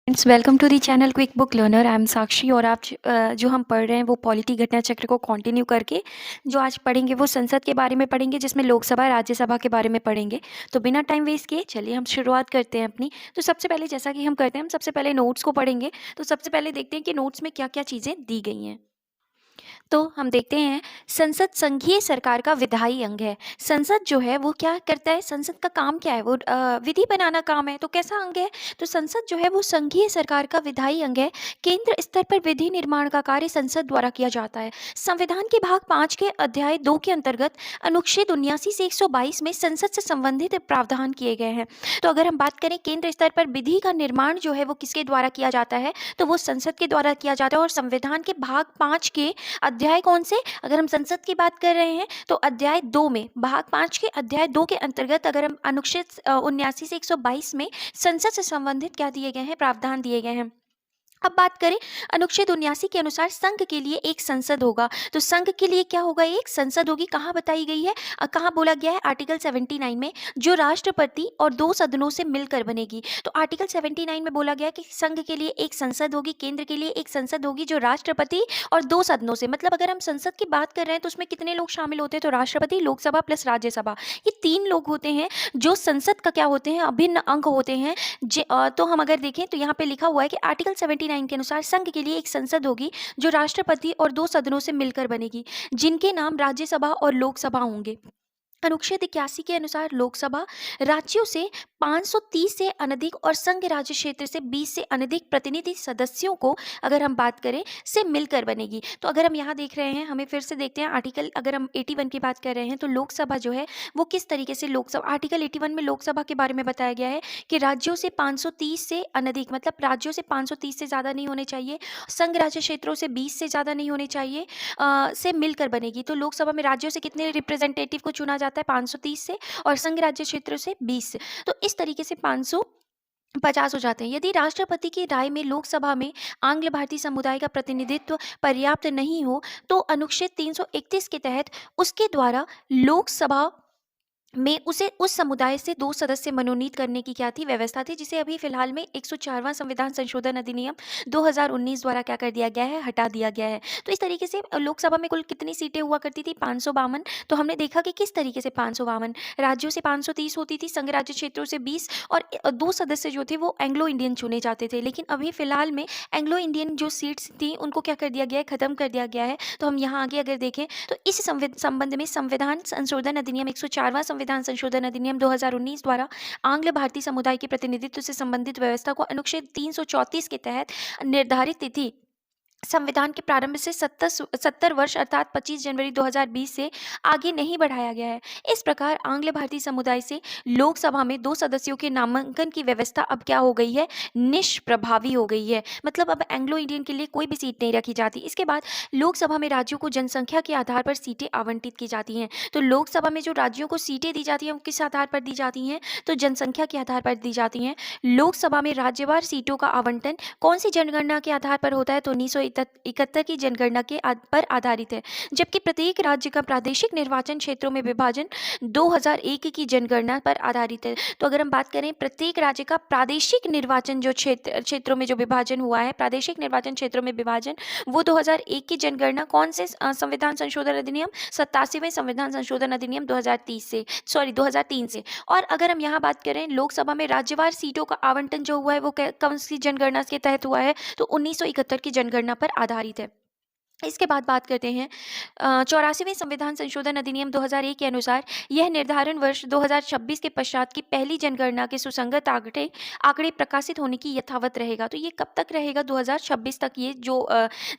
Friends, welcome to the channel quick book learner. I am Sakshi और आप जो हम पढ़ रहे हैं वो पॉलिटी घटना चक्र को कंटिन्यू करके जो आज पढ़ेंगे वो संसद के बारे में पढ़ेंगे, जिसमें लोकसभा राज्यसभा के बारे में पढ़ेंगे। तो बिना टाइम वेस्ट किए चलिए हम शुरुआत करते हैं अपनी। तो सबसे पहले जैसा कि हम करते हैं, हम सबसे पहले नोट्स को पढ़ेंगे। तो सबसे पहले देखते हैं कि नोट्स में क्या क्या चीज़ें दी गई हैं। तो हम देखते हैं, संसद संघीय सरकार का विधायी अंग है। संसद जो है वो क्या करता है, संसद का काम क्या है, वो विधि बनाना काम है। तो कैसा अंग है, तो संसद जो है वो संघीय सरकार का विधायी अंग है। केंद्र स्तर पर विधि निर्माण का कार्य संसद द्वारा किया जाता है। संविधान के भाग 5 के अध्याय 2 के अंतर्गत अनुच्छेद 79 से 122 में संसद से संबंधित प्रावधान किए गए हैं। तो अगर हम बात करें केंद्र स्तर पर विधि का निर्माण जो है वो किसके द्वारा किया जाता है, तो वो संसद के द्वारा किया जाता है। और संविधान के भाग 5 के अध्याय कौन से, अगर हम संसद की बात कर रहे हैं तो अध्याय 2 में, भाग 5 के अध्याय 2 के अंतर्गत अगर हम अनुच्छेद 79 से 122 में संसद से संबंधित क्या दिए गए हैं, प्रावधान दिए गए हैं। अब बात करें, अनुच्छेद 79 के अनुसार संघ के लिए एक संसद होगा। तो संघ के लिए क्या होगा, एक संसद होगी। कहाँ बताई गई है, कहाँ बोला गया है, आर्टिकल 79 में, जो राष्ट्रपति और 2 सदनों से मिलकर बनेगी। तो आर्टिकल 79 में बोला गया कि संघ के लिए एक संसद होगी, केंद्र के लिए एक संसद होगी, जो राष्ट्रपति और 2 सदनों से, मतलब अगर हम संसद की बात कर रहे हैं तो उसमें कितने लोग शामिल होते हैं, तो राष्ट्रपति, लोकसभा प्लस राज्यसभा, ये 3 लोग होते हैं जो संसद का क्या होते हैं, अभिन्न अंग होते हैं। तो हम अगर देखें तो यहाँ पे लिखा हुआ है कि आर्टिकल 79 के अनुसार संघ के लिए एक संसद होगी जो राष्ट्रपति और 2 सदनों से मिलकर बनेगी, जिनके नाम राज्यसभा और लोकसभा होंगे। अनुच्छेद 81 के अनुसार लोकसभा राज्यों से 530 से अनधिक और संघ राज्य क्षेत्र से 20 से अनधिक प्रतिनिधि सदस्यों को, अगर हम बात करें, से मिलकर बनेगी। तो अगर हम यहाँ देख रहे हैं, हमें फिर से देखते हैं आर्टिकल, अगर हम 81 की बात कर रहे हैं तो लोकसभा जो है वो किस तरीके से, लोकसभा आर्टिकल 81 में लोकसभा के बारे में बताया गया है कि राज्यों से 530 से अनधिक, मतलब राज्यों से 530 से ज़्यादा नहीं होने चाहिए, संघ राज्य क्षेत्रों से 20 से ज़्यादा नहीं होने चाहिए, से मिलकर बनेगी। तो लोकसभा में राज्यों से कितने रिप्रेजेंटेटिव को चुना जाता है, 530 से, और संघ राज्य क्षेत्र से 20 से। तो इस तरीके से 550 हो जाते हैं। यदि राष्ट्रपति की राय में लोकसभा में आंग्ल भारतीय समुदाय का प्रतिनिधित्व पर्याप्त नहीं हो, तो अनुच्छेद 331 के तहत उसके द्वारा लोकसभा में उसे उस समुदाय से 2 सदस्य मनोनीत करने की क्या थी, व्यवस्था थी, जिसे अभी फिलहाल में 104वां संविधान संशोधन अधिनियम 2019 द्वारा क्या कर दिया गया है, हटा दिया गया है। तो इस तरीके से लोकसभा में कुल कितनी सीटें हुआ करती थी, 552। तो हमने देखा कि किस तरीके से 552, राज्यों से 530 होती थी, संघ राज्य क्षेत्रों से 20, और 2 सदस्य जो थे वो एंग्लो इंडियन चुने जाते थे। लेकिन अभी फिलहाल में एंग्लो इंडियन जो सीट्स थी उनको क्या कर दिया गया है, खत्म कर दिया गया है। तो हम यहाँ आगे अगर देखें तो इस संबंध में संविधान संशोधन अधिनियम 104वां संविधान संशोधन अधिनियम 2019 द्वारा आंग्ल भारतीय समुदाय के प्रतिनिधित्व से संबंधित व्यवस्था को अनुच्छेद 334 के तहत निर्धारित तिथि संविधान के प्रारंभ से 70 वर्ष अर्थात 25 जनवरी 2020 से आगे नहीं बढ़ाया गया है। इस प्रकार आंग्ल भारतीय समुदाय से लोकसभा में 2 सदस्यों के नामांकन की व्यवस्था अब क्या हो गई है, निष्प्रभावी हो गई है। मतलब अब एंग्लो इंडियन के लिए कोई भी सीट नहीं रखी जाती। इसके बाद लोकसभा में राज्यों को जनसंख्या के आधार पर सीटें आवंटित की जाती हैं। तो लोकसभा में जो राज्यों को सीटें दी जाती हैं वो किस आधार पर दी जाती हैं, तो जनसंख्या के आधार पर दी जाती हैं। लोकसभा में राज्यवार सीटों का आवंटन कौन सी जनगणना के आधार पर होता है, तो 1971 की जनगणना के पर आधारित है। जबकि प्रत्येक राज्य का प्रादेशिक निर्वाचन क्षेत्रों में विभाजन 2001 की जनगणना पर आधारित है। तो अगर हम बात करें प्रत्येक राज्य का प्रादेशिक निर्वाचन जो क्षेत्रों में जो विभाजन हुआ है, प्रादेशिक निर्वाचन क्षेत्रों में विभाजन, वो 2001 की जनगणना कौन से संविधान संशोधन अधिनियम, 87वें संविधान संशोधन अधिनियम 2003 से। और अगर हम यहाँ बात करें लोकसभा में राज्यवार सीटों का आवंटन जो हुआ है वो कौन सी जनगणना के तहत हुआ है, तो 1971 की जनगणना पर आधारित है। इसके बाद बात करते हैं 84वें संविधान संशोधन अधिनियम 2001 के अनुसार यह निर्धारण वर्ष 2026 के पश्चात की पहली जनगणना के सुसंगत आंकड़े प्रकाशित होने की यथावत रहेगा। तो ये कब तक रहेगा, 2026 तक। ये जो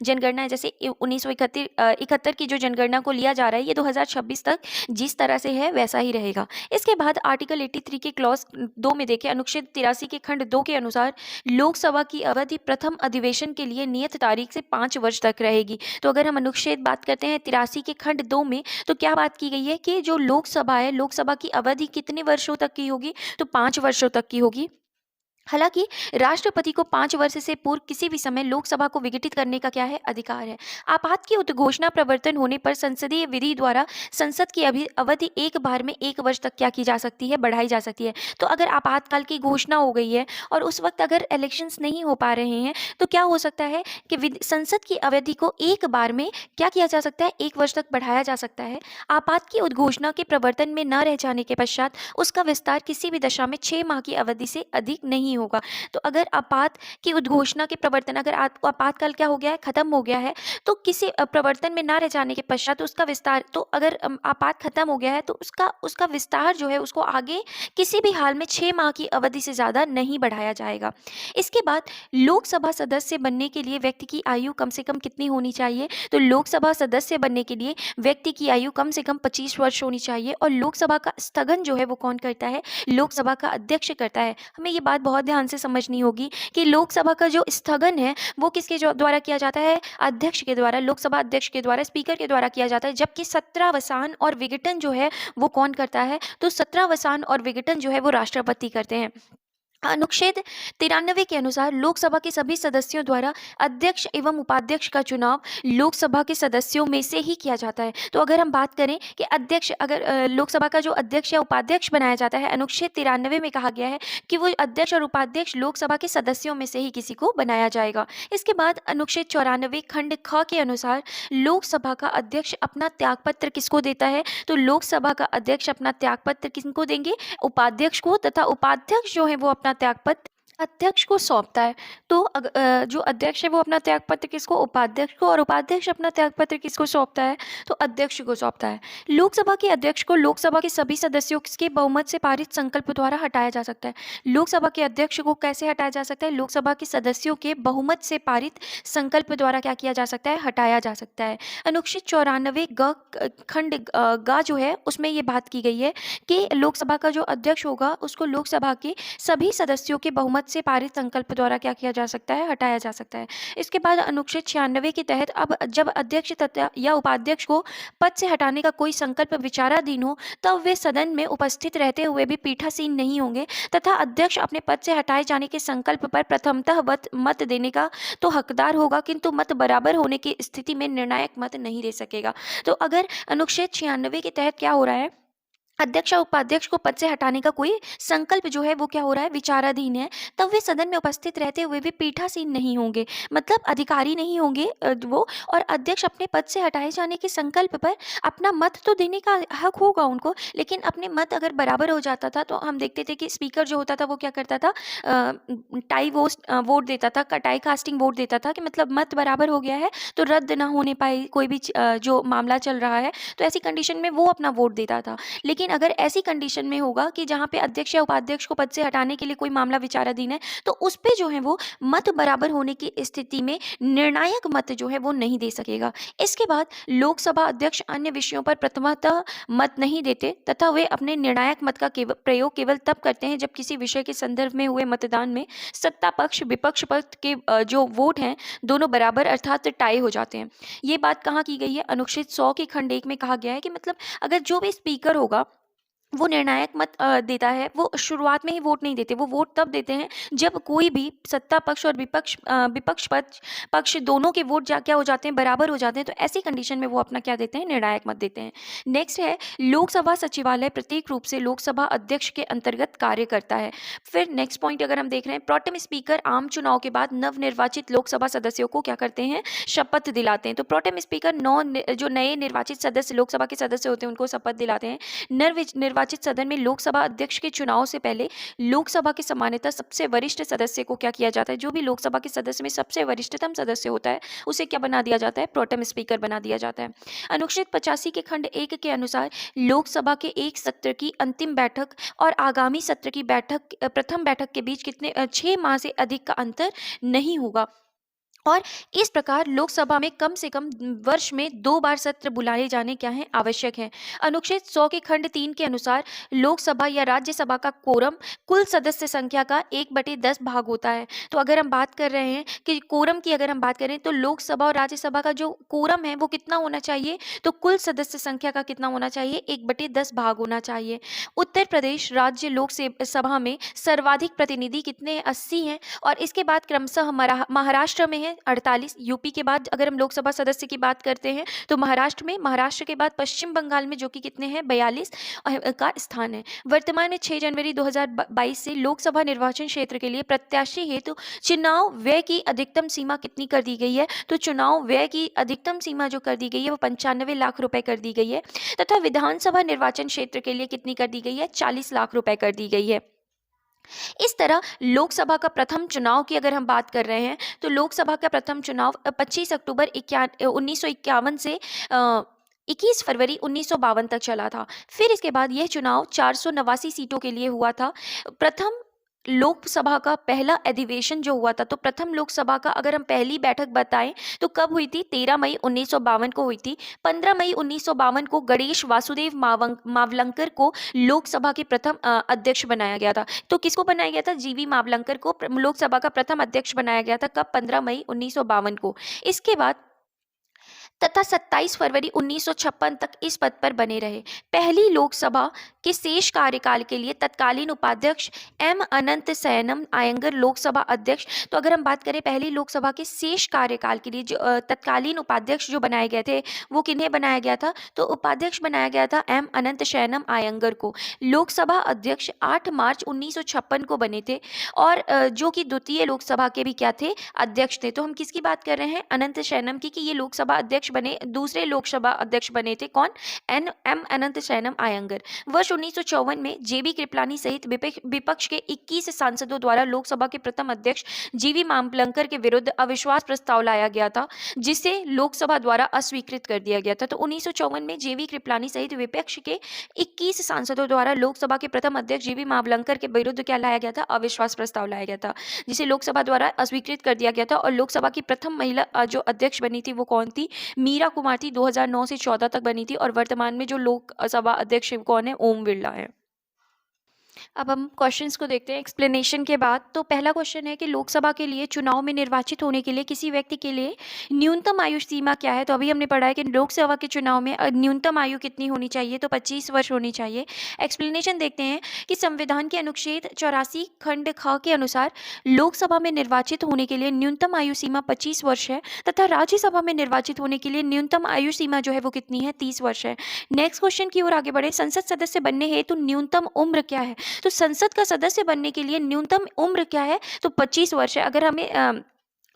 जनगणना है, जैसे 1971 की जो जनगणना को लिया जा रहा है, ये 2026 तक जिस तरह से है वैसा ही रहेगा। इसके बाद आर्टिकल 83 के क्लॉज 2 में देखें, अनुच्छेद 83 के खंड 2 के अनुसार लोकसभा की अवधि प्रथम अधिवेशन के लिए नियत तारीख से 5 वर्ष तक रहेगी। तो अगर हम अनुच्छेद बात करते हैं 83 के खंड 2 में, तो क्या बात की गई है कि जो लोकसभा है, लोकसभा की अवधि कितने वर्षों तक की होगी, तो 5 वर्षों तक की होगी। हालाँकि राष्ट्रपति को 5 वर्ष से पूर्व किसी भी समय लोकसभा को विघटित करने का क्या है? अधिकार है। आपात की उद्घोषणा प्रवर्तन होने पर संसदीय विधि द्वारा संसद की अवधि एक बार में 1 वर्ष तक क्या की जा सकती है? बढ़ाई जा सकती है। तो अगर आपातकाल की घोषणा हो गई है और उस वक़्त अगर इलेक्शंस नहीं हो पा रहे हैं, तो क्या हो सकता है कि संसद की अवधि को एक बार में क्या किया जा सकता है? 1 वर्ष तक बढ़ाया जा सकता है। आपात की उद्घोषणा के प्रवर्तन में न रह जाने के पश्चात उसका विस्तार किसी भी दशा में 6 माह की अवधि से अधिक नहीं होगा। तो अगर आपात की उद्घोषणा के प्रवर्तन अगर आपातकाल क्या हो गया है? खत्म हो गया है, तो किसी प्रवर्तन में ना रह जाने के पश्चात उसका विस्तार तो अगर आपात खत्म हो गया है, तो उसका उसका विस्तार जो है उसको आगे किसी भी हाल में 6 माह की अवधि से ज़्यादा नहीं बढ़ाया जाएगा। इसके बाद लोकसभा सदस्य बनने के लिए व्यक्ति की आयु कम से कम कितनी होनी चाहिए? तो लोकसभा सदस्य बनने के लिए व्यक्ति की आयु कम से कम 25 वर्ष होनी चाहिए और लोकसभा का स्थगन जो है वो कौन करता है? लोकसभा का अध्यक्ष करता है। हमें ये बात बहुत ध्यान से समझनी होगी कि लोकसभा का जो स्थगन है वो किसके द्वारा किया जाता है? अध्यक्ष के द्वारा, लोकसभा अध्यक्ष के द्वारा, स्पीकर के द्वारा किया जाता है। जबकि सत्रावसान और विघटन जो है वो कौन करता है? तो सत्रावसान और विघटन जो है वो राष्ट्रपति करते हैं। अनुच्छेद 93 के अनुसार लोकसभा के सभी सदस्यों द्वारा अध्यक्ष एवं उपाध्यक्ष का चुनाव लोकसभा के सदस्यों में से ही किया जाता है। तो अगर हम बात करें कि अध्यक्ष अगर लोकसभा का जो अध्यक्ष या उपाध्यक्ष बनाया जाता है, अनुच्छेद 93 में कहा गया है कि वो अध्यक्ष और उपाध्यक्ष लोकसभा के सदस्यों में से ही किसी को बनाया जाएगा। इसके बाद अनुच्छेद 94 खंड ख के अनुसार लोकसभा का अध्यक्ष अपना त्यागपत्र किसको देता है? तो लोकसभा का अध्यक्ष अपना त्यागपत्र किसको देंगे? उपाध्यक्ष को, तथा उपाध्यक्ष जो है वो अपना त्यागपत्र अध्यक्ष को सौंपता है। तो जो अध्यक्ष है वो अपना त्यागपत्र किसको? उपाध्यक्ष को, और उपाध्यक्ष अपना त्यागपत्र किसको सौंपता है? तो अध्यक्ष को सौंपता है। लोकसभा के अध्यक्ष को लोकसभा के सभी सदस्यों के बहुमत से पारित संकल्प द्वारा हटाया जा सकता है। लोकसभा के अध्यक्ष को कैसे हटाया जा सकता है? लोकसभा के सदस्यों के बहुमत से पारित संकल्प द्वारा क्या किया जा सकता है? हटाया जा सकता है। अनुच्छेद 94 ग खंड ग जो है उसमें ये बात की गई है कि लोकसभा का जो अध्यक्ष होगा उसको लोकसभा के सभी सदस्यों के बहुमत से पारित संकल्प द्वारा क्या किया जा सकता है? हटाया जा सकता है। इसके बाद अनुच्छेद 96 के तहत अब जब अध्यक्ष तथा या उपाध्यक्ष को पद से हटाने का कोई संकल्प विचाराधीन हो, तब वे सदन में उपस्थित रहते हुए भी पीठासीन नहीं होंगे तथा अध्यक्ष अपने पद से हटाए जाने के संकल्प पर प्रथमतः मत देने का तो हकदार होगा, किंतु मत बराबर होने की स्थिति में निर्णायक मत नहीं दे सकेगा। तो अगर अनुच्छेद 96 के तहत क्या हो रहा है? अध्यक्ष और उपाध्यक्ष को पद से हटाने का कोई संकल्प जो है वो क्या हो रहा है? विचाराधीन है, तब वे सदन में उपस्थित रहते हुए भी पीठासीन नहीं होंगे, मतलब अधिकारी नहीं होंगे वो, और अध्यक्ष अपने पद से हटाए जाने के संकल्प पर अपना मत तो देने का हक होगा उनको, लेकिन अपने मत अगर बराबर हो जाता था तो हम देखते थे कि स्पीकर जो होता था वो क्या करता था? टाई वोट देता था, टाई कास्टिंग वोट देता था कि मतलब मत बराबर हो गया है तो रद्द ना होने पाए कोई भी जो मामला चल रहा है, तो ऐसी कंडीशन में वो अपना वोट देता था। लेकिन अगर ऐसी कंडीशन में होगा कि जहाँ पे अध्यक्ष या उपाध्यक्ष को पद से हटाने के लिए कोई मामला विचाराधीन है, तो उस पे जो है वो मत बराबर होने की स्थिति में निर्णायक मत जो है वो नहीं दे सकेगा। इसके बाद लोकसभा अध्यक्ष अन्य विषयों पर प्रथमतः मत नहीं देते तथा वे अपने निर्णायक मत का प्रयोग केवल तब करते हैं जब किसी विषय के संदर्भ में हुए मतदान में सत्ता पक्ष विपक्ष पक्ष के जो वोट हैं दोनों बराबर अर्थात टाई हो जाते हैं। ये बात कहाँ की गई है? अनुच्छेद 100 के खंड 1 में कहा गया है कि मतलब अगर जो भी स्पीकर होगा वो निर्णायक मत देता है, वो शुरुआत में ही वोट नहीं देते, वो वोट तब देते हैं जब कोई भी सत्ता पक्ष और विपक्ष पक्ष दोनों के वोट क्या हो जाते हैं? बराबर हो जाते हैं। तो ऐसी कंडीशन में वो अपना क्या देते हैं? निर्णायक मत देते हैं। नेक्स्ट है लोकसभा सचिवालय प्रत्येक रूप से लोकसभा अध्यक्ष के अंतर्गत कार्य करता है। फिर नेक्स्ट पॉइंट अगर हम देख रहे हैं, प्रोटेम स्पीकर आम चुनाव के बाद नवनिर्वाचित लोकसभा सदस्यों को क्या करते हैं? शपथ दिलाते हैं। तो प्रोटेम स्पीकर जो नए निर्वाचित सदस्य लोकसभा के सदस्य होते हैं उनको शपथ दिलाते हैं। निर्वाचित सदन में लोकसभा अध्यक्ष के चुनाव से पहले लोकसभा के सामान्यतः सबसे वरिष्ठ सदस्य को क्या किया जाता है? जो भी लोकसभा के सदस्य में सबसे वरिष्ठतम सदस्य होता है उसे क्या बना दिया जाता है? प्रोटेम स्पीकर बना दिया जाता है। अनुच्छेद 85 के खंड 1 के अनुसार लोकसभा के एक सत्र की अंतिम बैठक और आगामी सत्र की प्रथम बैठक के बीच कितने 6 माह से अधिक का अंतर नहीं होगा। और इस प्रकार लोकसभा में कम से कम वर्ष में 2 बार सत्र बुलाए जाने क्या हैं आवश्यक हैं। अनुच्छेद 100 के खंड 3 के अनुसार लोकसभा या राज्यसभा का कोरम कुल सदस्य संख्या का 1/10 भाग होता है। तो अगर हम बात कर रहे हैं कि कोरम की अगर हम बात करें तो लोकसभा और राज्यसभा का जो कोरम है वो कितना होना चाहिए, तो कुल सदस्य संख्या का कितना होना चाहिए, 1/10 भाग होना चाहिए। उत्तर प्रदेश राज्य लोक सभा में सर्वाधिक प्रतिनिधि कितने 80 हैं और इसके बाद क्रमशः महाराष्ट्र में है 48। यूपी के बाद अगर हम लोकसभा सदस्य की बात करते हैं तो महाराष्ट्र के बाद पश्चिम बंगाल में जो कि कितने हैं 42 का स्थान है। वर्तमान में 6 जनवरी 2022 से लोकसभा निर्वाचन क्षेत्र के लिए प्रत्याशी हेतु चुनाव व्यय की अधिकतम सीमा कितनी कर दी गई है, तो चुनाव व्यय की अधिकतम सीमा जो कर दी गई है वो 95 लाख रुपए कर दी गई है तथा विधानसभा निर्वाचन क्षेत्र के लिए कितनी कर दी गई है, 40 लाख रुपए कर दी गई है। इस तरह लोकसभा का प्रथम चुनाव की अगर हम बात कर रहे हैं तो लोकसभा का प्रथम चुनाव 25 अक्टूबर 1951 से 21 फरवरी 1952 तक चला था। फिर इसके बाद यह चुनाव 489 सीटों के लिए हुआ था। प्रथम लोकसभा का पहला अधिवेशन जो हुआ था, तो प्रथम लोकसभा का अगर हम पहली बैठक बताएं तो कब हुई थी, 13 मई 1952 को हुई थी। 15 मई 1952 को गणेश वासुदेव मावलंकर को लोकसभा के प्रथम अध्यक्ष बनाया गया था। तो किसको बनाया गया था, जीवी मावलंकर को लोकसभा का प्रथम अध्यक्ष बनाया गया था। कब, 15 मई 1952 को। इसके बाद तथा 27 फरवरी 1956 तक इस पद पर बने रहे। पहली लोकसभा के शेष कार्यकाल के लिए तत्कालीन उपाध्यक्ष एम अनंत शयनम आयंगर लोकसभा अध्यक्ष। तो अगर हम बात करें पहली लोकसभा के शेष कार्यकाल के लिए जो तत्कालीन उपाध्यक्ष जो बनाए गए थे वो किन्हें बनाया गया था, तो उपाध्यक्ष बनाया गया था एम अनंत शयनम आयंगर को। लोकसभा अध्यक्ष 8 मार्च 1956 को बने थे और जो कि द्वितीय लोकसभा के भी क्या थे, अध्यक्ष थे। तो हम किसकी बात कर रहे हैं, अनंत शयनम की, कि ये लोकसभा अध्यक्ष बने, दूसरे लोकसभा अध्यक्ष बने थे कौन, एम अनंत शयनम आयंगर। वर्ष 1954 में जेबी कृपलानी सहित विपक्ष के 21 सांसदों द्वारा लोकसभा के प्रथम अध्यक्ष जीवी मावलंकर के विरुद्ध अविश्वास प्रस्ताव लाया गया था, जिसे लोकसभा द्वारा अस्वीकृत कर दिया गया था। तो 1954 में जेबी कृपलानी सहित विपक्ष के 21 सांसदों द्वारा लोकसभा के प्रथम अध्यक्ष जीवी मावलंकर के विरुद्ध क्या लाया गया था, अविश्वास प्रस्ताव लाया गया था, जिसे लोकसभा द्वारा अस्वीकृत कर दिया गया था। और लोकसभा की प्रथम महिला जो अध्यक्ष बनी थी वो कौन थी, मीरा कुमार थी। 2009 से 14 तक बनी थी। और वर्तमान में जो लोकसभा अध्यक्ष कौन है, ओम बिरला है। अब हम क्वेश्चंस को देखते हैं एक्सप्लेनेशन के बाद। तो पहला क्वेश्चन है कि लोकसभा के लिए चुनाव में निर्वाचित होने के लिए किसी व्यक्ति के लिए न्यूनतम आयु सीमा क्या है। तो अभी हमने पढ़ा है कि लोकसभा के चुनाव में न्यूनतम आयु कितनी होनी चाहिए, तो 25 वर्ष होनी चाहिए। एक्सप्लेनेशन देखते हैं कि संविधान के अनुच्छेद 84 खंड ख के अनुसार लोकसभा में निर्वाचित होने के लिए न्यूनतम आयु सीमा 25 वर्ष है तथा राज्यसभा में निर्वाचित होने के लिए न्यूनतम आयु सीमा जो है वो कितनी है, 30 वर्ष है। नेक्स्ट क्वेश्चन की ओर आगे बढ़े। संसद सदस्य बनने हेतु न्यूनतम उम्र क्या है। तो संसद का सदस्य बनने के लिए न्यूनतम उम्र क्या है, तो 25 वर्ष है। अगर हमें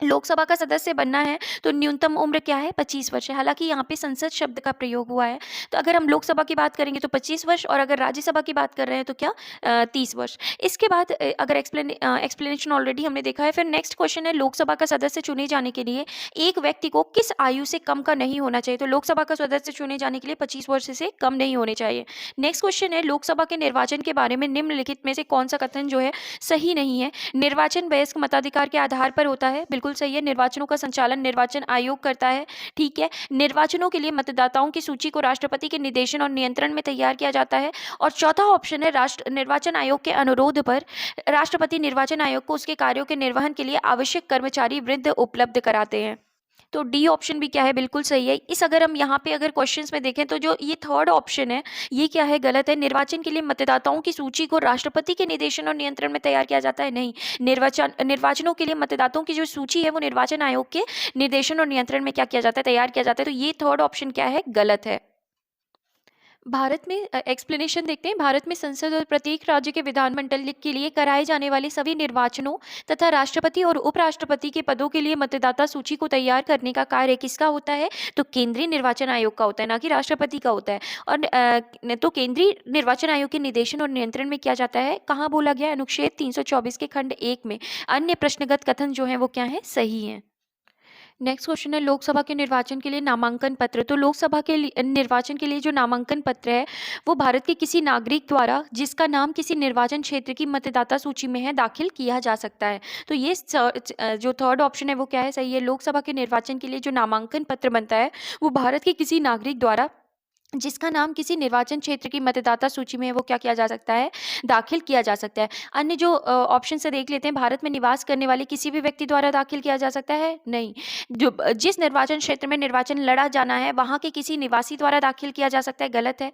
लोकसभा का सदस्य बनना है तो न्यूनतम उम्र क्या है, 25 वर्ष है। हालांकि यहाँ पे संसद शब्द का प्रयोग हुआ है, तो अगर हम लोकसभा की बात करेंगे तो 25 वर्ष और अगर राज्यसभा की बात कर रहे हैं तो क्या 30 वर्ष। इसके बाद अगर एक्सप्लेनेशन ऑलरेडी हमने देखा है। फिर नेक्स्ट क्वेश्चन है, लोकसभा का सदस्य चुने जाने के लिए एक व्यक्ति को किस आयु से कम का नहीं होना चाहिए। तो लोकसभा का सदस्य चुने जाने के लिए 25 वर्ष से कम नहीं होने चाहिए। नेक्स्ट क्वेश्चन है, लोकसभा के निर्वाचन के बारे में निम्नलिखित में से कौन सा कथन जो है सही नहीं है। निर्वाचन वयस्क मताधिकार के आधार पर होता है, बिल्कुल सही है। निर्वाचनों का संचालन निर्वाचन आयोग करता है, ठीक है। निर्वाचनों के लिए मतदाताओं की सूची को राष्ट्रपति के निर्देशन और नियंत्रण में तैयार किया जाता है। और चौथा ऑप्शन है, निर्वाचन आयोग के अनुरोध पर राष्ट्रपति निर्वाचन आयोग को उसके कार्यों के निर्वहन के लिए आवश्यक कर्मचारी वृंद उपलब्ध कराते हैं। तो डी ऑप्शन भी क्या है, बिल्कुल सही है। अगर हम यहाँ पे अगर क्वेश्चंस में देखें तो जो ये थर्ड ऑप्शन है ये क्या है, गलत है। निर्वाचन के लिए मतदाताओं की सूची को राष्ट्रपति के निर्देशन और नियंत्रण में तैयार किया जाता है, नहीं। निर्वाचनों के लिए मतदाताओं की जो सूची है वो निर्वाचन आयोग के निर्देशन और नियंत्रण में क्या किया जाता है, तैयार किया जाता है। तो ये थर्ड ऑप्शन क्या है, गलत है। भारत में एक्सप्लेनेशन देखते हैं। भारत में संसद और प्रत्येक राज्य के विधानमंडल के लिए कराए जाने वाले सभी निर्वाचनों तथा राष्ट्रपति और उपराष्ट्रपति के पदों के लिए मतदाता सूची को तैयार करने का कार्य किसका होता है, तो केंद्रीय निर्वाचन आयोग का होता है, ना कि राष्ट्रपति का होता है। और तो केंद्रीय निर्वाचन आयोग के निर्देशन और नियंत्रण में किया जाता है, कहाँ बोला गया, अनुच्छेद 324 के खंड 1 में। अन्य प्रश्नगत कथन जो है वो क्या है, सही है। नेक्स्ट क्वेश्चन है लोकसभा के निर्वाचन के लिए नामांकन पत्र। तो लोकसभा के निर्वाचन के लिए जो नामांकन पत्र है वो भारत के किसी नागरिक द्वारा जिसका नाम किसी निर्वाचन क्षेत्र की मतदाता सूची में है दाखिल किया जा सकता है। तो ये जो थर्ड ऑप्शन है वो क्या है, सही है। लोकसभा के निर्वाचन के लिए जो नामांकन पत्र बनता है वो भारत के किसी नागरिक द्वारा जिसका नाम किसी निर्वाचन क्षेत्र की मतदाता सूची में है वो क्या किया जा सकता है, दाखिल किया जा सकता है। अन्य जो ऑप्शन से देख लेते हैं, भारत में निवास करने वाले किसी भी व्यक्ति द्वारा दाखिल किया जा सकता है, नहीं। जो जिस निर्वाचन क्षेत्र में निर्वाचन लड़ा जाना है वहाँ के किसी निवासी द्वारा दाखिल किया जा सकता है, गलत है।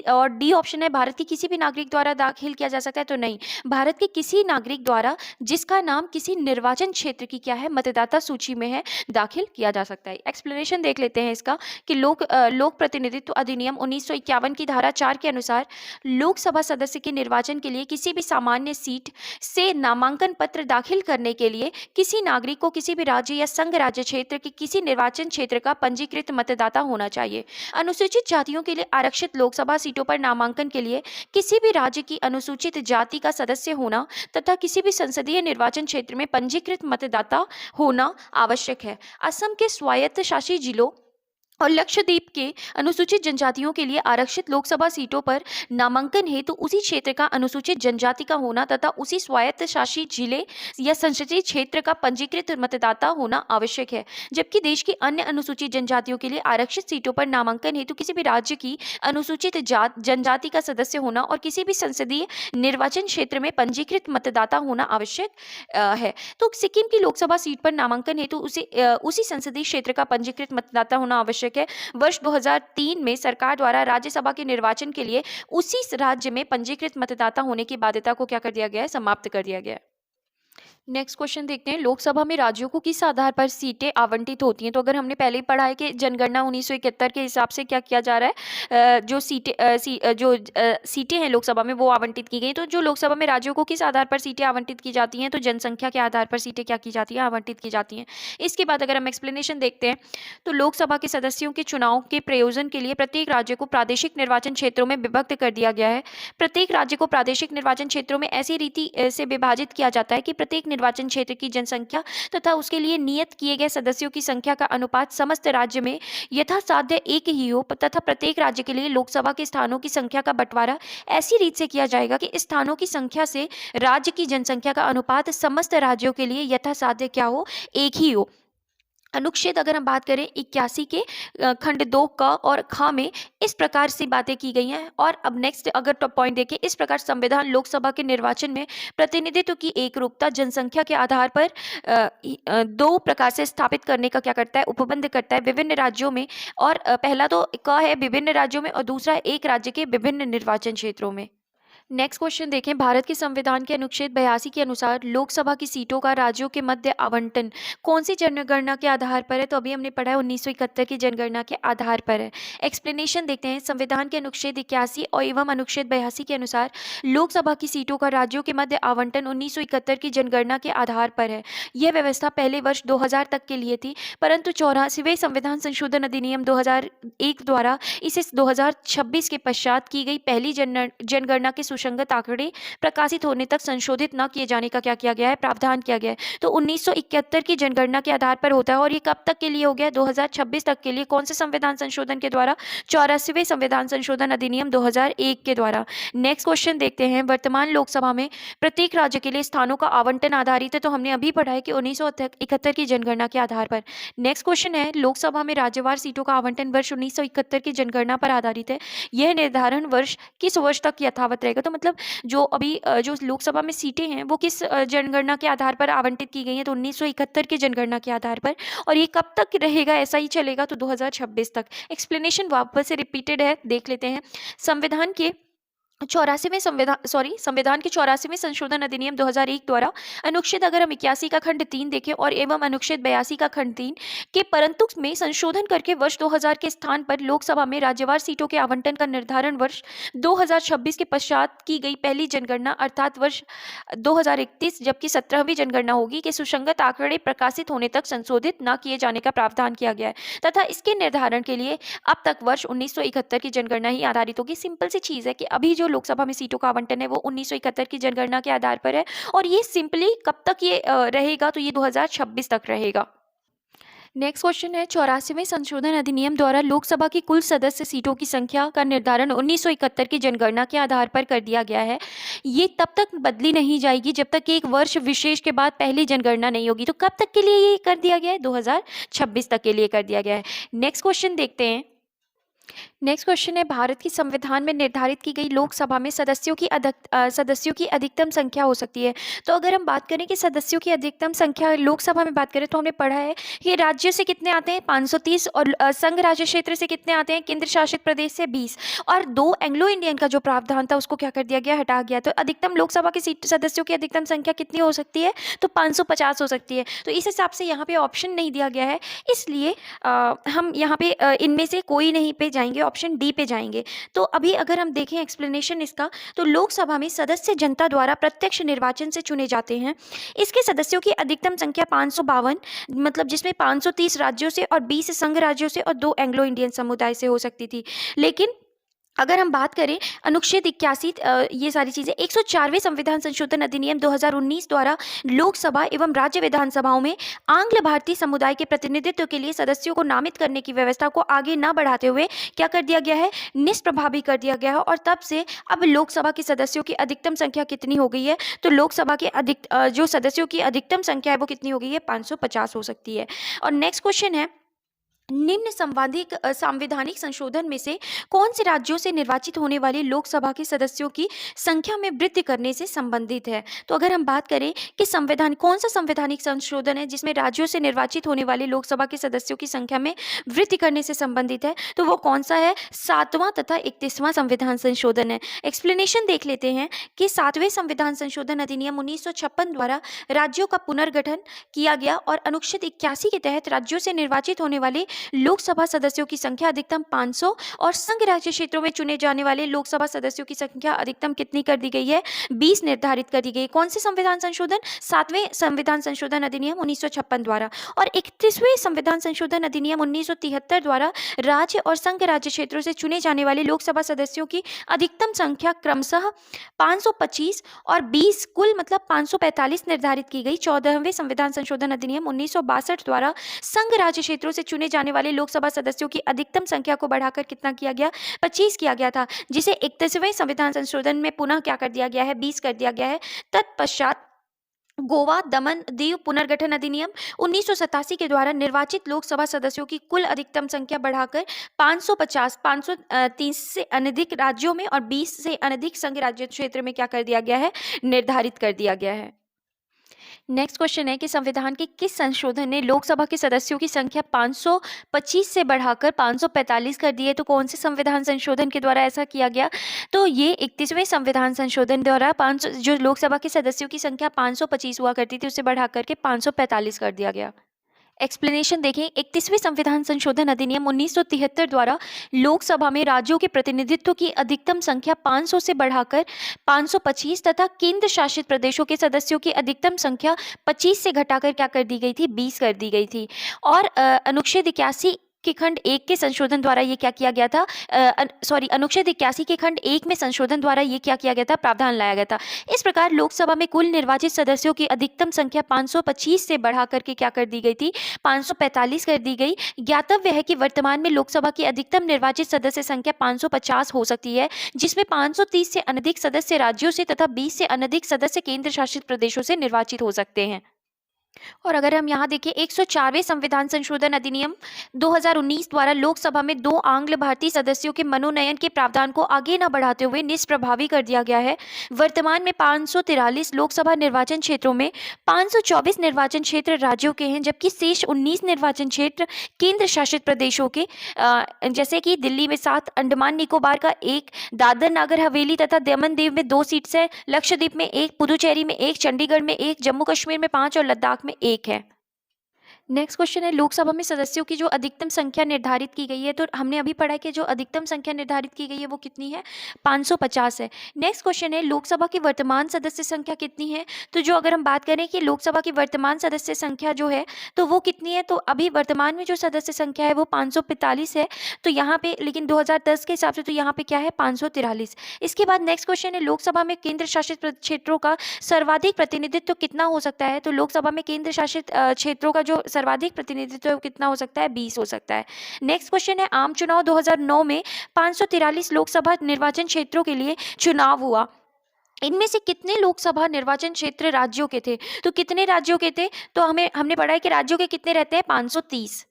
और डी ऑप्शन है भारत के किसी भी नागरिक द्वारा दाखिल किया जा सकता है, तो नहीं। भारत के किसी नागरिक द्वारा जिसका नाम किसी निर्वाचन क्षेत्र की क्या है, मतदाता सूची में है, दाखिल किया जा सकता है। एक्सप्लेनेशन देख लेते हैं इसका कि लोक प्रतिनिधित्व अधिनियम 1951 की धारा 4 के अनुसार लोकसभा सदस्य के निर्वाचन के लिए किसी भी सामान्य सीट से नामांकन पत्र दाखिल करने के लिए किसी नागरिक को किसी भी राज्य या संघ राज्य क्षेत्र के किसी निर्वाचन क्षेत्र का पंजीकृत मतदाता होना चाहिए। अनुसूचित जातियों के लिए आरक्षित लोकसभा सीटों पर नामांकन के लिए किसी भी राज्य की अनुसूचित जाति का सदस्य होना तथा किसी भी संसदीय निर्वाचन क्षेत्र में पंजीकृत मतदाता होना आवश्यक है। असम के स्वायत्त शासी जिलों और लक्षद्वीप के अनुसूचित जनजातियों के लिए आरक्षित लोकसभा सीटों पर नामांकन हेतु उसी क्षेत्र का अनुसूचित जनजाति का होना तथा उसी स्वायत्त शासी जिले या संसदीय क्षेत्र का पंजीकृत मतदाता होना आवश्यक है। जबकि देश की अन्य अनुसूचित जनजातियों के लिए आरक्षित सीटों पर नामांकन हेतु किसी भी राज्य की अनुसूचित जनजाति का सदस्य होना और किसी भी संसदीय निर्वाचन क्षेत्र में पंजीकृत मतदाता होना आवश्यक है। तो सिक्किम की लोकसभा सीट पर नामांकन हेतु उसी संसदीय क्षेत्र का पंजीकृत मतदाता होना आवश्यक है। वर्ष 2003 में सरकार द्वारा राज्यसभा के निर्वाचन के लिए उसी राज्य में पंजीकृत मतदाता होने की बाध्यता को क्या कर दिया गया है, समाप्त कर दिया गया है। नेक्स्ट क्वेश्चन देखते हैं, लोकसभा में राज्यों को किस आधार पर सीटें आवंटित होती हैं। तो अगर हमने पहले ही पढ़ा है कि जनगणना 1971 के हिसाब से क्या किया जा रहा है, जो सीटें हैं लोकसभा में वो आवंटित की गई। तो जो लोकसभा में राज्यों को किस आधार पर सीटें आवंटित की जाती हैं, तो जनसंख्या के आधार पर सीटें क्या की जाती हैं, आवंटित की जाती हैं। इसके बाद अगर हम एक्सप्लेनेशन देखते हैं तो लोकसभा के सदस्यों के चुनाव के प्रयोजन के लिए प्रत्येक राज्य को प्रादेशिक निर्वाचन क्षेत्रों में विभक्त कर दिया गया है। प्रत्येक राज्य को प्रादेशिक निर्वाचन क्षेत्रों में ऐसी रीति से विभाजित किया जाता है कि प्रत्येक निर्वाचन क्षेत्र की जनसंख्या तथा उसके लिए नियत किए गए सदस्यों की संख्या का अनुपात समस्त राज्य में यथासाध्य एक ही हो तथा प्रत्येक राज्य के लिए लोकसभा के स्थानों की संख्या का बंटवारा ऐसी रीत से किया जाएगा कि स्थानों की संख्या से राज्य की जनसंख्या का अनुपात समस्त राज्यों के लिए यथासाध्य क्या हो, एक ही हो। अनुच्छेद अगर हम बात करें 81 के खंड 2 क और ख में इस प्रकार से बातें की गई हैं। और अब नेक्स्ट अगर टॉप पॉइंट देखें, इस प्रकार संविधान लोकसभा के निर्वाचन में प्रतिनिधित्व की एकरूपता जनसंख्या के आधार पर दो प्रकार से स्थापित करने का क्या करता है, उपबंध करता है विभिन्न राज्यों में। और पहला तो क है विभिन्न राज्यों में और दूसरा एक राज्य के विभिन्न निर्वाचन क्षेत्रों में। नेक्स्ट क्वेश्चन देखें, भारत के संविधान के अनुच्छेद 82 के अनुसार लोकसभा की सीटों का राज्यों के मध्य आवंटन कौन सी जनगणना के आधार पर है। तो अभी हमने पढ़ा है 1971 की जनगणना के आधार पर है। एक्सप्लेनेशन देखते हैं, संविधान के अनुच्छेद 81 और एवं अनुच्छेद 82 के अनुसार लोकसभा की सीटों का राज्यों के मध्य आवंटन 1971 की जनगणना के आधार पर है। यह व्यवस्था पहले वर्ष 2000 तक के लिए थी, परंतु 84वें संविधान संशोधन अधिनियम 2001 द्वारा इसे 2026 के पश्चात की गई पहली जनगणना के सुसंगत आंकड़े प्रकाशित होने तक संशोधित न किए जाने का क्या किया गया है, प्रावधान किया गया है। तो 1971 की जनगणना के आधार पर होता है और ये कब तक के लिए हो गया, 2026 तक के लिए। कौन से संविधान संशोधन के द्वारा, 84वें संविधान संशोधन अधिनियम 2001 के द्वारा। नेक्स्ट क्वेश्चन देखते हैं, वर्तमान लोकसभा में प्रत्येक राज्य के लिए स्थानों का आवंटन आधारित है। तो हमने अभी पढ़ा है कि 1971 की जनगणना के आधार पर। नेक्स्ट क्वेश्चन है, लोकसभा में राज्यवार सीटों का आवंटन वर्ष 1971 की जनगणना पर आधारित है। यह निर्धारण वर्ष किस वर्ष तक यथावत रहेगा। तो मतलब जो अभी जो लोकसभा में सीटें हैं वो किस जनगणना के आधार पर आवंटित की गई हैं, तो 1971 की जनगणना के आधार पर। और ये कब तक रहेगा, ऐसा ही चलेगा, तो 2026 तक। एक्सप्लेनेशन वापस से रिपीटेड है, देख लेते हैं। संविधान के 84वें संशोधन अधिनियम 2001 द्वारा अनुच्छेद अगर हम 81 का खंड 3 देखें और एवं अनुच्छेद 82 का खंड 3 के परंतु में संशोधन करके वर्ष 2000 के स्थान पर लोकसभा में राज्यवार सीटों के आवंटन का निर्धारण वर्ष 2026 के पश्चात की गई पहली जनगणना अर्थात वर्ष 2031 जबकि 17वीं जनगणना होगी के सुसंगत आंकड़े प्रकाशित होने तक संशोधित न किए जाने का प्रावधान किया गया है तथा इसके निर्धारण के लिए अब तक वर्ष 1971 की जनगणना ही आधारित होगी। सिंपल सी चीज है कि अभी जो लोकसभा में सीटों का आवंटन है वो 1971 की जनगणना के आधार पर है और ये सिंपली कब तक ये रहेगा, तो ये 2026 तक रहेगा। नेक्स्ट क्वेश्चन है 84वें संशोधन अधिनियम द्वारा लोकसभा की कुल सदस्य सीटों की संख्या का निर्धारण 1971 की जनगणना के आधार पर कर दिया गया है। ये तब तक बदली नहीं जाएगी जब तक कि एक वर्ष विशेष के बाद पहली जनगणना नहीं होगी। तो कब तक के लिए ये कर दिया गया है? 2026 तक के लिए कर दिया गया है। नेक्स्ट क्वेश्चन देखते हैं। नेक्स्ट क्वेश्चन है भारत की संविधान में निर्धारित की गई लोकसभा में सदस्यों की अधिकतम संख्या हो सकती है। तो अगर हम बात करें कि सदस्यों की अधिकतम संख्या लोकसभा में बात करें तो हमने पढ़ा है कि राज्य से कितने आते हैं 530 और संघ राज्य क्षेत्र से कितने आते हैं केंद्र शासित प्रदेश से 20 और 2 एंग्लो इंडियन का जो प्रावधान था उसको क्या कर दिया गया हटा गया। तो अधिकतम लोकसभा की सीट सदस्यों की अधिकतम संख्या कितनी हो सकती है तो 550 हो सकती है। तो इस हिसाब से यहाँ पे ऑप्शन नहीं दिया गया है, इसलिए हम यहाँ पे इनमें से कोई नहीं पे जाएंगे, ऑप्शन डी पे जाएंगे। तो अभी अगर हम देखें एक्सप्लेनेशन इसका, तो लोकसभा में सदस्य जनता द्वारा प्रत्यक्ष निर्वाचन से चुने जाते हैं। इसके सदस्यों की अधिकतम संख्या 552 मतलब जिसमें 530 राज्यों से और 20 संघ राज्यों से और 2 एंग्लो इंडियन समुदाय से हो सकती थी। लेकिन अगर हम बात करें अनुच्छेद 81 ये सारी चीज़ें 104वें संविधान संशोधन अधिनियम 2019 द्वारा लोकसभा एवं राज्य विधानसभाओं में आंग्ल भारतीय समुदाय के प्रतिनिधित्व के लिए सदस्यों को नामित करने की व्यवस्था को आगे न बढ़ाते हुए क्या कर दिया गया है, निष्प्रभावी कर दिया गया है। और तब से अब लोकसभा के सदस्यों की अधिकतम संख्या कितनी हो गई है, तो लोकसभा के जो सदस्यों की अधिकतम संख्या है वो कितनी हो गई है, 550 हो सकती है। और नेक्स्ट क्वेश्चन है निम्न संवैधानिक संशोधन में से कौन से राज्यों से निर्वाचित होने वाले लोकसभा के सदस्यों की संख्या में वृद्धि करने से संबंधित है। तो अगर हम बात करें कि कौन सा संवैधानिक संशोधन है जिसमें राज्यों से निर्वाचित होने वाले लोकसभा के सदस्यों की संख्या में वृद्धि करने से संबंधित है, तो वो कौन सा है, 7वां तथा 31वां संविधान संशोधन है। एक्सप्लेनेशन देख लेते हैं कि 7वें संविधान संशोधन अधिनियम 1956 द्वारा राज्यों का पुनर्गठन किया गया और अनुच्छेद 81 के तहत राज्यों से निर्वाचित होने वाले लोकसभा सदस्यों की संख्या अधिकतम 500 और संघ राज्य क्षेत्रों में चुने जाने वाले लोकसभा सदस्यों की संख्या अधिकतम कितनी कर दी गई है, 20 निर्धारित कर दी गई। कौन से संविधान संशोधन, 7वें संविधान संशोधन अधिनियम 1956 द्वारा। और 31वें संविधान संशोधन अधिनियम 1973 द्वारा राज्य और संघ राज्य क्षेत्रों से चुने जाने वाले लोकसभा सदस्यों की अधिकतम संख्या क्रमशः 525 और 20 कुल मतलब 545 निर्धारित की गई। 14वें संविधान संशोधन अधिनियम 1962 द्वारा संघ राज्य क्षेत्रों से चुने जाने वाले लोकसभा सदस्यों की अधिकतम संख्या को बढ़ाकर कितना किया गया, 25 किया गया था, जिसे 31वें संविधान संशोधन में पुनः क्या कर दिया गया है, 20 कर दिया गया है। तत्पश्चात गोवा दमन दीव पुनर्गठन अधिनियम 1987 के द्वारा निर्वाचित लोकसभा सदस्यों की कुल अधिकतम संख्या बढ़ाकर 530 से अनधिक राज्यों में और 20 से अनधिक संघ राज्य क्षेत्र में क्या कर दिया गया है, निर्धारित कर दिया गया है। नेक्स्ट क्वेश्चन है कि संविधान के किस संशोधन ने लोकसभा के सदस्यों की संख्या 525 से बढ़ाकर 545 कर दी है। तो कौन से संविधान संशोधन के द्वारा ऐसा किया गया, तो ये 31वें संविधान संशोधन द्वारा जो लोकसभा के सदस्यों की संख्या 525 हुआ करती थी उसे बढ़ा करके 545 कर दिया गया। एक्सप्लेनेशन देखें, 31वें संविधान संशोधन अधिनियम 1973 द्वारा लोकसभा में राज्यों के प्रतिनिधित्व की अधिकतम संख्या 500 से बढ़ाकर 525 तथा केंद्र शासित प्रदेशों के सदस्यों की अधिकतम संख्या 25 से घटाकर क्या कर दी गई थी, 20 कर दी गई थी। और अनुच्छेद 81 के खंड 1 के संशोधन द्वारा ये क्या किया गया था, अनुच्छेद 81 के खंड 1 में संशोधन द्वारा ये क्या किया गया था, प्रावधान लाया गया था। इस प्रकार लोकसभा में कुल निर्वाचित सदस्यों की अधिकतम संख्या 525 से बढ़ा करके क्या कर दी गई थी, 545 कर दी गई। ज्ञातव्य है कि वर्तमान में लोकसभा की अधिकतम निर्वाचित सदस्य संख्या 550 हो सकती है, जिसमें 530 से अनधिक सदस्य राज्यों से तथा 20 से अनधिक सदस्य केंद्र शासित प्रदेशों से निर्वाचित हो सकते हैं। और अगर हम यहाँ देखें 104वें संविधान संशोधन अधिनियम 2019 द्वारा लोकसभा में 2 आंग्ल भारतीय सदस्यों के मनोनयन के प्रावधान को आगे न बढ़ाते हुए निष्प्रभावी कर दिया गया है। वर्तमान में 543 लोकसभा निर्वाचन क्षेत्रों में 524 निर्वाचन क्षेत्र राज्यों के हैं, जबकि शेष 19 निर्वाचन क्षेत्र केंद्र शासित प्रदेशों के जैसे कि दिल्ली में 7, अंडमान निकोबार का 1, दादर नागर हवेली तथा दमन दीव में 2 सीट्स है, लक्षद्वीप में 1, पुदुचेरी में 1, चंडीगढ़ में 1, जम्मू कश्मीर में 5 और लद्दाख में 1 है। नेक्स्ट क्वेश्चन है लोकसभा में सदस्यों की जो अधिकतम संख्या निर्धारित की गई है, तो हमने अभी पढ़ा कि जो अधिकतम संख्या निर्धारित की गई है वो कितनी है, 550 है। नेक्स्ट क्वेश्चन है लोकसभा की वर्तमान सदस्य संख्या कितनी है। तो जो अगर हम बात करें कि लोकसभा की वर्तमान सदस्य संख्या जो है तो वो कितनी है, तो अभी वर्तमान में जो सदस्य संख्या है वो 545 है। तो यहाँ पे लेकिन 2010 के हिसाब से तो यहाँ पे क्या है, 543। इसके बाद नेक्स्ट क्वेश्चन है लोकसभा में केंद्र शासित क्षेत्रों का सर्वाधिक प्रतिनिधित्व कितना हो सकता है। तो लोकसभा में केंद्र शासित क्षेत्रों का जो सर्वाधिक प्रतिनिधित्व कितना हो सकता है? 20 हो सकता है। नेक्स्ट क्वेश्चन है, आम चुनाव 2009 में 543 लोकसभा निर्वाचन क्षेत्रों के लिए चुनाव हुआ। इनमें से कितने लोकसभा निर्वाचन क्षेत्र राज्यों के थे? तो कितने राज्यों के थे? तो हमने पढ़ा है कि राज्यों के कितने रहते हैं? 530।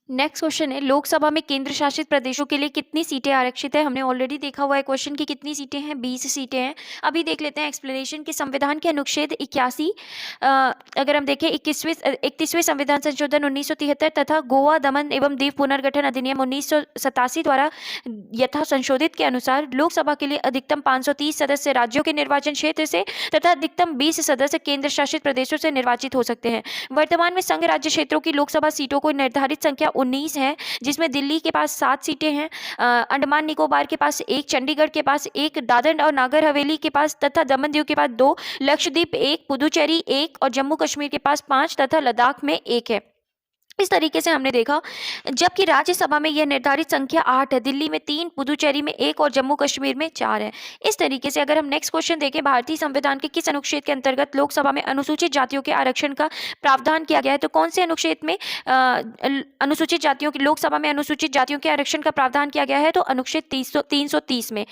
नेक्स्ट क्वेश्चन है, लोकसभा में केंद्र शासित प्रदेशों के लिए कितनी सीटें आरक्षित है? हमने ऑलरेडी देखा हुआ है क्वेश्चन की कितनी सीटें हैं? 20 सीटें हैं। अभी देख लेते हैं एक्सप्लेनेशन कि संविधान के अनुच्छेद 81 अगर हम देखें 31वें संविधान संशोधन 1973 तथा गोवा दमन एवं दीव पुनर्गठन अधिनियम 1987 द्वारा यथा संशोधित के अनुसार लोकसभा के लिए अधिकतम 530 सदस्य राज्यों के निर्वाचन क्षेत्र से तथा अधिकतम 20 सदस्य केंद्र शासित प्रदेशों से निर्वाचित हो सकते हैं। वर्तमान में संघ राज्य क्षेत्रों की लोकसभा सीटों को निर्धारित संख्या 19 है, जिसमें दिल्ली के पास 7 सीटें हैं, अंडमान निकोबार के पास 1, चंडीगढ़ के पास 1, दादर और नागर हवेली के पास तथा दमन दीव के पास 2, लक्षद्वीप 1, पुदुचेरी 1 और जम्मू कश्मीर के पास 5 तथा लद्दाख में 1 है। इस तरीके से हमने देखा, जबकि राज्यसभा में यह निर्धारित संख्या 8 है, दिल्ली में 3, पुदुचेरी में 1 और जम्मू कश्मीर में 4 है। इस तरीके से अगर हम नेक्स्ट क्वेश्चन देखें, भारतीय संविधान के किस अनुच्छेद के अंतर्गत लोकसभा में अनुसूचित जातियों के आरक्षण का प्रावधान किया गया है? तो कौन से अनुच्छेद में अनुसूचित जातियों की लोकसभा में अनुसूचित जातियों के आरक्षण का प्रावधान किया गया है? तो अनुच्छेद 330 में।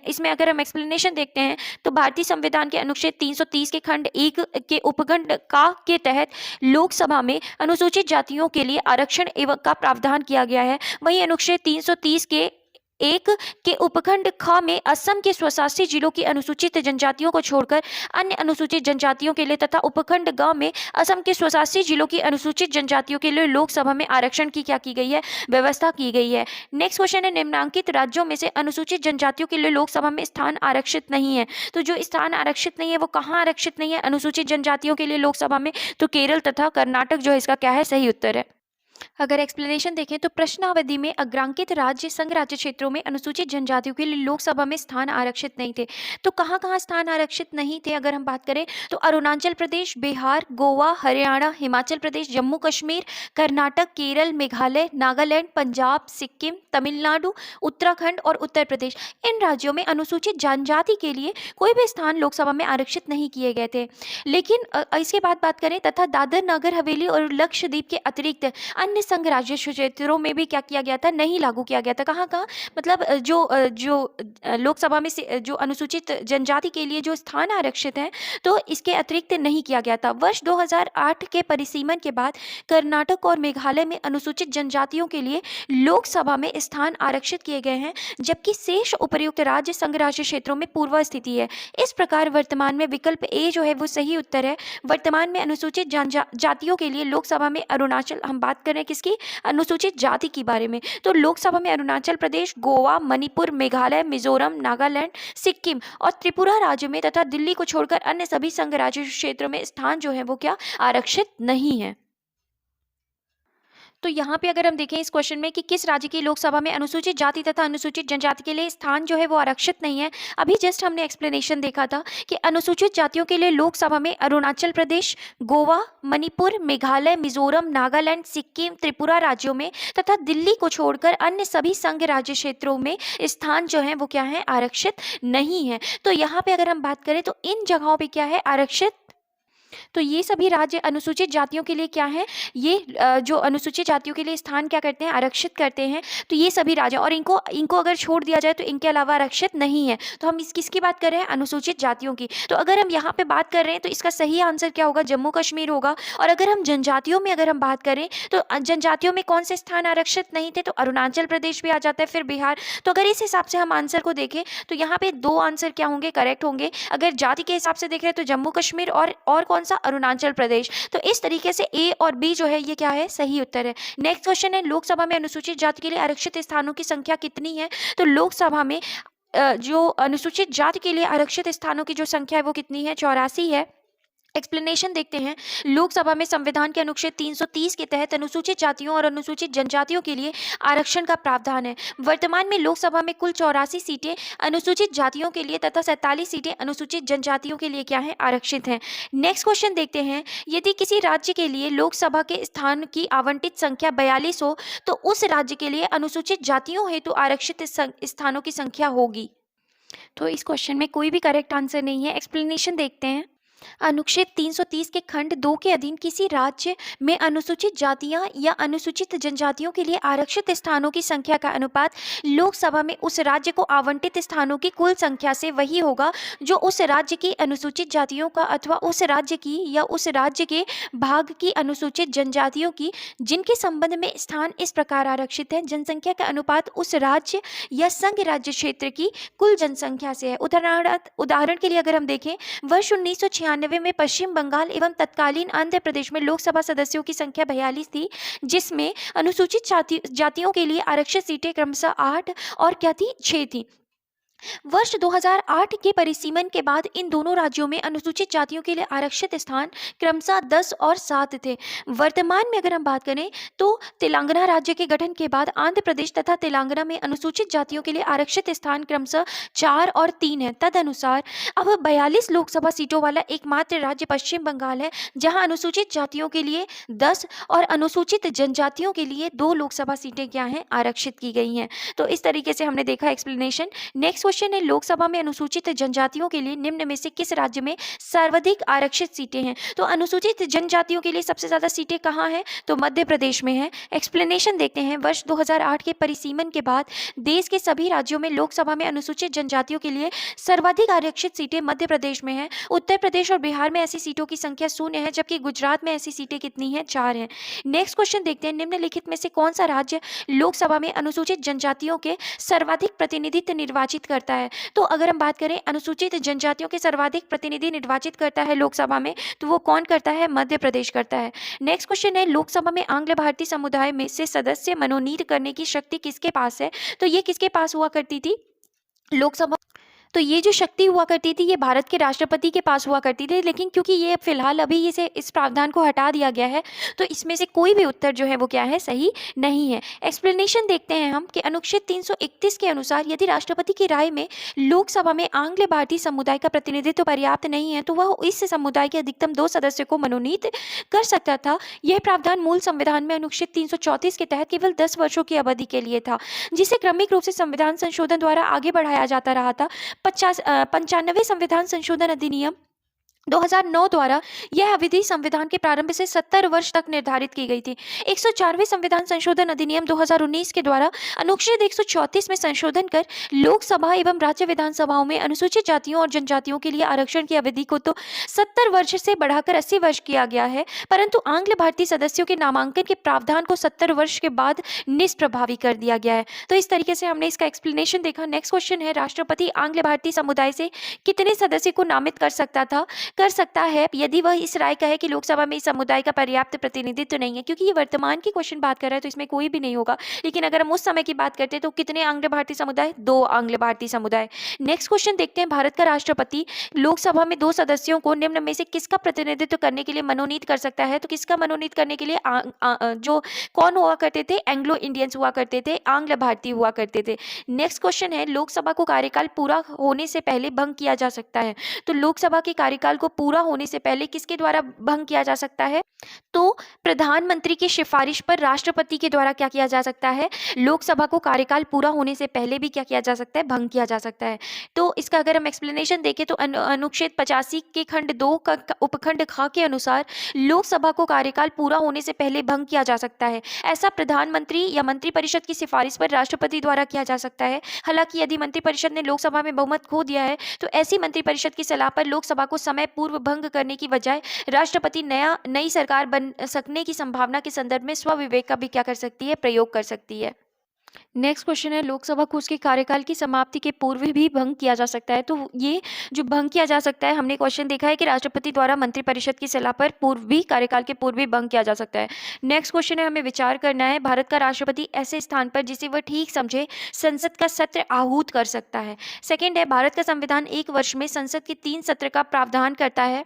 इसमें अगर हम एक्सप्लेनेशन देखते हैं तो भारतीय संविधान के अनुच्छेद 330 के खंड 1 के उपखंड का के तहत लोकसभा में अनुसूचित जातियों के लिए आरक्षण एवं का प्रावधान किया गया है। वहीं अनुच्छेद 330 के 1 के उपखंड ख में असम के स्वशासी जिलों की अनुसूचित जनजातियों को छोड़कर अन्य अनुसूचित जनजातियों के लिए तथा उपखंड ग में असम के स्वशासी जिलों की अनुसूचित जनजातियों के लिए लोकसभा में आरक्षण की क्या की गई है? व्यवस्था की गई है। नेक्स्ट क्वेश्चन है, निम्नलिखित राज्यों में से अनुसूचित जनजातियों के लिए लोकसभा में स्थान आरक्षित नहीं है। तो जो स्थान आरक्षित नहीं है वो कहाँ आरक्षित नहीं है अनुसूचित जनजातियों के लिए लोकसभा में? तो केरल तथा कर्नाटक जो है इसका क्या है? सही उत्तर है। अगर एक्सप्लेनेशन देखें तो प्रश्नावधि में अग्रांकित राज्य संघ राज्य क्षेत्रों में अनुसूचित जनजातियों के लिए लोकसभा में स्थान आरक्षित नहीं थे। तो कहाँ कहाँ स्थान आरक्षित नहीं थे अगर हम बात करें तो अरुणाचल प्रदेश, बिहार, गोवा, हरियाणा, हिमाचल प्रदेश, जम्मू कश्मीर, कर्नाटक, केरल, मेघालय, नागालैंड, पंजाब, सिक्किम, तमिलनाडु, उत्तराखंड और उत्तर प्रदेश। इन राज्यों में अनुसूचित जनजाति के लिए कोई भी स्थान लोकसभा में आरक्षित नहीं किए गए थे। लेकिन इसके बाद बात करें तथा दादर नगर हवेली और लक्षद्वीप के अतिरिक्त अन्य संघ राज्य क्षेत्रों में भी क्या किया गया था? नहीं लागू किया गया था। कहाँ कहाँ? मतलब जो लोकसभा में से जो अनुसूचित जनजाति के लिए जो स्थान आरक्षित हैं तो इसके अतिरिक्त नहीं किया गया था। वर्ष 2008 के परिसीमन के बाद कर्नाटक और मेघालय में अनुसूचित जनजातियों के लिए लोकसभा में स्थान आरक्षित किए गए हैं, जबकि शेष उपर्युक्त राज्य संघ राज्य क्षेत्रों में पूर्व स्थिति है। इस प्रकार वर्तमान में विकल्प ए जो है वो सही उत्तर है। वर्तमान में अनुसूचित जातियों के लिए लोकसभा में अरुणाचल, हम बात करें किसकी? अनुसूचित जाति के बारे में, तो लोकसभा में अरुणाचल प्रदेश, गोवा, मणिपुर, मेघालय, मिजोरम, नागालैंड, सिक्किम और त्रिपुरा राज्य में तथा दिल्ली को छोड़कर अन्य सभी संघ राज्य क्षेत्र में स्थान जो है वो क्या? आरक्षित नहीं है। तो यहाँ पे अगर हम देखें इस क्वेश्चन में कि किस राज्य की लोकसभा में अनुसूचित जाति तथा अनुसूचित जनजाति के लिए स्थान जो है वो आरक्षित नहीं है, अभी जस्ट हमने एक्सप्लेनेशन देखा था कि अनुसूचित जातियों के लिए लोकसभा में अरुणाचल प्रदेश, गोवा, मणिपुर, मेघालय, मिजोरम, नागालैंड, सिक्किम, त्रिपुरा राज्यों में तथा दिल्ली को छोड़कर अन्य सभी संघ राज्य क्षेत्रों में स्थान जो है वो क्या है? आरक्षित नहीं है। तो यहाँ पे अगर हम बात करें तो इन जगहों पे क्या है? आरक्षित। तो ये सभी राज्य अनुसूचित जातियों के लिए क्या है? ये जो अनुसूचित जातियों के लिए स्थान क्या करते हैं? आरक्षित करते हैं। तो ये सभी राज्य, और इनको अगर छोड़ दिया जाए तो इनके अलावा आरक्षित नहीं है। तो हम किसकी बात कर रहे हैं? अनुसूचित जातियों की। तो अगर हम यहाँ पे बात कर रहे हैं तो इसका सही आंसर क्या होगा? जम्मू कश्मीर होगा। और अगर हम जनजातियों में अगर हम बात करें तो जनजातियों में कौन से स्थान आरक्षित नहीं थे? तो अरुणाचल प्रदेश भी आ जाता है, फिर बिहार। तो अगर इस हिसाब से हम आंसर को देखें तो यहाँ पे 2 आंसर क्या होंगे? करेक्ट होंगे। अगर जाति के हिसाब से देख रहे हैं तो जम्मू कश्मीर और कौन सा? अरुणाचल प्रदेश। तो इस तरीके से ए और बी जो है ये क्या है? सही उत्तर है। नेक्स्ट क्वेश्चन है, लोकसभा में अनुसूचित जाति के लिए आरक्षित स्थानों की संख्या कितनी है? तो लोकसभा में जो अनुसूचित जाति के लिए आरक्षित स्थानों की जो संख्या है वो कितनी है? 84 है। एक्सप्लेनेशन देखते हैं। लोकसभा में संविधान के अनुच्छेद 330 के तहत अनुसूचित जातियों और अनुसूचित जनजातियों के लिए आरक्षण का प्रावधान है। वर्तमान में लोकसभा में कुल 84 सीटें अनुसूचित जातियों के लिए तथा 47 सीटें अनुसूचित जनजातियों के लिए क्या है? आरक्षित हैं। नेक्स्ट क्वेश्चन देखते हैं, यदि किसी राज्य के लिए लोकसभा के स्थान की आवंटित संख्या 42 हो तो उस राज्य के लिए अनुसूचित जातियों हेतु आरक्षित स्थानों की संख्या होगी। तो इस क्वेश्चन में कोई भी करेक्ट आंसर नहीं है। एक्सप्लेनेशन देखते हैं। अनुच्छेद 330 के खंड 2 के अधीन किसी राज्य में अनुसूचित जातियां या अनुसूचित जनजातियों के लिए आरक्षित स्थानों की संख्या का अनुपात लोकसभा में उस राज्य को आवंटित स्थानों की कुल संख्या से वही होगा जो उस राज्य की अनुसूचित जातियों का अथवा उस राज्य की या उस राज्य के भाग की अनुसूचित जनजातियों की जिनके संबंध में स्थान इस प्रकार आरक्षित है जनसंख्या का अनुपात उस राज्य या संघ राज्य क्षेत्र की कुल जनसंख्या से है। उदाहरण के लिए अगर हम देखें, वर्ष 1996 में पश्चिम बंगाल एवं तत्कालीन आंध्र प्रदेश में लोकसभा सदस्यों की संख्या 42 थी, जिसमें अनुसूचित जातियों के लिए आरक्षित सीटें क्रमशः 8 और क्या थी 6 थी। वर्ष 2008 के परिसीमन के बाद इन दोनों राज्यों में अनुसूचित जातियों के लिए आरक्षित स्थान क्रमशः 10 और 7 थे। वर्तमान में अगर हम बात करें तो तेलंगाना राज्य के गठन के बाद आंध्र प्रदेश तथा तेलंगाना में अनुसूचित जातियों के लिए आरक्षित स्थान क्रमशः 4 और 3 है। तदनुसार अब 42 लोकसभा सीटों वाला एकमात्र राज्य पश्चिम बंगाल है, जहां अनुसूचित जातियों के लिए 10 और अनुसूचित जनजातियों के लिए 2 लोकसभा सीटें क्या हैं आरक्षित की गई हैं। तो इस तरीके से हमने देखा एक्सप्लेनेशन। नेक्स्ट क्वेश्चन है, लोकसभा में अनुसूचित जनजातियों के लिए निम्न में से किस राज्य में सर्वाधिक आरक्षित सीटें हैं। तो अनुसूचित जनजातियों के लिए सबसे ज्यादा सीटें कहाँ हैं, तो मध्य प्रदेश में है। एक्सप्लेनेशन देखते हैं। वर्ष 2008 के परिसीमन के बाद देश के सभी राज्यों में लोकसभा में अनुसूचित जनजातियों के लिए सर्वाधिक आरक्षित सीटें मध्य प्रदेश में है। उत्तर प्रदेश और बिहार में ऐसी सीटों की संख्या 0 है, जबकि गुजरात में ऐसी सीटें कितनी हैं, 4 हैं। नेक्स्ट क्वेश्चन देखते हैं, निम्नलिखित में से कौन सा राज्य लोकसभा में अनुसूचित जनजातियों के सर्वाधिक प्रतिनिधित्व निर्वाचित करता है। तो अगर हम बात करें अनुसूचित जनजातियों के सर्वाधिक प्रतिनिधि निर्वाचित करता है लोकसभा में, तो वो कौन करता है, मध्य प्रदेश करता है। नेक्स्ट क्वेश्चन है, लोकसभा में आंग्ल भारतीय समुदाय में से सदस्य मनोनीत करने की शक्ति किसके पास है। तो ये किसके पास हुआ करती थी, लोकसभा। तो ये जो शक्ति हुआ करती थी ये भारत के राष्ट्रपति के पास हुआ करती थी, लेकिन क्योंकि ये फिलहाल अभी इस प्रावधान को हटा दिया गया है, तो इसमें से कोई भी उत्तर जो है वो क्या है, सही नहीं है। एक्सप्लेनेशन देखते हैं हम कि अनुच्छेद 331 के अनुसार यदि राष्ट्रपति की राय में लोकसभा में आंग्ल भारतीय समुदाय का प्रतिनिधित्व पर्याप्त नहीं है, तो वह इस समुदाय के अधिकतम 2 सदस्यों को मनोनीत कर सकता था। यह प्रावधान मूल संविधान में अनुच्छेद 334 के तहत केवल 10 वर्षों की अवधि के लिए था, जिसे क्रमिक रूप से संविधान संशोधन द्वारा आगे बढ़ाया जाता रहा था। 95 संविधान संशोधन अधिनियम 2009 द्वारा यह अवधि संविधान के प्रारंभ से 70 वर्ष तक निर्धारित की गई थी। 104वें संविधान संशोधन अधिनियम 2019 के द्वारा अनुच्छेद 134 में संशोधन कर लोकसभा एवं राज्य विधानसभाओं में अनुसूचित जातियों और जनजातियों के लिए आरक्षण की अवधि को तो 70 वर्ष से बढ़ाकर 80 वर्ष किया गया है, परंतु आंग्ल भारतीय सदस्यों के नामांकन के प्रावधान को 70 वर्ष के बाद निष्प्रभावी कर दिया गया है। तो इस तरीके से हमने इसका एक्सप्लेनेशन देखा। नेक्स्ट क्वेश्चन है, राष्ट्रपति आंग्ल भारतीय समुदाय से कितने सदस्य को नामित कर सकता है यदि वह इस राय कहे कि लोकसभा में इस समुदाय का पर्याप्त प्रतिनिधित्व नहीं है। क्योंकि ये वर्तमान की क्वेश्चन बात कर रहा है तो इसमें कोई भी नहीं होगा, लेकिन अगर हम उस समय की बात करते हैं तो कितने आंग्ल भारतीय समुदाय, 2 आंग्ल भारतीय समुदाय। नेक्स्ट क्वेश्चन देखते हैं, भारत का राष्ट्रपति लोकसभा में 2 सदस्यों को निम्न में से किसका प्रतिनिधित्व करने के लिए मनोनीत कर सकता है। तो किसका मनोनीत करने के लिए जो कौन हुआ करते थे, एंग्लो इंडियंस हुआ करते थे, आंग्ल भारतीय हुआ करते थे। नेक्स्ट क्वेश्चन है, लोकसभा को कार्यकाल पूरा होने से पहले भंग किया जा सकता है। तो लोकसभा के कार्यकाल को पूरा होने से पहले किसके द्वारा भंग किया जा सकता है, तो प्रधानमंत्री की सिफारिश पर राष्ट्रपति के द्वारा क्या किया जा सकता है, लोकसभा को कार्यकाल पूरा होने से पहले भी क्या किया जा सकता है, भंग किया जा सकता है। तो इसका अगर हम एक्सप्लेनेशन देखें तो अनुच्छेद 85 के खंड 2 का उपखंड ख के अनुसार लोकसभा को कार्यकाल पूरा होने से पहले भंग किया जा सकता है। ऐसा प्रधानमंत्री या मंत्रिपरिषद की सिफारिश पर राष्ट्रपति द्वारा किया जा सकता है। हालांकि यदि मंत्रिपरिषद ने लोकसभा में बहुमत खो दिया है तो ऐसी मंत्रिपरिषद की सलाह पर लोकसभा को समय पूर्व भंग करने की बजाय राष्ट्रपति नई सरकार बन सकने की संभावना के संदर्भ में स्वविवेक का भी क्या कर सकती है, प्रयोग कर सकती है। नेक्स्ट क्वेश्चन है, लोकसभा को उसके कार्यकाल की समाप्ति के पूर्व भी भंग किया जा सकता है। तो ये जो भंग किया जा सकता है, हमने क्वेश्चन देखा है कि राष्ट्रपति द्वारा मंत्रिपरिषद की सलाह पर पूर्व भी, कार्यकाल के पूर्व भी भंग किया जा सकता है। नेक्स्ट क्वेश्चन है, हमें विचार करना है, भारत का राष्ट्रपति ऐसे स्थान पर जिसे वह ठीक समझे संसद का सत्र आहूत कर सकता है। सेकेंड है, भारत का संविधान 1 वर्ष में संसद के 3 सत्र का प्रावधान करता है,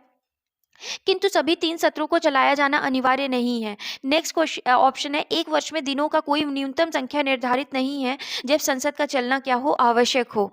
किंतु सभी 3 सत्रों को चलाया जाना अनिवार्य नहीं है। नेक्स्ट क्वेश्चन ऑप्शन है, 1 वर्ष में दिनों का कोई न्यूनतम संख्या निर्धारित नहीं है जब संसद का चलना क्या हो, आवश्यक हो।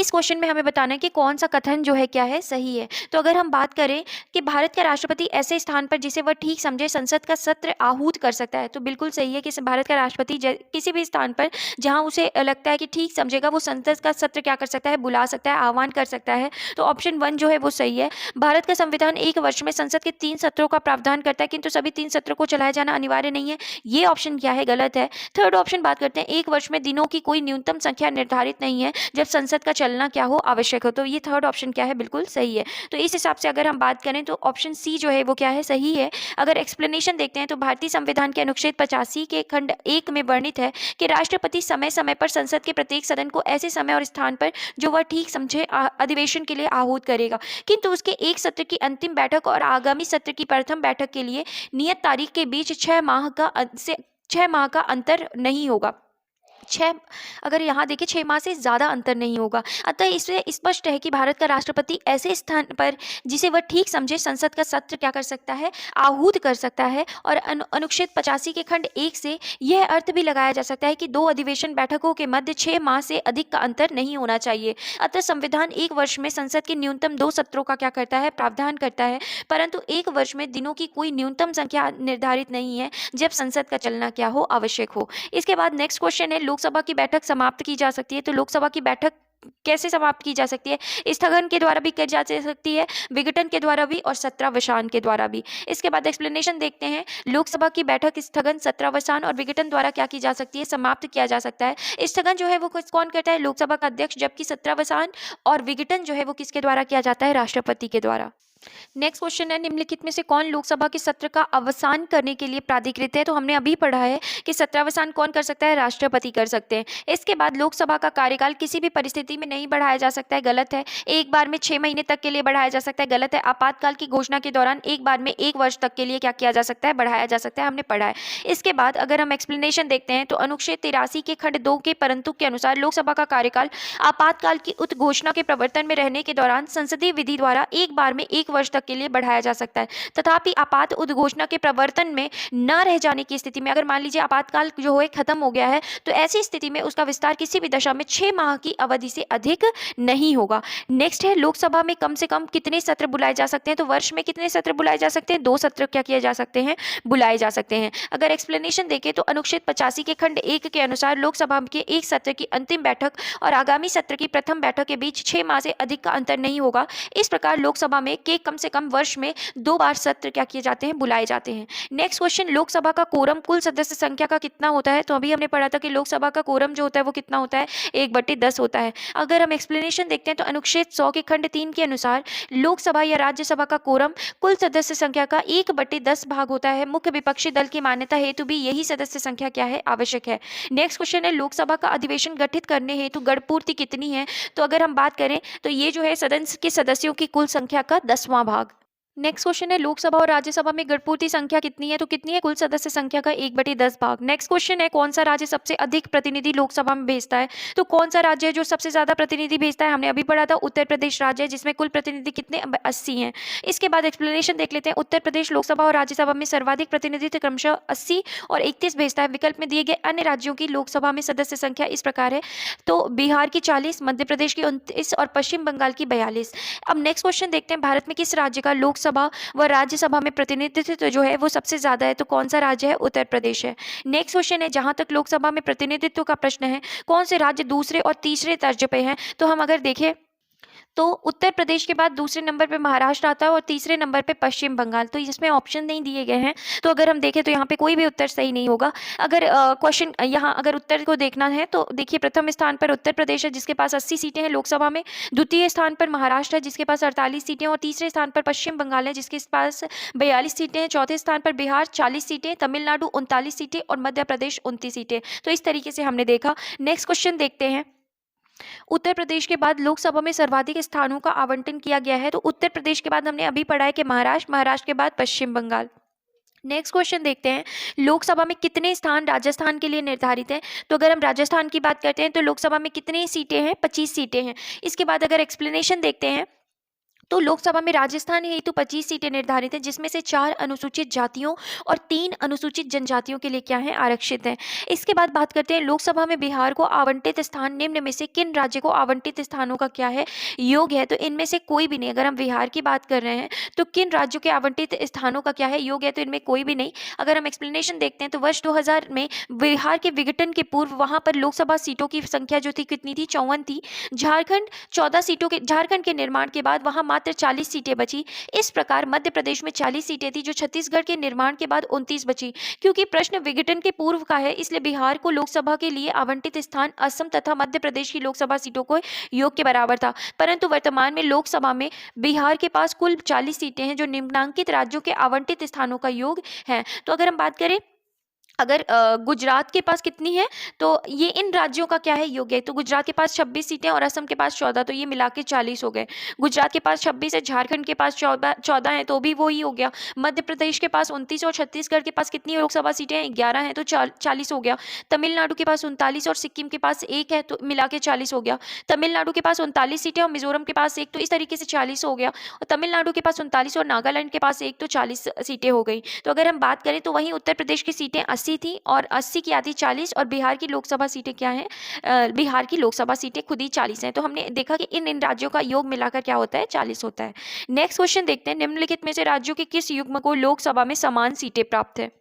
इस क्वेश्चन में हमें बताना है कि कौन सा कथन जो है क्या है सही है। तो अगर हम बात करें कि भारत का राष्ट्रपति ऐसे स्थान पर जिसे वह ठीक समझे संसद का सत्र आहूत कर सकता है, तो बिल्कुल सही है कि भारत का राष्ट्रपति किसी भी स्थान पर जहां उसे लगता है कि ठीक समझेगा वो संसद का सत्र क्या कर सकता है, बुला सकता है, आह्वान कर सकता है। तो ऑप्शन 1 जो है वो सही है। भारत का संविधान एक वर्ष में संसद के 3 सत्रों का प्रावधान करता है, किंतु सभी 3 सत्रों को चलाया जाना अनिवार्य नहीं है। ये ऑप्शन क्या है, गलत है। थर्ड ऑप्शन बात करते हैं, एक वर्ष में दिनों की कोई न्यूनतम संख्या निर्धारित नहीं है जब संसद का चलना क्या हो आवश्यक हो। तो ये थर्ड ऑप्शन क्या है, बिल्कुल सही है। तो इस हिसाब से अगर हम बात करें तो ऑप्शन सी जो है वो क्या है, सही है। अगर एक्सप्लेनेशन देखते हैं तो भारतीय संविधान के अनुच्छेद 85 के खंड 1 में वर्णित है कि राष्ट्रपति समय समय पर संसद के प्रत्येक सदन को ऐसे समय और स्थान पर जो वह ठीक समझे अधिवेशन के लिए आहूत करेगा, किंतु उसके एक सत्र की अंतिम बैठक और आगामी सत्र की प्रथम बैठक के लिए नियत तारीख के बीच 6 माह का अंतर नहीं होगा। अगर यहाँ देखिए 6 माह से ज़्यादा अंतर नहीं होगा। अतः इससे स्पष्ट है कि भारत का राष्ट्रपति ऐसे स्थान पर जिसे वह ठीक समझे संसद का सत्र क्या कर सकता है, आहूत कर सकता है। और अनुच्छेद 85 के खंड 1 से यह अर्थ भी लगाया जा सकता है कि 2 अधिवेशन बैठकों के मध्य 6 माह से अधिक का अंतर नहीं होना चाहिए। अतः संविधान एक वर्ष में संसद के न्यूनतम 2 सत्रों का क्या करता है, प्रावधान करता है, परंतु एक वर्ष में दिनों की कोई न्यूनतम संख्या निर्धारित नहीं है जब संसद का चलना क्या हो, आवश्यक हो। इसके बाद नेक्स्ट क्वेश्चन है, लोकसभा की बैठक समाप्त की जा सकती है। तो लोकसभा की बैठक कैसे समाप्त की जा सकती है? स्थगन के द्वारा भी की जा सकती है, विघटन के द्वारा भी और सत्रावसान के द्वारा भी। इसके बाद एक्सप्लेनेशन देखते हैं, लोकसभा की बैठक स्थगन, सत्रावसान और विघटन द्वारा क्या की जा सकती है, समाप्त किया जा सकता है। स्थगन जो है वो कौन करता है, लोकसभा का अध्यक्ष, जबकि सत्रावसान और विघटन जो है वो किसके द्वारा किया जाता है, राष्ट्रपति के द्वारा। नेक्स्ट क्वेश्चन है, निम्नलिखित में से कौन लोकसभा के सत्र का अवसान करने के लिए प्राधिकृत है? तो हमने अभी पढ़ा है कि सत्रावसान कौन कर सकता है, राष्ट्रपति कर सकते हैं। इसके बाद लोकसभा का कार्यकाल किसी भी परिस्थिति में नहीं बढ़ाया जा सकता है, गलत है। एक बार में 6 महीने तक के लिए बढ़ाया जा सकता है, गलत है। आपातकाल की घोषणा के दौरान एक बार में 1 वर्ष तक के लिए क्या किया जा सकता है, बढ़ाया जा सकता है, हमने पढ़ा है। इसके बाद अगर हम एक्सप्लेनेशन देखते हैं तो अनुच्छेद 83 के खंड 2 के परंतु के अनुसार लोकसभा का कार्यकाल आपातकाल की उद्घोषणा के प्रवर्तन में रहने के दौरान संसदीय विधि द्वारा एक बार में 1 वर्ष तक के लिए बढ़ाया जा सकता है। तथापि आपात उद्घोषणा के प्रवर्तन में न रह जाने की स्थिति में, अगर मान लीजिए आपातकाल जो है खत्म हो गया है, तो ऐसी स्थिति में उसका विस्तार किसी भी दशा में 6 माह की अवधि से अधिक नहीं होगा। नेक्स्ट है, लोकसभा में कम से कम कितने सत्र बुलाए जा सकते हैं? तो वर्ष में कितने सत्र बुलाए जा सकते हैं? 2 सत्र क्या किए जा सकते हैं, बुलाए जा सकते हैं। अगर एक्सप्लेनेशन देखें तो अनुच्छेद 85 के खंड 1 के अनुसार लोकसभा के एक सत्र की अंतिम बैठक और आगामी सत्र की प्रथम बैठक के बीच 6 माह से अधिक का अंतर नहीं होगा। इस प्रकार लोकसभा में के कम से कम वर्ष में 2 बार सत्र क्या किए जाते हैं, बुलाए जाते हैं। नेक्स्ट क्वेश्चन, लोकसभा का कोरम कुल सदस्य संख्या का कितना होता है? तो अभी हमने पढ़ा था कि लोकसभा का कोरम जो होता है वो कितना होता है, 1/10 होता है। अगर हम एक्सप्लेनेशन देखते हैं तो अनुच्छेद 100 के खंड 3 के अनुसार लोकसभा या राज्यसभा का कोरम कुल सदस्य संख्या का 1/10 भाग होता है। मुख्य विपक्षी दल की मान्यता हेतु भी यही सदस्य संख्या क्या है, आवश्यक है। नेक्स्ट क्वेश्चन है, लोकसभा का अधिवेशन गठित करने हेतु गणपूर्ति कितनी है? तो अगर हम बात करें तो ये जो है सदन के सदस्यों की कुल संख्या का 10वां भाग। नेक्स्ट क्वेश्चन है, लोकसभा और राज्यसभा में गणपूर्ति संख्या कितनी है? तो कितनी है, कुल सदस्य संख्या का 1/10 भाग। नेक्स्ट क्वेश्चन है, कौन सा राज्य सबसे अधिक प्रतिनिधि लोकसभा में भेजता है? तो कौन सा राज्य है जो सबसे ज्यादा प्रतिनिधि भेजता है? हमने अभी पढ़ा था उत्तर प्रदेश राज्य है, जिसमें कुल प्रतिनिधि कितने, 80 हैं। इसके बाद एक्सप्लेनेशन देख लेते हैं, उत्तर प्रदेश लोकसभा और राज्यसभा में सर्वाधिक प्रतिनिधित्व क्रमशः 80 और 31 भेजता है। विकल्प में दिए गए अन्य राज्यों की लोकसभा में सदस्य संख्या इस प्रकार है, तो बिहार की 40, मध्य प्रदेश की 29 और पश्चिम बंगाल की 42। अब नेक्स्ट क्वेश्चन देखते हैं, भारत में किस राज्य का लोकसभा व राज्यसभा में प्रतिनिधित्व जो है वो सबसे ज्यादा है? तो कौन सा राज्य है, उत्तर प्रदेश है। नेक्स्ट क्वेश्चन है, जहां तक लोकसभा में प्रतिनिधित्व का प्रश्न है, कौन से राज्य दूसरे और तीसरे दर्जे पे हैं? तो हम अगर देखें तो उत्तर प्रदेश के बाद दूसरे नंबर पे महाराष्ट्र आता है और तीसरे नंबर पे पश्चिम बंगाल। तो इसमें ऑप्शन नहीं दिए गए हैं, तो अगर हम देखें तो यहाँ पे कोई भी उत्तर सही नहीं होगा। अगर क्वेश्चन यहाँ अगर उत्तर को देखना है तो देखिए, प्रथम स्थान पर उत्तर प्रदेश है जिसके पास 80 सीटें हैं लोकसभा में, द्वितीय स्थान पर महाराष्ट्र है जिसके पास 48 सीटें, और तीसरे स्थान पर पश्चिम बंगाल है जिसके पास 42 सीटें हैं, चौथे स्थान पर बिहार 40 सीटें, तमिलनाडु 39 सीटें और मध्य प्रदेश 29 सीटें। तो इस तरीके से हमने देखा। नेक्स्ट क्वेश्चन देखते हैं, उत्तर प्रदेश के बाद लोकसभा में सर्वाधिक स्थानों का आवंटन किया गया है। तो उत्तर प्रदेश के बाद हमने अभी पढ़ा है कि महाराष्ट्र, महाराष्ट्र के बाद पश्चिम बंगाल। नेक्स्ट क्वेश्चन देखते हैं, लोकसभा में कितने स्थान राजस्थान के लिए निर्धारित हैं? तो अगर हम राजस्थान की बात करते हैं तो लोकसभा में कितनी सीटें हैं, 25 सीटें हैं। इसके बाद अगर एक्सप्लेनेशन देखते हैं तो लोकसभा में राजस्थान हेतु 25 सीटें निर्धारित हैं, जिसमें से 4 अनुसूचित जातियों और 3 अनुसूचित जनजातियों के लिए क्या है, आरक्षित हैं। इसके बाद बात करते हैं लोकसभा में बिहार को आवंटित स्थान निम्न में से किन राज्य को आवंटित स्थानों का क्या है, योग है। तो इनमें से कोई भी नहीं। अगर हम बिहार की बात कर रहे हैं तो किन राज्यों के आवंटित स्थानों का क्या है, योग है, तो इनमें कोई भी नहीं। अगर हम एक्सप्लेनेशन देखते हैं तो वर्ष 2000 में बिहार के विघटन के पूर्व वहां पर लोकसभा सीटों की संख्या जो थी कितनी थी, 54 थी। झारखंड 14 सीटों के, झारखंड के निर्माण के बाद वहां मात्र 40 सीटें बची। इस प्रकार मध्य प्रदेश में 40 सीटें थी, जो छत्तीसगढ़ के निर्माण के बाद 29 बची। क्योंकि प्रश्न विघटन के पूर्व का है, इसलिए बिहार को लोकसभा के लिए आवंटित स्थान असम तथा मध्य प्रदेश की लोकसभा सीटों को योग के बराबर था। परंतु वर्तमान में लोकसभा में बिहार के पास कुल 40 सीटें हैं, जो निम्नांकित राज्यों के आवंटित स्थानों का योग है। तो अगर हम बात करें, अगर गुजरात के पास कितनी है, तो ये इन राज्यों का क्या है, योग है। तो गुजरात के पास 26 सीटें और असम के पास 14, तो ये मिला के 40 हो गए। गुजरात के पास 26 है, झारखंड के पास 14 है, तो भी वही हो गया। मध्य प्रदेश के पास 29 और छत्तीसगढ़ के पास कितनी लोकसभा सीटें हैं, 11 हैं, तो 40 हो गया। तमिलनाडु के पास 39 और सिक्किम के पास 1 है, तो मिला के 40 हो गया। तमिलनाडु के पास 39 सीटें और मिजोरम के पास 1, तो इस तरीके से 40 हो गया। और तमिलनाडु के पास 39 और नागालैंड के पास 1, तो 40 सीटें हो गई। तो अगर हम बात करें तो वहीं उत्तर प्रदेश की सीटें 80 थी और 80 की आधी 40, और बिहार की लोकसभा सीटें क्या हैं, बिहार की लोकसभा सीटें खुद ही 40 हैं। तो हमने देखा कि इन राज्यों का योग मिलाकर क्या होता है, 40 होता है। नेक्स्ट क्वेश्चन देखते हैं, निम्नलिखित में से राज्यों के किस युग्म को लोकसभा में समान सीटें प्राप्त है।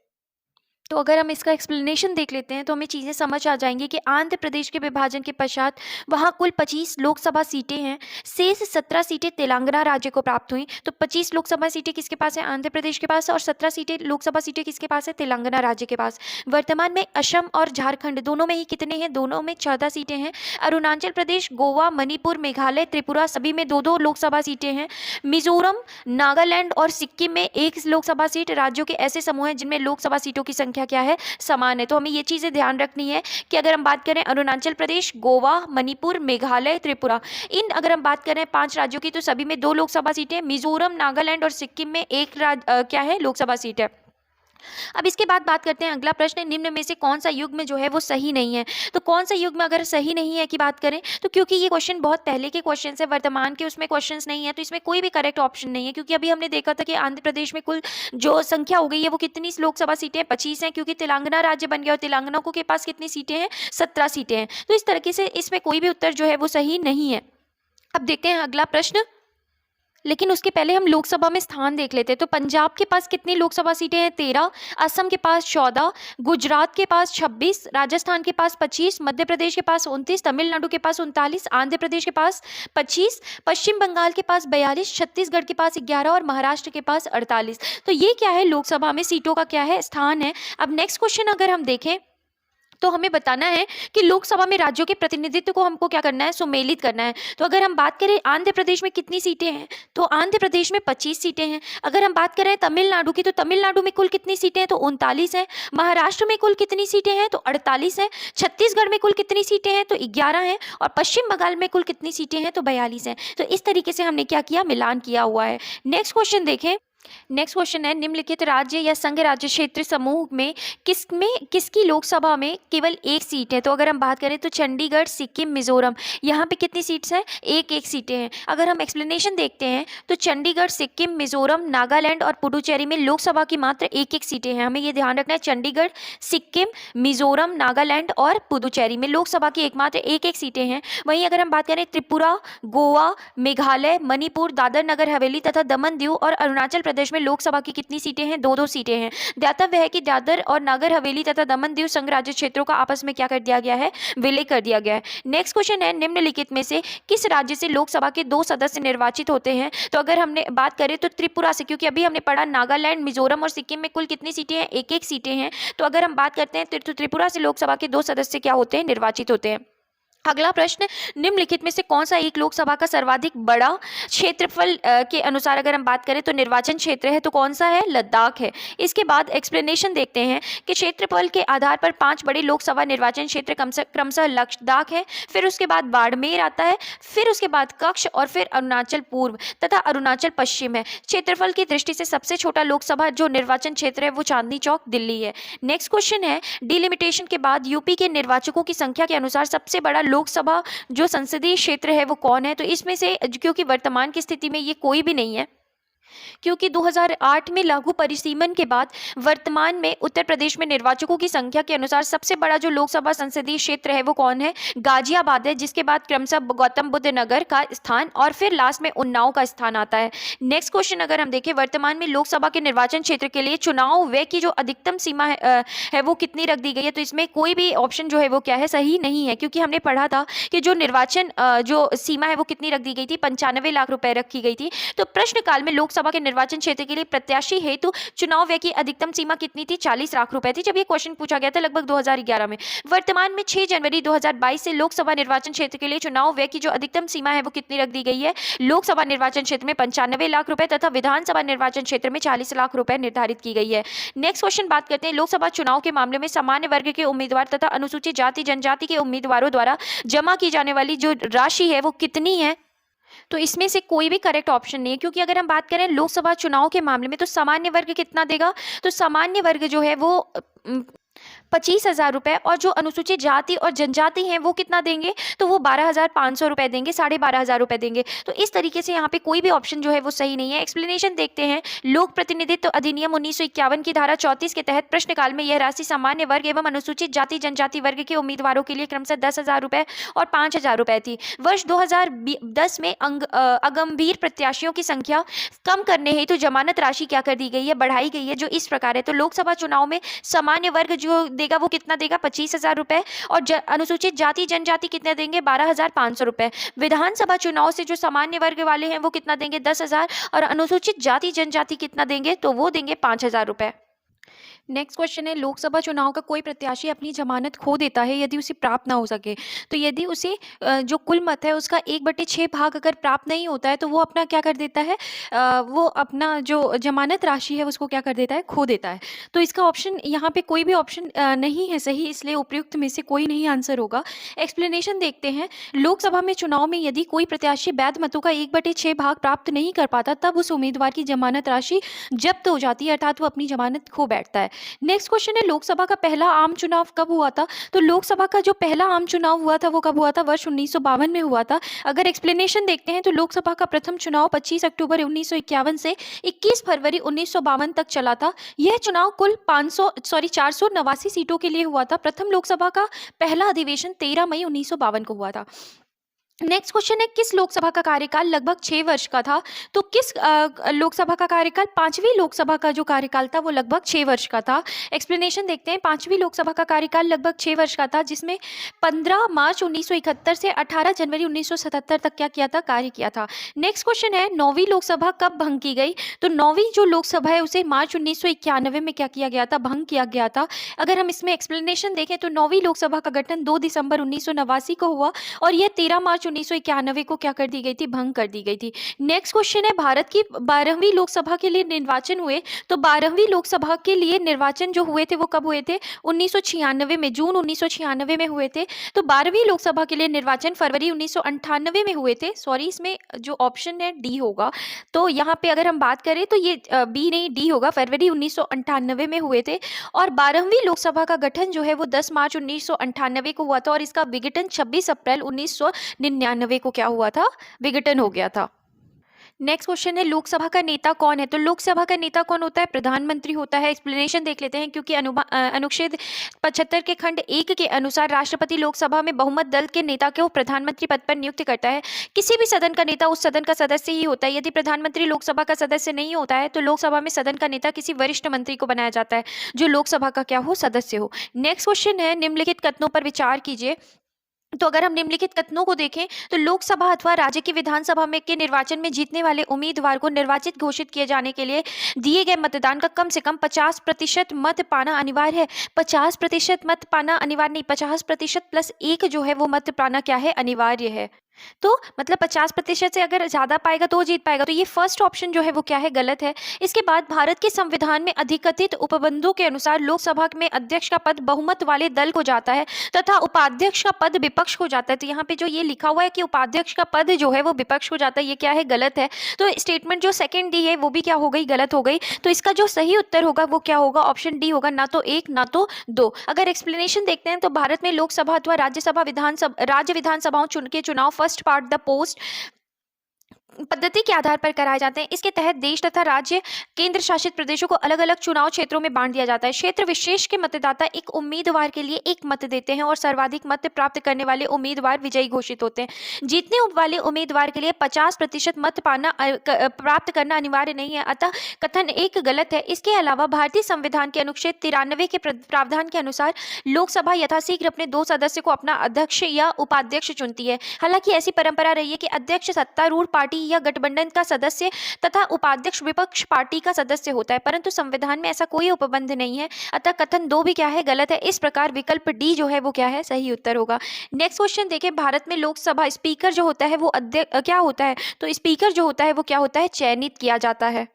तो अगर हम इसका एक्सप्लेनेशन देख लेते हैं तो हमें चीज़ें समझ आ जाएंगी कि आंध्र प्रदेश के विभाजन के पश्चात वहाँ कुल 25 लोकसभा सीटें हैं, शेष 17 सीटें तेलंगाना राज्य को प्राप्त हुई। तो 25 लोकसभा सीटें किसके पास है, आंध्र प्रदेश के पास, और 17 सीटें लोकसभा सीटें किसके पास है, तेलंगाना राज्य के पास। वर्तमान में असम और झारखंड दोनों में ही कितने हैं, दोनों में 14 सीटें हैं। अरुणाचल प्रदेश, गोवा, मणिपुर, मेघालय, त्रिपुरा सभी में 2-2 लोकसभा सीटें हैं। मिजोरम, नागालैंड और सिक्किम में 1 लोकसभा सीट। राज्यों के ऐसे समूह हैं जिनमें लोकसभा सीटों की संख्या क्या है, समान है। तो हमें ये चीजें ध्यान रखनी है कि अगर हम बात करें अरुणाचल प्रदेश, गोवा, मणिपुर, मेघालय, त्रिपुरा, इन अगर हम बात करें 5 राज्यों की, तो सभी में 2 लोकसभा सीटें। मिजोरम, नागालैंड और सिक्किम में 1 क्या है, लोकसभा सीट है। अब इसके बाद बात करते हैं, अगला प्रश्न है, निम्न में से कौन सा युग्म जो है वो सही नहीं है। तो कौन सा युग्म अगर सही नहीं है की बात करें, तो क्योंकि ये क्वेश्चन बहुत पहले के क्वेश्चन है, वर्तमान के उसमें क्वेश्चंस नहीं है, तो इसमें कोई भी करेक्ट ऑप्शन नहीं है। क्योंकि अभी हमने देखा था कि आंध्र प्रदेश में कुल जो संख्या हो गई है वो कितनी लोकसभा सीटें, 25 हैं, क्योंकि तेलंगाना राज्य बन गया और तेलंगाना को के पास कितनी सीटें हैं, 17 सीटें हैं। तो इस तरीके से इसमें कोई भी उत्तर जो है वो सही नहीं है। अब देखते हैं अगला प्रश्न, लेकिन उसके पहले हम लोकसभा में स्थान देख लेते हैं। तो पंजाब के पास कितनी लोकसभा सीटें हैं, 13, असम के पास 14, गुजरात के पास 26, राजस्थान के पास 25, मध्य प्रदेश के पास 29, तमिलनाडु के पास 39, आंध्र प्रदेश के पास 25, पश्चिम बंगाल के पास 42, छत्तीसगढ़ के पास 11 और महाराष्ट्र के पास 48। तो ये क्या है, लोकसभा में सीटों का क्या है, स्थान है। अब नेक्स्ट क्वेश्चन अगर हम देखें तो हमें बताना है कि लोकसभा में राज्यों के प्रतिनिधित्व को हमको क्या करना है, सुमेलित करना है। तो अगर हम बात करें आंध्र प्रदेश में कितनी सीटें हैं, तो आंध्र प्रदेश में 25 सीटें हैं। अगर हम बात करें तमिलनाडु की, तो तमिलनाडु में कुल कितनी सीटें हैं, तो 39 हैं। महाराष्ट्र में कुल कितनी सीटें हैं, तो 48 हैं। छत्तीसगढ़ में कुल कितनी सीटें हैं, तो 11 हैं। और पश्चिम बंगाल में कुल कितनी सीटें हैं, तो 42 हैं। तो इस तरीके से हमने क्या किया, मिलान किया हुआ है। नेक्स्ट क्वेश्चन देखें, नेक्स्ट क्वेश्चन है, निम्नलिखित राज्य या संघ राज्य क्षेत्र समूह में किसकी लोकसभा में केवल 1 सीट है। तो अगर हम बात करें तो चंडीगढ़, सिक्किम, मिजोरम, यहाँ पे कितनी सीट्स हैं, 1-1 सीटें हैं। अगर हम एक्सप्लेनेशन देखते हैं तो चंडीगढ़, सिक्किम, मिजोरम, नागालैंड और पुडुचेरी में लोकसभा की मात्र 1-1 सीटें हैं। हमें ये ध्यान रखना है, चंडीगढ़, सिक्किम, मिजोरम, नागालैंड और पुडुचेरी में लोकसभा की एकमात्र 1-1 सीटें हैं। वहीं अगर हम बात करें त्रिपुरा, गोवा, मेघालय, मणिपुर, दादर नगर हवेली तथा दमन दीव और अरुणाचल प्रदेश में लोकसभा की कितनी सीटें हैं, 2-2 सीटें हैं। ध्यातव्य है कि दादर और नगर हवेली तथा दमन दीव संघ राज्य क्षेत्रों का आपस में क्या कर दिया गया है, विलय कर दिया गया है। नेक्स्ट क्वेश्चन है, निम्नलिखित में से किस राज्य से लोकसभा के 2 सदस्य निर्वाचित होते हैं। तो अगर हमने बात करें तो त्रिपुरा से, क्योंकि अभी हमने पढ़ा नागालैंड, मिजोरम और सिक्किम में कुल कितनी सीटें हैं, 1-1 सीटें हैं। तो अगर हम बात करते हैं तो त्रिपुरा से लोकसभा के 2 सदस्य क्या होते हैं, निर्वाचित होते हैं। अगला प्रश्न, निम्नलिखित में से कौन सा एक लोकसभा का सर्वाधिक बड़ा क्षेत्रफल के अनुसार अगर हम बात करें तो निर्वाचन क्षेत्र है, तो कौन सा है, लद्दाख है। इसके बाद एक्सप्लेनेशन देखते हैं कि क्षेत्रफल के आधार पर 5 बड़े लोकसभा निर्वाचन क्षेत्र क्रमशः लद्दाख है, फिर उसके बाद बाड़मेर आता है, फिर उसके बाद कच्छ और फिर अरुणाचल पूर्व तथा अरुणाचल पश्चिम है। क्षेत्रफल की दृष्टि से सबसे छोटा लोकसभा जो निर्वाचन क्षेत्र है वो चांदनी चौक, दिल्ली है। नेक्स्ट क्वेश्चन है, डिलिमिटेशन के बाद यूपी के निर्वाचकों की संख्या के अनुसार सबसे बड़ा लोकसभा जो संसदीय क्षेत्र है वो कौन है? तो इसमें से क्योंकि वर्तमान की स्थिति में ये कोई भी नहीं है, क्योंकि 2008 में लागू परिसीमन के बाद वर्तमान में उत्तर प्रदेश में निर्वाचकों की संख्या के अनुसार सबसे बड़ा जो लोकसभा संसदीय क्षेत्र है वो कौन है? गाजियाबाद है, जिसके बाद क्रमशः गौतम बुद्ध नगर का स्थान और फिर लास्ट में उन्नाव का स्थान आता है। नेक्स्ट क्वेश्चन अगर हम देखें, वर्तमान में लोकसभा के निर्वाचन क्षेत्र के लिए चुनाव व्यय की जो अधिकतम सीमा है वो कितनी रख दी गई है? तो इसमें कोई भी ऑप्शन जो है वो क्या है? सही नहीं है, क्योंकि हमने पढ़ा था कि जो निर्वाचन जो सीमा है वो कितनी रख दी गई थी? 95 लाख रुपए रखी गई थी। तो प्रश्नकाल में लोकसभा के निर्वाचन क्षेत्र के लिए प्रत्याशी हेतु चुनाव व्यय की अधिकतम सीमा कितनी थी? 40 लाख रुपए थी, जब ये क्वेश्चन पूछा गया था लगभग 2011 में। वर्तमान में 6 जनवरी 2022 से लोकसभा निर्वाचन क्षेत्र के लिए चुनाव व्यय की जो अधिकतम सीमा है वो कितनी रख दी गई है? लोकसभा निर्वाचन क्षेत्र में 95 लाख रुपए तथा विधानसभा निर्वाचन क्षेत्र में 40 लाख रुपए निर्धारित की गई है। नेक्स्ट क्वेश्चन बात करते हैं, लोकसभा चुनाव के मामले में सामान्य वर्ग के उम्मीदवार तथा अनुसूचित जाति जनजाति के उम्मीदवारों द्वारा जमा की जाने वाली जो राशि है वो कितनी है? तो इसमें से कोई भी करेक्ट ऑप्शन नहीं है, क्योंकि अगर हम बात करें लोकसभा चुनाव के मामले में तो सामान्य वर्ग कितना देगा? तो सामान्य वर्ग जो है वो 25,000 रुपए, और जो अनुसूचित जाति और जनजाति हैं वो कितना देंगे? तो वो 12,500 रुपए देंगे, 12,500 रुपए देंगे। तो इस तरीके से यहाँ पे कोई भी ऑप्शन जो है वो सही नहीं है। एक्सप्लेनेशन देखते हैं, लोक प्रतिनिधित्व अधिनियम 1951 की धारा 34 के तहत प्रश्नकाल में यह राशि सामान्य वर्ग एवं अनुसूचित जाति जनजाति वर्ग के उम्मीदवारों के लिए क्रमशः 10,000 रुपए और 5,000 रुपए थी। वर्ष 2010 में अगंभीर प्रत्याशियों की संख्या कम करने हेतु जमानत राशि क्या कर दी गई है? बढ़ाई गई है, जो इस प्रकार है। तो लोकसभा चुनाव में सामान्य वर्ग जो देगा वो कितना देगा? 25,000 रुपए, और अनुसूचित जाति जनजाति कितने देंगे? 12,500 रुपए। विधानसभा चुनाव से जो सामान्य वर्ग वाले हैं वो कितना देंगे? 10,000, और अनुसूचित जाति जनजाति कितना देंगे? तो वो देंगे 5,000 रुपए। नेक्स्ट क्वेश्चन है, लोकसभा चुनाव का कोई प्रत्याशी अपनी जमानत खो देता है यदि उसे प्राप्त ना हो सके। तो यदि उसे जो कुल मत है उसका 1/6 भाग अगर प्राप्त नहीं होता है तो वो अपना क्या कर देता है? वो अपना जो जमानत राशि है उसको क्या कर देता है? खो देता है। तो इसका ऑप्शन यहाँ पे कोई भी ऑप्शन नहीं है सही, इसलिए उपयुक्त में से कोई नहीं आंसर होगा। एक्सप्लेनेशन देखते हैं, लोकसभा में चुनाव में यदि कोई प्रत्याशी वैध मतों का 1/6 भाग प्राप्त नहीं कर पाता तब उस उम्मीदवार की जमानत राशि जब्त हो जाती है, अर्थात वो अपनी जमानत खो बैठता है। नेक्स्ट क्वेश्चन है, लोकसभा का पहला आम चुनाव कब हुआ था? तो लोकसभा का जो पहला आम चुनाव हुआ था वो कब हुआ था? वर्ष 1952 में हुआ था। अगर एक्सप्लेनेशन देखते हैं तो लोकसभा का प्रथम चुनाव 25 अक्टूबर 1951 से 21 फरवरी 1952 तक चला था। यह चुनाव कुल 489 सीटों के लिए हुआ था। प्रथम लोकसभा का पहला अधिवेशन 13 मई 1952 को हुआ था। नेक्स्ट क्वेश्चन है, किस लोकसभा का कार्यकाल लगभग 6 वर्ष का था? तो किस लोकसभा का कार्यकाल? 5वीं लोकसभा का जो कार्यकाल था वो लगभग 6 वर्ष का था। एक्सप्लेनेशन देखते हैं, 5वीं लोकसभा का कार्यकाल लगभग 6 वर्ष का था, जिसमें 15 मार्च 1971 से 18 जनवरी 1977 तक क्या किया था? कार्य किया था। नेक्स्ट क्वेश्चन है, 9वीं लोकसभा कब भंग की गई? तो 9वीं जो लोकसभा है उसे मार्च 1991 में क्या किया गया था? भंग किया गया था। अगर हम इसमें एक्सप्लेनेशन देखें तो 9वीं लोकसभा का गठन 2 दिसंबर 1989 को हुआ, और यह 13 मार्च 1991 को क्या कर दी गई थी? भंग कर दी गई थी। नेक्स्ट क्वेश्चन है, भारत की 12वीं लोकसभा के लिए निर्वाचन हुए, तो 12वीं लोकसभा के लिए निर्वाचन जो हुए थे वो कब हुए थे? 1996 में, जून 1996 में हुए थे। तो 12वीं लोकसभा के लिए निर्वाचन फरवरी 1998 में हुए थे। सॉरी, इसमें जो ऑप्शन है डी होगा, तो यहाँ पे अगर हम बात करें तो ये बी नहीं डी होगा, फरवरी 1998 में हुए थे। और 12वीं लोकसभा का गठन जो है वो 10 मार्च 1998 को हुआ था, और इसका विघटन 26 अप्रैल 1999 को क्या हुआ था? विघटन हो गया था। नेक्स्ट क्वेश्चन है, लोकसभा का नेता कौन है? तो लोकसभा का नेता कौन होता है? प्रधानमंत्री होता है। एक्सप्लेनेशन देख लेते हैं, क्योंकि अनुच्छेद 75 के खंड 1 के अनुसार राष्ट्रपति लोकसभा में बहुमत दल के नेता को प्रधानमंत्री पद पर नियुक्त करता है। किसी भी सदन का नेता उस सदन का सदस्य ही होता है। यदि प्रधानमंत्री लोकसभा का सदस्य नहीं होता है तो लोकसभा में सदन का नेता किसी वरिष्ठ मंत्री को बनाया जाता है जो लोकसभा का क्या हो? सदस्य हो। नेक्स्ट क्वेश्चन है, निम्नलिखित कथनों पर विचार कीजिए। तो अगर हम निम्नलिखित कथनों को देखें तो लोकसभा अथवा राज्य की विधानसभा में के निर्वाचन में जीतने वाले उम्मीदवार को निर्वाचित घोषित किए जाने के लिए दिए गए मतदान का कम से कम 50% मत पाना अनिवार्य है। 50% मत पाना अनिवार्य नहीं, 50% +1 जो है वो मत पाना क्या है? अनिवार्य है। तो मतलब 50% से अगर ज़्यादा पाएगा तो वो जीत पाएगा। तो ये फर्स्ट ऑप्शन जो है वो क्या है, गलत है। इसके बाद भारत के संविधान में अधिकथित उपबंधों के अनुसार लोकसभा में अध्यक्ष का पद बहुमत वाले दल को जाता है तथा उपाध्यक्ष का पद विपक्ष को जाता है। तो यहाँ पे जो ये लिखा हुआ है कि उपाध्यक्ष का पद जो है वो विपक्ष को जाता है, ये क्या है, गलत है। तो स्टेटमेंट जो सेकंड दी है वो भी क्या हो गई, गलत हो गई। तो इसका जो सही उत्तर होगा वो क्या होगा, ऑप्शन डी होगा, ना तो एक ना तो दो। अगर एक्सप्लेनेशन देखते हैं तो भारत में लोकसभा अथवा राज्यसभा राज्य विधानसभाओं के चुनाव फर्स्ट पार्ट द पोस्ट पद्धति के आधार पर कराए जाते हैं। इसके तहत देश तथा राज्य केंद्र शासित प्रदेशों को अलग अलग चुनाव क्षेत्रों में बांट दिया जाता है। क्षेत्र विशेष के मतदाता एक उम्मीदवार के लिए एक मत देते हैं और सर्वाधिक मत प्राप्त करने वाले उम्मीदवार विजयी घोषित होते हैं। जीतने वाले उम्मीदवार के लिए 50% मत प्राप्त करना अनिवार्य नहीं है, अतः कथन एक गलत है। इसके अलावा भारतीय संविधान के अनुच्छेद 93 के प्रावधान के अनुसार लोकसभा यथाशीघ्र अपने 2 सदस्य को अपना अध्यक्ष या उपाध्यक्ष चुनती है। हालांकि ऐसी परंपरा रही है कि अध्यक्ष सत्तारूढ़ पार्टी या गठबंधन का सदस्य तथा उपाध्यक्ष विपक्ष पार्टी का सदस्य होता है, परंतु संविधान में ऐसा कोई उपबंध नहीं है, अतः कथन 2 भी क्या है, गलत है। इस प्रकार विकल्प डी जो है वो क्या है, सही उत्तर होगा। नेक्स्ट क्वेश्चन देखें, भारत में लोकसभा स्पीकर जो होता है वो क्या होता है, तो स्पीकर जो होता है वो क्या होता है, चयनित किया जाता है।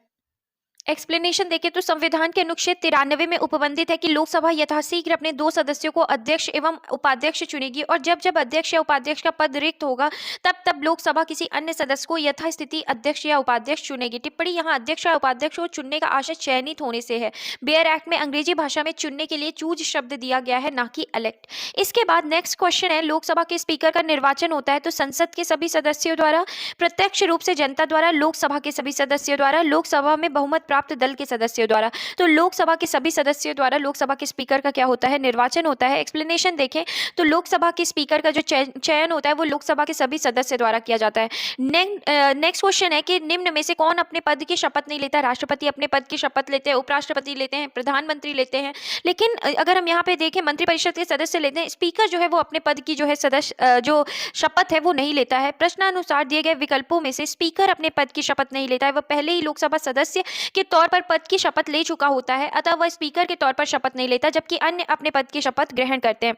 एक्सप्लेनेशन देखें तो संविधान के अनुच्छेद 93 में उपबंधित है कि लोकसभा यथाशीघ्र अपने 2 सदस्यों को अध्यक्ष एवं उपाध्यक्ष चुनेगी और जब जब अध्यक्ष या उपाध्यक्ष का पद रिक्त होगा तब तब लोकसभा किसी अन्य सदस्य को यथास्थिति अध्यक्ष या उपाध्यक्ष चुनेगी। टिप्पणी, यहाँ अध्यक्ष या उपाध्यक्ष को चुनने का आशय चयनित होने से है। बेयर एक्ट में अंग्रेजी भाषा में चुनने के लिए चूज शब्द दिया गया है, ना कि इलेक्ट। इसके बाद नेक्स्ट क्वेश्चन है, लोकसभा के स्पीकर का निर्वाचन होता है तो संसद के सभी सदस्यों द्वारा, प्रत्यक्ष रूप से जनता द्वारा, लोकसभा के सभी सदस्यों द्वारा, लोकसभा में बहुमत प्राप्त दल के सदस्यों द्वारा। तो लोकसभा के सभी सदस्यों द्वारा लोकसभा के स्पीकर का क्या होता है, निर्वाचन होता है। एक्सप्लेनेशन देखें तो लोकसभा के स्पीकर का जो चयन होता है वो लोकसभा के सभी सदस्य द्वारा किया जाता है। नेक्स्ट क्वेश्चन है कि निम्न में से कौन अपने पद की शपथ नहीं लेता। राष्ट्रपति अपने पद की शपथ लेते हैं, उपराष्ट्रपति लेते हैं, प्रधानमंत्री लेते हैं, लेकिन अगर हम यहाँ पे देखें मंत्रिपरिषद के सदस्य लेते हैं। स्पीकर जो है वो अपने पद की जो है जो शपथ है वो नहीं लेता है। प्रश्नानुसार दिए गए विकल्पों में से स्पीकर अपने पद की शपथ नहीं लेता है, वह पहले ही लोकसभा सदस्य के तौर पर पद की शपथ ले चुका होता है, अतः वह स्पीकर के तौर पर शपथ नहीं लेता, जबकि अन्य अपने पद की शपथ ग्रहण करते हैं।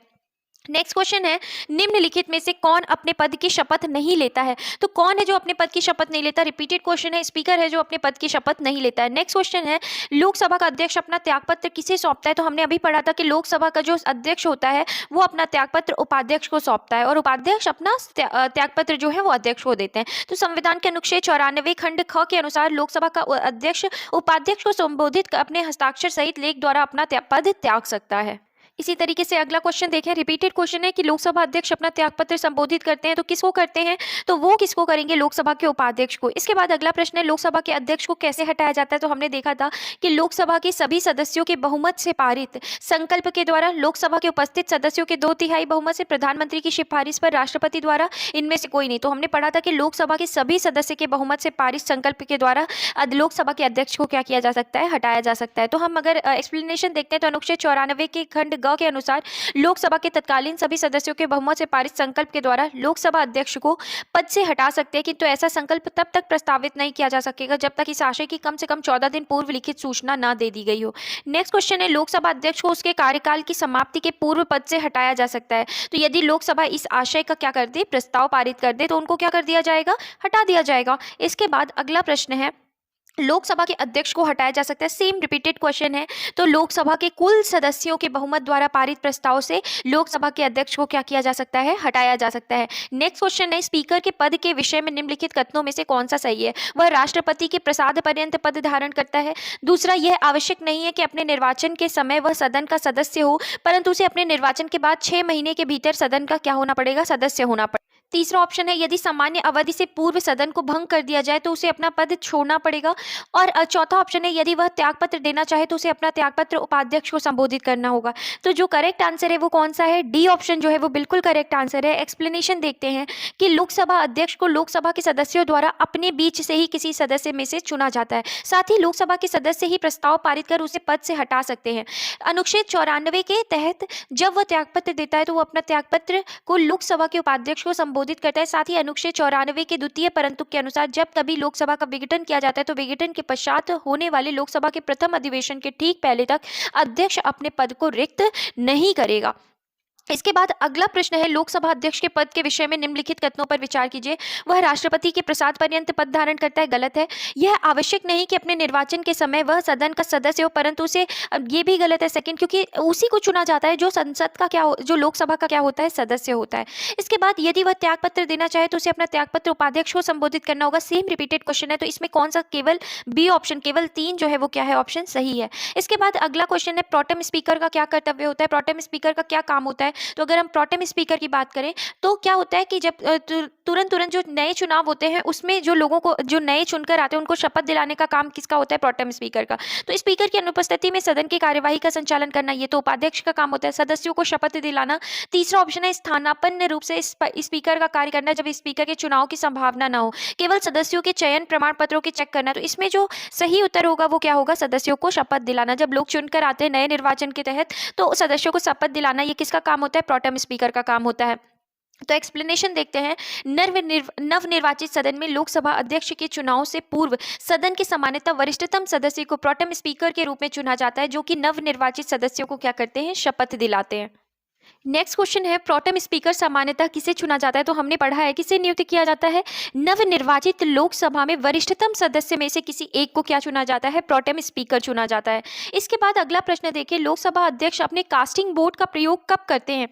नेक्स्ट क्वेश्चन है, निम्नलिखित में से कौन अपने पद की शपथ नहीं लेता है। तो कौन है जो अपने पद की शपथ नहीं लेता, रिपीटेड क्वेश्चन है, स्पीकर है जो अपने पद की शपथ नहीं लेता है। नेक्स्ट क्वेश्चन है, लोकसभा का अध्यक्ष अपना त्यागपत्र किसे सौंपता है। तो हमने अभी पढ़ा था कि लोकसभा का जो अध्यक्ष होता है वो अपना त्यागपत्र उपाध्यक्ष को सौंपता है और उपाध्यक्ष अपना त्यागपत्र जो है वो अध्यक्ष को देते हैं। तो संविधान के अनुच्छेद 94 खंड ख के अनुसार लोकसभा का अध्यक्ष उपाध्यक्ष को संबोधित अपने हस्ताक्षर सहित लेख द्वारा अपना पद त्याग सकता है। इसी तरीके से अगला क्वेश्चन देखें, रिपीटेड क्वेश्चन है कि लोकसभा अध्यक्ष अपना त्यागपत्र संबोधित करते हैं तो किसको करते हैं, तो वो किसको करेंगे, लोकसभा के उपाध्यक्ष को। इसके बाद अगला प्रश्न है, लोकसभा के अध्यक्ष को कैसे हटाया जाता है। तो हमने देखा था कि लोकसभा के सभी सदस्यों के बहुमत से पारित संकल्प के द्वारा, लोकसभा के उपस्थित सदस्यों के 2/3 बहुमत से, प्रधानमंत्री की सिफारिश पर, राष्ट्रपति द्वारा, इनमें से कोई नहीं। तो हमने पढ़ा था कि लोकसभा के सभी सदस्य के बहुमत से पारित संकल्प के द्वारा लोकसभा के अध्यक्ष को क्या किया जा सकता है, हटाया जा सकता है। तो हम अगर एक्सप्लेनेशन देखते हैं तो अनुच्छेद 94 के खंड ग के अनुसार लोकसभा के तत्कालीन सभी सदस्यों के बहुमत से पारित संकल्प के द्वारा लोकसभा अध्यक्ष को पद से हटा सकते हैं, किंतु ऐसा संकल्प तब तक प्रस्तावित नहीं किया जा सकेगा जब तक इस आशय की कम से कम 14 दिन पूर्व लिखित सूचना न दे दी गई हो। नेक्स्ट क्वेश्चन है, लोकसभा अध्यक्ष को उसके कार्यकाल की समाप्ति के पूर्व पद से हटाया जा सकता है। तो यदि लोकसभा इस आशय का क्या कर दे, प्रस्ताव पारित कर दे, तो उनको क्या कर दिया जाएगा, हटा दिया जाएगा। इसके बाद अगला प्रश्न है, लोकसभा के अध्यक्ष को हटाया जा सकता है। सेम रिपीटेड क्वेश्चन है, तो लोकसभा के कुल सदस्यों के बहुमत द्वारा पारित प्रस्ताव से लोकसभा के अध्यक्ष को क्या किया जा सकता है, हटाया जा सकता है। नेक्स्ट क्वेश्चन है, स्पीकर के पद के विषय में निम्नलिखित कथनों में से कौन सा सही है। वह राष्ट्रपति के प्रसाद पर्यंत पद धारण करता है। दूसरा, यह आवश्यक नहीं है कि अपने निर्वाचन के समय वह सदन का सदस्य हो, परंतु उसे अपने निर्वाचन के बाद 6 महीने के भीतर सदन का क्या होना पड़ेगा, सदस्य होना पड़ेगा। तीसरा ऑप्शन है, यदि सामान्य अवधि से पूर्व सदन को भंग कर दिया जाए तो उसे अपना पद छोड़ना पड़ेगा। और चौथा ऑप्शन है, यदि वह त्यागपत्र देना चाहे तो उसे अपना त्यागपत्र उपाध्यक्ष को संबोधित करना होगा। तो जो करेक्ट आंसर है वो कौन सा है, डी ऑप्शन जो है वो बिल्कुल करेक्ट आंसर है। एक्सप्लेनेशन देखते हैं कि लोकसभा अध्यक्ष को लोकसभा के सदस्यों द्वारा अपने बीच से ही किसी सदस्य में से चुना जाता है। साथ ही लोकसभा के सदस्य ही प्रस्ताव पारित कर उसे पद से हटा सकते हैं। अनुच्छेद 94 के तहत जब वह त्यागपत्र देता है तो वो अपना त्यागपत्र को लोकसभा के उपाध्यक्ष को संबोधित करता है। साथ ही अनुच्छेद 94 के द्वितीय परंतु के अनुसार जब कभी लोकसभा का विघटन किया जाता है तो विघटन के पश्चात होने वाले लोकसभा के प्रथम अधिवेशन के ठीक पहले तक अध्यक्ष अपने पद को रिक्त नहीं करेगा। इसके बाद अगला प्रश्न है, लोकसभा अध्यक्ष के पद के विषय में निम्नलिखित कथनों पर विचार कीजिए। वह राष्ट्रपति के प्रसाद पर्यंत पद धारण करता है, गलत है। यह आवश्यक नहीं कि अपने निर्वाचन के समय वह सदन का सदस्य हो, परंतु उसे ये भी गलत है सेकंड, क्योंकि उसी को चुना जाता है जो संसद का जो लोकसभा का क्या होता है, सदस्य होता है। इसके बाद यदि वह त्यागपत्र देना चाहे तो उसे अपना त्यागपत्र उपाध्यक्ष को संबोधित करना होगा। सेम रिपीटेड क्वेश्चन है, तो इसमें कौन सा, केवल बी ऑप्शन, केवल 3 जो है वो क्या है, ऑप्शन सही है। इसके बाद अगला क्वेश्चन है, प्रोटेम स्पीकर का क्या कर्तव्य होता है, प्रोटेम स्पीकर का क्या काम होता है। तो अगर हम प्रोटेम स्पीकर की बात करें तो क्या होता है कि जब तुरंत तुरंत जो नए चुनाव होते हैं उसमें जो लोगों को, जो नए चुनकर आते हैं उनको शपथ दिलाने का काम किसका होता है, प्रोटेम स्पीकर का। तो स्पीकर की अनुपस्थिति में सदन की कार्यवाही का संचालन करना, ये तो उपाध्यक्ष का काम होता है। सदस्यों को शपथ दिलाना। तीसरा ऑप्शन है, स्थानापन्न रूप से स्पीकर का कार्य करना, जब स्पीकर के चुनाव की संभावना ना हो। केवल सदस्यों के चयन प्रमाण पत्रों की चेक करना। तो इसमें जो सही उत्तर होगा वो क्या होगा, सदस्यों को शपथ दिलाना। जब लोग चुनकर आते हैं नए निर्वाचन के तहत तो सदस्यों को शपथ दिलाना, ये किसका काम होता है, प्रोटेम स्पीकर का काम होता है। तो एक्सप्लेनेशन देखते हैं। नवनिर्वाचित सदन में लोकसभा अध्यक्ष के चुनाव से पूर्व सदन के सामान्यतः वरिष्ठतम सदस्य को प्रोटेम स्पीकर के रूप में चुना जाता है, जो कि नवनिर्वाचित सदस्यों को क्या करते हैं, शपथ दिलाते हैं। नेक्स्ट क्वेश्चन है, प्रोटेम स्पीकर सामान्यतः किसे चुना जाता है। तो हमने पढ़ा है किसे नियुक्त किया जाता है, नवनिर्वाचित लोकसभा में वरिष्ठतम सदस्य में से किसी एक को क्या चुना जाता है, प्रोटेम स्पीकर चुना जाता है। इसके बाद अगला प्रश्न देखिए, लोकसभा अध्यक्ष अपने कास्टिंग वोट का प्रयोग कब करते हैं।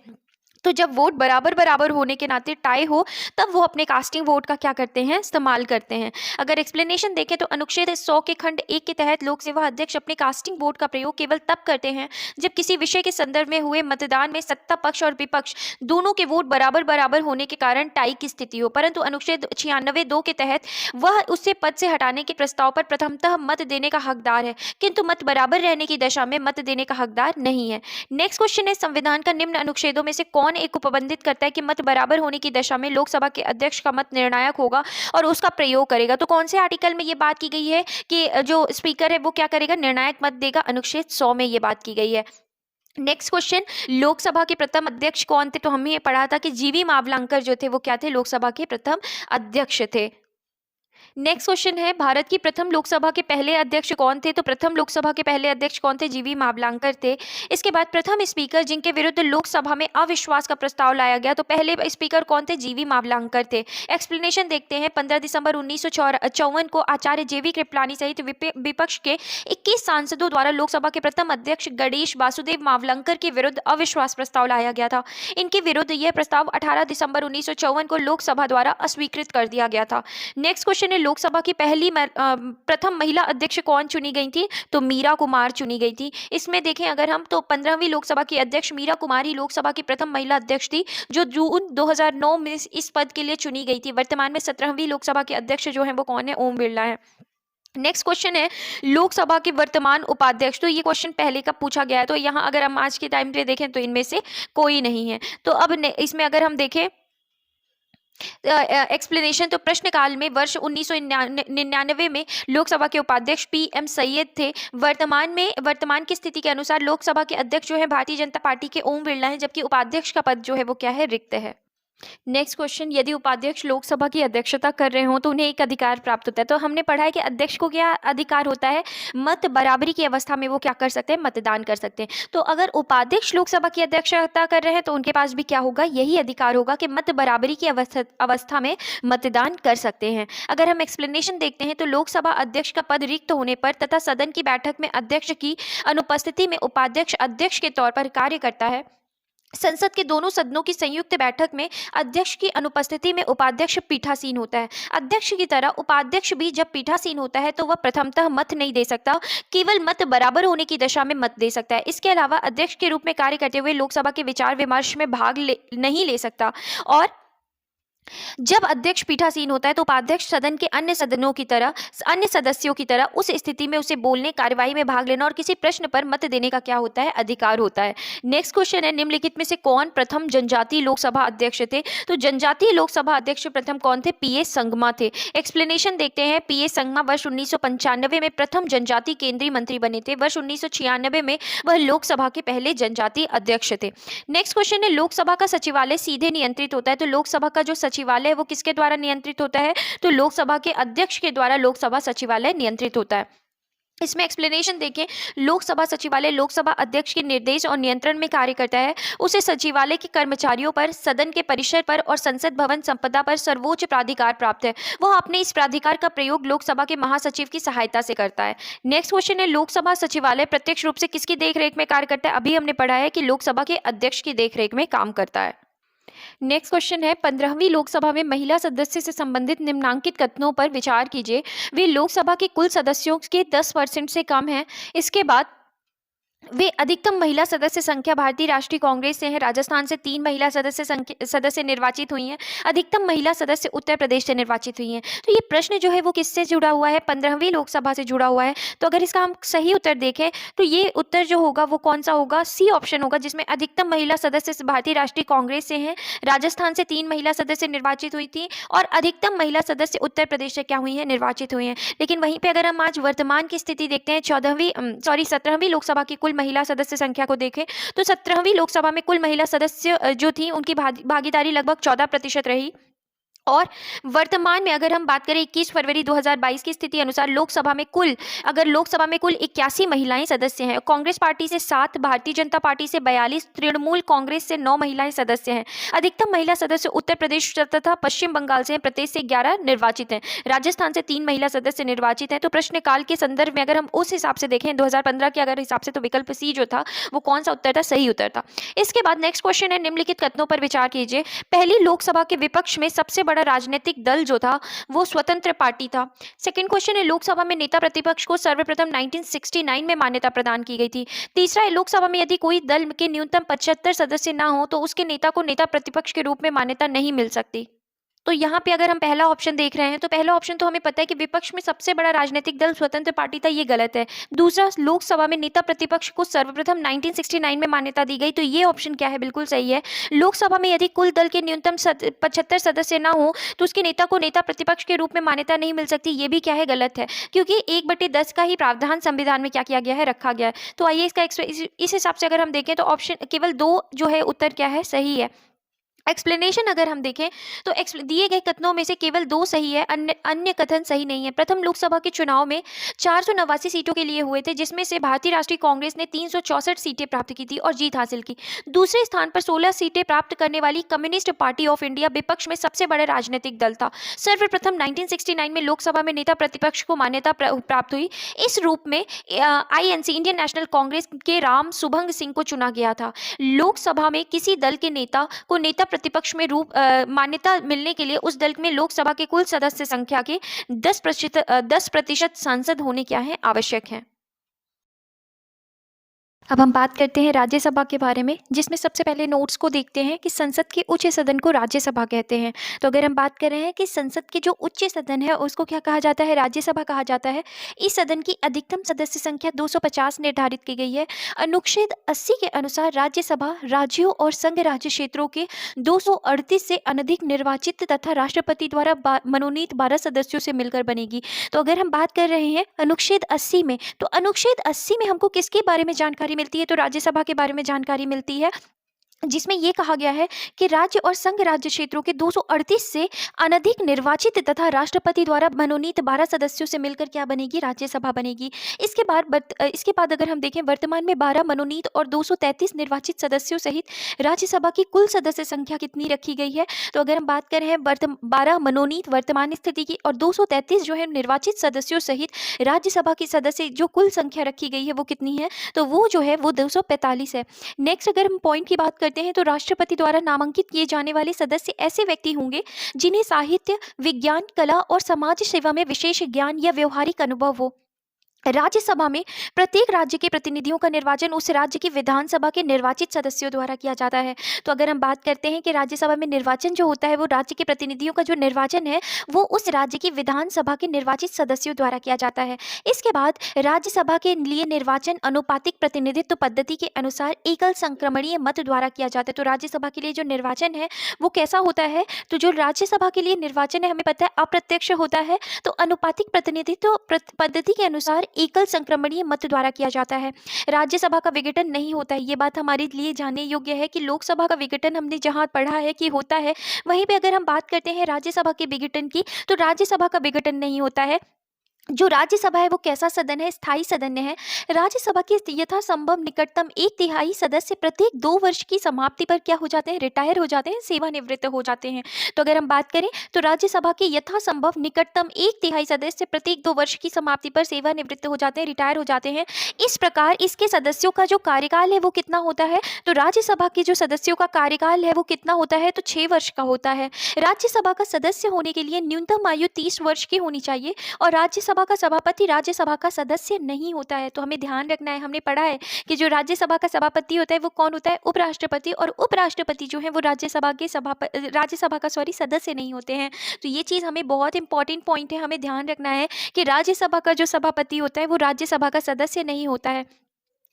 तो जब वोट बराबर बराबर होने के नाते टाई हो तब वो अपने कास्टिंग वोट का क्या करते हैं, इस्तेमाल करते हैं। अगर एक्सप्लेनेशन देखें तो अनुच्छेद 100 के खंड 1 के तहत लोकसभा अध्यक्ष अपने कास्टिंग वोट का प्रयोग केवल तब करते हैं जब किसी विषय के संदर्भ में हुए मतदान में सत्ता पक्ष और विपक्ष दोनों के वोट बराबर बराबर होने के कारण टाई की स्थिति हो। परंतु अनुच्छेद 96(2) के तहत वह उससे पद से हटाने के प्रस्ताव पर प्रथमतः मत देने का हकदार है, किंतु मत बराबर रहने की दशा में मत देने का हकदार नहीं है। नेक्स्ट क्वेश्चन है, संविधान का निम्न अनुच्छेदों में से कौन एक को प्रतिबंधित करता है कि मत बराबर होने की दशा में लोकसभा के अध्यक्ष का मत निर्णायक होगा और उसका प्रयोग करेगा। तो कौन से आर्टिकल में ये बात की गई है कि जो स्पीकर है वो क्या करेगा, निर्णायक मत देगा, अनुच्छेद 100 में ये बात की गई है। नेक्स्ट क्वेश्चन, लोकसभा के प्रथम अध्यक्ष कौन थे। तो हमने ये पढ़ा था कि जीवी मावलंकर जो थे वो क्या थे, लोकसभा के प्रथम अध्यक्ष थे। नेक्स्ट क्वेश्चन है, भारत की प्रथम लोकसभा के पहले अध्यक्ष कौन थे। तो प्रथम लोकसभा के पहले अध्यक्ष कौन थे, जीवी मावलंकर थे। इसके बाद प्रथम स्पीकर जिनके विरुद्ध लोकसभा में अविश्वास का प्रस्ताव लाया गया, तो पहले स्पीकर कौन थे, जीवी मावलंकर थे। एक्सप्लेनेशन देखते हैं, 15 दिसंबर 1954 को आचार्य जेवी कृपलानी सहित विपक्ष के 21 सांसदों द्वारा लोकसभा के प्रथम अध्यक्ष गणेश वासुदेव मावलंकर के विरुद्ध अविश्वास प्रस्ताव लाया गया था। इनके विरुद्ध यह प्रस्ताव 18 दिसंबर 1954 को लोकसभा द्वारा अस्वीकृत कर दिया गया था। नेक्स्ट क्वेश्चन है, लोकसभा की प्रथम महिला अध्यक्ष कौन चुनी गई थी। तो मीरा कुमार चुनी गई थी। इसमें देखें अगर हम, तो 15वीं लोकसभा की अध्यक्ष मीरा कुमार ही लोकसभा की प्रथम महिला अध्यक्ष थी, जो जून 2009 में इस पद के लिए चुनी गई थी। वर्तमान में 17वीं लोकसभा के अध्यक्ष जो है वो कौन है, ओम बिरला है। नेक्स्ट क्वेश्चन है, लोकसभा के वर्तमान उपाध्यक्ष। तो ये क्वेश्चन पहले का पूछा गया है, तो यहाँ अगर हम आज के टाइम पे देखें तो इनमें से कोई नहीं है। तो अब इसमें अगर हम देखें एक्सप्लेनेशन, तो प्रश्नकाल में वर्ष 1999 में लोकसभा के उपाध्यक्ष PM सैयद थे। वर्तमान की स्थिति के अनुसार लोकसभा के अध्यक्ष जो है भारतीय जनता पार्टी के ओम बिरला है, जबकि उपाध्यक्ष का पद जो है वो क्या है, रिक्त है। नेक्स्ट क्वेश्चन, यदि उपाध्यक्ष लोकसभा की अध्यक्षता कर रहे हो तो उन्हें एक अधिकार प्राप्त होता है। तो हमने पढ़ा है कि अध्यक्ष को क्या अधिकार होता है, मत बराबरी की अवस्था में वो क्या कर सकते हैं, मतदान कर सकते हैं। तो अगर उपाध्यक्ष लोकसभा की अध्यक्षता कर रहे हैं तो उनके पास भी क्या होगा, यही अधिकार होगा कि मत बराबरी की अवस्था में मतदान कर सकते हैं। अगर हम एक्सप्लेनेशन देखते हैं तो लोकसभा अध्यक्ष का पद रिक्त होने पर तथा सदन की बैठक में अध्यक्ष की अनुपस्थिति में उपाध्यक्ष अध्यक्ष के तौर पर कार्य करता है। संसद के दोनों सदनों की संयुक्त बैठक में अध्यक्ष की अनुपस्थिति में उपाध्यक्ष पीठासीन होता है। अध्यक्ष की तरह उपाध्यक्ष भी जब पीठासीन होता है तो वह प्रथमतः मत नहीं दे सकता, केवल मत बराबर होने की दशा में मत दे सकता है। इसके अलावा अध्यक्ष के रूप में कार्य करते हुए लोकसभा के विचार विमर्श में भाग नहीं ले सकता। और जब अध्यक्ष पीठासीन होता है तो उपाध्यक्ष सदन के अन्य सदस्यों की तरह उस स्थिति में उसे बोलने, कार्यवाही में भाग लेना और किसी प्रश्न पर मत देने का क्या होता है, अधिकार होता है। नेक्स्ट क्वेश्चन है, निम्नलिखित में से कौन प्रथम जनजातीय लोकसभा अध्यक्ष थे। तो जनजातीय लोकसभा अध्यक्ष प्रथम कौन थे, PA संगमा थे। एक्सप्लेनेशन देखते हैं, PA संगमा वर्ष 1995 में प्रथम जनजातीय केंद्रीय मंत्री बने थे। वर्ष 1996 में वह लोकसभा के पहले जनजातीय अध्यक्ष थे। नेक्स्ट क्वेश्चन है, लोकसभा का सचिवालय सीधे नियंत्रित होता है। तो लोकसभा का जो सचिवालय है वो किसके द्वारा नियंत्रित होता है, तो लोकसभा के अध्यक्ष के द्वारा लोकसभा सचिवालय नियंत्रित होता है। इसमें एक्सप्लेनेशन देखें, लोकसभा सचिवालय लोकसभा अध्यक्ष के निर्देश और नियंत्रण में कार्य करता है। उसे सचिवालय के कर्मचारियों पर, सदन के परिसर पर और संसद भवन संपदा पर सर्वोच्च प्राधिकार प्राप्त है। वह अपने इस प्राधिकार का प्रयोग लोकसभा के महासचिव की सहायता से करता है। नेक्स्ट क्वेश्चन है, लोकसभा सचिवालय प्रत्यक्ष रूप से किसकी देखरेख में कार्य करता है? अभी हमने पढ़ा है कि लोकसभा के अध्यक्ष की देखरेख में काम करता है। नेक्स्ट क्वेश्चन है, 15वीं लोकसभा में महिला सदस्य से संबंधित निम्नांकित कथनों पर विचार कीजिए। वे लोकसभा के कुल सदस्यों के 10% से कम हैं। इसके बाद वे अधिकतम महिला सदस्य संख्या भारतीय राष्ट्रीय कांग्रेस से है। राजस्थान से 3 महिला सदस्य निर्वाचित हुई हैं। अधिकतम महिला सदस्य उत्तर प्रदेश से निर्वाचित हुई हैं। तो ये प्रश्न जो है वो किससे जुड़ा हुआ है? 15वीं लोकसभा से जुड़ा हुआ है। तो अगर इसका हम सही उत्तर देखें तो ये उत्तर जो होगा वो कौन सा होगा? सी ऑप्शन होगा, जिसमें अधिकतम महिला सदस्य भारतीय राष्ट्रीय कांग्रेस से हैं। राजस्थान से 3 महिला सदस्य निर्वाचित हुई थी और अधिकतम महिला सदस्य उत्तर प्रदेश से क्या हुई है? निर्वाचित हुई हैं। लेकिन वहीं पर अगर हम आज वर्तमान की स्थिति देखते हैं, 17वीं लोकसभा की कुल महिला सदस्य संख्या को देखें तो 17वीं लोकसभा में कुल महिला सदस्य जो थी उनकी भागीदारी लगभग 14% रही। और वर्तमान में अगर हम बात करें 21 फरवरी 2022 की स्थिति अनुसार लोकसभा में कुल 81 महिलाएं सदस्य हैं। कांग्रेस पार्टी से 7, भारतीय जनता पार्टी से 42, तृणमूल कांग्रेस से 9 महिलाएं सदस्य हैं। अधिकतम महिला सदस्य उत्तर प्रदेश तथा पश्चिम बंगाल से हैं। प्रदेश से 11 निर्वाचित हैं। राजस्थान से 3 महिला सदस्य निर्वाचित हैं। तो प्रश्नकाल के संदर्भ में अगर हम उस हिसाब से देखें 2015 के अगर हिसाब से, तो विकल्प सी जो था वो कौन सा उत्तर था? सही उत्तर था। इसके बाद नेक्स्ट क्वेश्चन है, निम्नलिखित कथनों पर विचार कीजिए। पहली लोकसभा के विपक्ष में सबसे बड़ा राजनीतिक दल जो था वो स्वतंत्र पार्टी था। सेकंड क्वेश्चन है, लोकसभा में नेता प्रतिपक्ष को सर्वप्रथम 1969 में मान्यता प्रदान की गई थी। तीसरा है, लोकसभा में यदि कोई दल के न्यूनतम 75 सदस्य ना हो तो उसके नेता को नेता प्रतिपक्ष के रूप में मान्यता नहीं मिल सकती। तो यहाँ पे अगर हम पहला ऑप्शन देख रहे हैं तो पहला ऑप्शन तो हमें पता है कि विपक्ष में सबसे बड़ा राजनीतिक दल स्वतंत्र पार्टी था, ये गलत है। दूसरा, लोकसभा में नेता प्रतिपक्ष को सर्वप्रथम 1969 में मान्यता दी गई, तो ये ऑप्शन क्या है? बिल्कुल सही है। लोकसभा में यदि कुल दल के न्यूनतम 75 सदस्य ना हो तो उसके नेता को नेता प्रतिपक्ष के रूप में मान्यता नहीं मिल सकती, ये भी क्या है? गलत है, क्योंकि 1/10 का ही प्रावधान संविधान में क्या किया गया है? रखा गया है। तो आइए इसका इस हिसाब से अगर हम देखें तो ऑप्शन केवल 2 जो है उत्तर क्या है? सही है। एक्सप्लेनेशन अगर हम देखें तो दिए गए कथनों में से केवल 2 सही है, अन्य कथन सही नहीं है। प्रथम लोकसभा के चुनाव में 489 सीटों के लिए हुए थे, जिसमें से भारतीय राष्ट्रीय कांग्रेस ने 364 सीटें प्राप्त की थी और जीत हासिल की। दूसरे स्थान पर 16 सीटें प्राप्त करने वाली कम्युनिस्ट पार्टी ऑफ इंडिया विपक्ष में सबसे बड़ा राजनीतिक दल था। सर्वप्रथम 1969 में लोकसभा में नेता प्रतिपक्ष को मान्यता प्राप्त हुई। इस रूप में INC इंडियन नेशनल कांग्रेस के राम सुभंग सिंह को चुना गया था। लोकसभा में किसी दल के नेता को नेता प्रतिपक्ष में मान्यता मिलने के लिए उस दल में लोकसभा के कुल सदस्य संख्या के 10% सांसद होने क्या है? आवश्यक है। अब हम बात करते हैं राज्यसभा के बारे में, जिसमें सबसे पहले नोट्स को देखते हैं कि संसद के उच्च सदन को राज्यसभा कहते हैं। तो अगर हम बात कर रहे हैं कि संसद के जो उच्च सदन है उसको क्या कहा जाता है? राज्यसभा कहा जाता है। इस सदन की अधिकतम सदस्य संख्या 250 निर्धारित की गई है। अनुच्छेद 80 के अनुसार राज्यसभा राज्यों और संघ राज्य क्षेत्रों के 238 से अनधिक निर्वाचित तथा राष्ट्रपति द्वारा मनोनीत 12 सदस्यों से मिलकर बनेगी। तो अगर हम बात कर रहे हैं अनुच्छेद 80 में, तो अनुच्छेद 80 में हमको किसके बारे में जानकारी मिलती है? तो राज्यसभा के बारे में जानकारी मिलती है, जिसमें यह कहा गया है कि राज्य और संघ राज्य क्षेत्रों के 238 से अनधिक निर्वाचित तथा राष्ट्रपति द्वारा मनोनीत 12 सदस्यों से मिलकर क्या बनेगी? राज्यसभा बनेगी। इसके बाद अगर हम देखें, वर्तमान में 12 मनोनीत और 233 निर्वाचित सदस्यों सहित राज्यसभा की कुल सदस्य संख्या कितनी रखी गई है? तो अगर हम बात कर रहे हैं 12 मनोनीत वर्तमान स्थिति की और 233 जो है निर्वाचित सदस्यों सहित राज्यसभा की सदस्य जो कुल संख्या रखी गई है वो कितनी है? तो वो जो है वो 245 है। नेक्स्ट अगर हम पॉइंट की बात करते हैं तो राष्ट्रपति द्वारा नामांकित किए जाने वाले सदस्य ऐसे व्यक्ति होंगे जिन्हें साहित्य, विज्ञान, कला और समाज सेवा में विशेष ज्ञान या व्यवहारिक अनुभव हो। राज्यसभा में प्रत्येक राज्य के प्रतिनिधियों का निर्वाचन उस राज्य की विधानसभा के निर्वाचित सदस्यों द्वारा किया जाता है। तो अगर हम बात करते हैं कि राज्यसभा में निर्वाचन जो होता है वो राज्य के प्रतिनिधियों का जो निर्वाचन है वो उस राज्य की विधानसभा के निर्वाचित सदस्यों द्वारा किया जाता है। इसके बाद राज्यसभा के लिए निर्वाचन अनुपातिक प्रतिनिधित्व पद्धति के अनुसार एकल संक्रमणीय मत द्वारा किया जाता है। तो राज्यसभा के लिए जो निर्वाचन है वो कैसा होता है? तो जो राज्यसभा के लिए निर्वाचन है हमें पता है अप्रत्यक्ष होता है, तो अनुपातिक प्रतिनिधित्व पद्धति के अनुसार एकल संक्रमणीय मत द्वारा किया जाता है। राज्यसभा का विघटन नहीं होता है। ये बात हमारे लिए जानने योग्य है कि लोकसभा का विघटन हमने जहां पढ़ा है कि होता है, वहीं पे अगर हम बात करते हैं राज्यसभा के विघटन की, तो राज्यसभा का विघटन नहीं होता है। जो राज्यसभा है वो कैसा सदन है, स्थायी सदन है। राज्यसभा के यथासंभव निकटतम 1/3 सदस्य प्रत्येक 2 वर्ष की समाप्ति पर क्या हो जाते हैं, रिटायर हो जाते हैं, सेवानिवृत्त हो जाते हैं। तो अगर हम बात करें तो राज्यसभा के यथासंभव निकटतम 1/3 सदस्य प्रत्येक 2 वर्ष की समाप्ति पर सेवानिवृत्त हो जाते हैं, रिटायर हो जाते हैं। इस प्रकार इसके सदस्यों का जो कार्यकाल है वो कितना होता है, तो राज्यसभा के जो सदस्यों का कार्यकाल है वो कितना होता है, तो 6 वर्ष का होता है। राज्यसभा का सदस्य होने के लिए न्यूनतम आयु 30 वर्ष की होनी चाहिए और राज्यसभा का सभापति राज्यसभा का सदस्य नहीं होता है। तो हमें ध्यान रखना है, हमने पढ़ा है कि जो राज्यसभा का सभापति होता है वो कौन होता है, उपराष्ट्रपति, और उपराष्ट्रपति जो है वो राज्यसभा का सदस्य नहीं होते हैं। तो ये चीज़ हमें बहुत इंपॉर्टेंट पॉइंट है, हमें ध्यान रखना है कि राज्यसभा का जो सभापति होता है वो राज्यसभा का सदस्य नहीं होता है।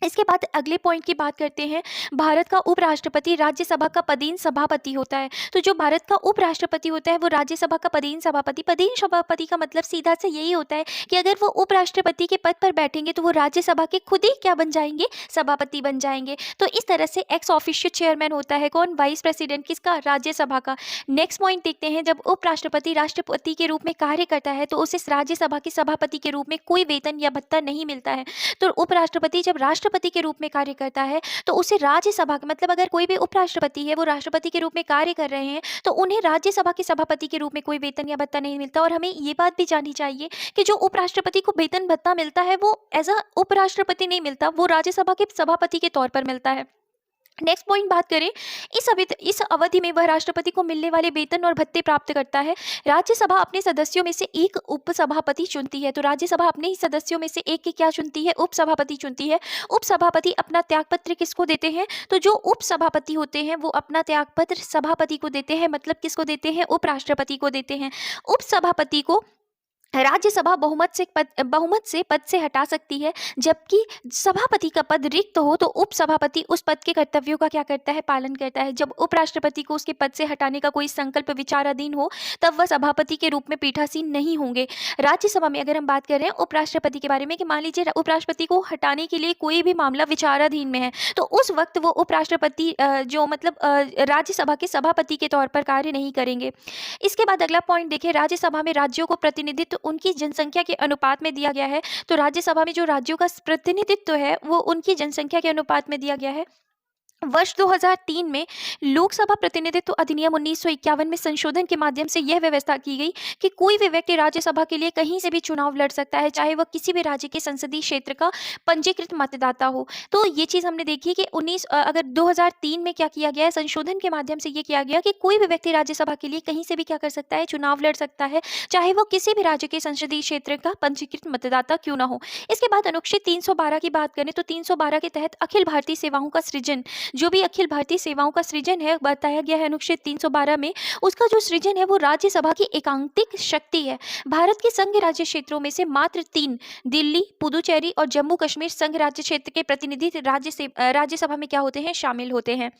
इसके बाद अगले पॉइंट की बात करते हैं। भारत का उपराष्ट्रपति राज्यसभा का पदेन सभापति होता है। तो जो भारत का उपराष्ट्रपति होता है वो राज्यसभा का पदेन सभापति का मतलब सीधा से यही होता है कि अगर वो उपराष्ट्रपति के पद पर बैठेंगे तो वो राज्यसभा के खुद ही क्या बन जाएंगे, सभापति बन जाएंगे। तो इस तरह से एक्स ऑफिशियो चेयरमैन होता है कौन, वाइस प्रेसिडेंट, किसका, राज्यसभा का। नेक्स्ट पॉइंट देखते हैं, जब उपराष्ट्रपति राष्ट्रपति के रूप में कार्य करता है तो उसे राज्यसभा के सभापति के रूप में कोई वेतन या भत्ता नहीं मिलता है। तो उपराष्ट्रपति जब राष्ट्रपति के रूप में कार्य करता है तो उसे राज्यसभा का मतलब, अगर कोई भी उपराष्ट्रपति है वो राष्ट्रपति के रूप में कार्य कर रहे हैं तो उन्हें राज्यसभा के सभापति के रूप में कोई वेतन या भत्ता नहीं मिलता। और हमें ये बात भी जाननी चाहिए कि जो उपराष्ट्रपति को वेतन भत्ता मिलता है वो एज अ उपराष्ट्रपति नहीं मिलता, वो राज्यसभा के सभापति के तौर पर मिलता है। नेक्स्ट पॉइंट बात करें, इस अवधि में वह राष्ट्रपति को मिलने वाले वेतन और भत्ते प्राप्त करता है। राज्यसभा अपने सदस्यों में से एक उपसभापति चुनती है। तो राज्यसभा अपने ही सदस्यों में से एक की क्या चुनती है, उपसभापति चुनती है। उपसभापति अपना त्यागपत्र किसको देते हैं, तो जो उपसभापति होते हैं वो अपना त्यागपत्र सभापति को देते हैं, मतलब किसको देते हैं, उपराष्ट्रपति को देते हैं। उपसभापति को राज्यसभा बहुमत से पद से हटा सकती है, जबकि सभापति का पद रिक्त हो तो उपसभापति उस पद के कर्तव्यों का क्या करता है, पालन करता है। जब उपराष्ट्रपति को उसके पद से हटाने का कोई संकल्प विचाराधीन हो तब वह सभापति के रूप में पीठासीन नहीं होंगे। राज्यसभा में अगर हम बात कर रहे हैं उपराष्ट्रपति के बारे में कि मान लीजिए उपराष्ट्रपति को हटाने के लिए कोई भी मामला विचाराधीन में है तो उस वक्त वो उपराष्ट्रपति जो मतलब राज्यसभा के सभापति के तौर पर कार्य नहीं करेंगे। इसके बाद अगला पॉइंट देखिए, राज्यसभा में राज्यों को प्रतिनिधित्व उनकी जनसंख्या के अनुपात में दिया गया है। तो राज्यसभा में जो राज्यों का प्रतिनिधित्व है वो उनकी जनसंख्या के अनुपात में दिया गया है। वर्ष 2003 में लोकसभा प्रतिनिधित्व अधिनियम 1951 में संशोधन के माध्यम से यह व्यवस्था की गई कि कोई भी व्यक्ति राज्यसभा के लिए कहीं से भी चुनाव लड़ सकता है, चाहे वह किसी भी राज्य के संसदीय क्षेत्र का पंजीकृत मतदाता हो। तो ये चीज़ हमने देखी कि 2003 में क्या किया गया है, संशोधन के माध्यम से ये किया गया कि कोई भी व्यक्ति राज्यसभा के लिए कहीं से भी क्या कर सकता है, चुनाव लड़ सकता है, चाहे वो किसी भी राज्य के संसदीय क्षेत्र का पंजीकृत मतदाता क्यों ना हो। इसके बाद अनुच्छेद 312 की बात करें तो 312 के तहत अखिल भारतीय सेवाओं का सृजन, जो भी अखिल भारतीय सेवाओं का सृजन है बताया गया है अनुच्छेद 312 में, उसका जो सृजन है वो राज्यसभा की एकांतिक शक्ति है। भारत के संघ राज्य क्षेत्रों में से मात्र 3 दिल्ली, पुदुचेरी और जम्मू कश्मीर संघ राज्य क्षेत्र के प्रतिनिधि राज्यसभा में क्या होते हैं, शामिल होते हैं।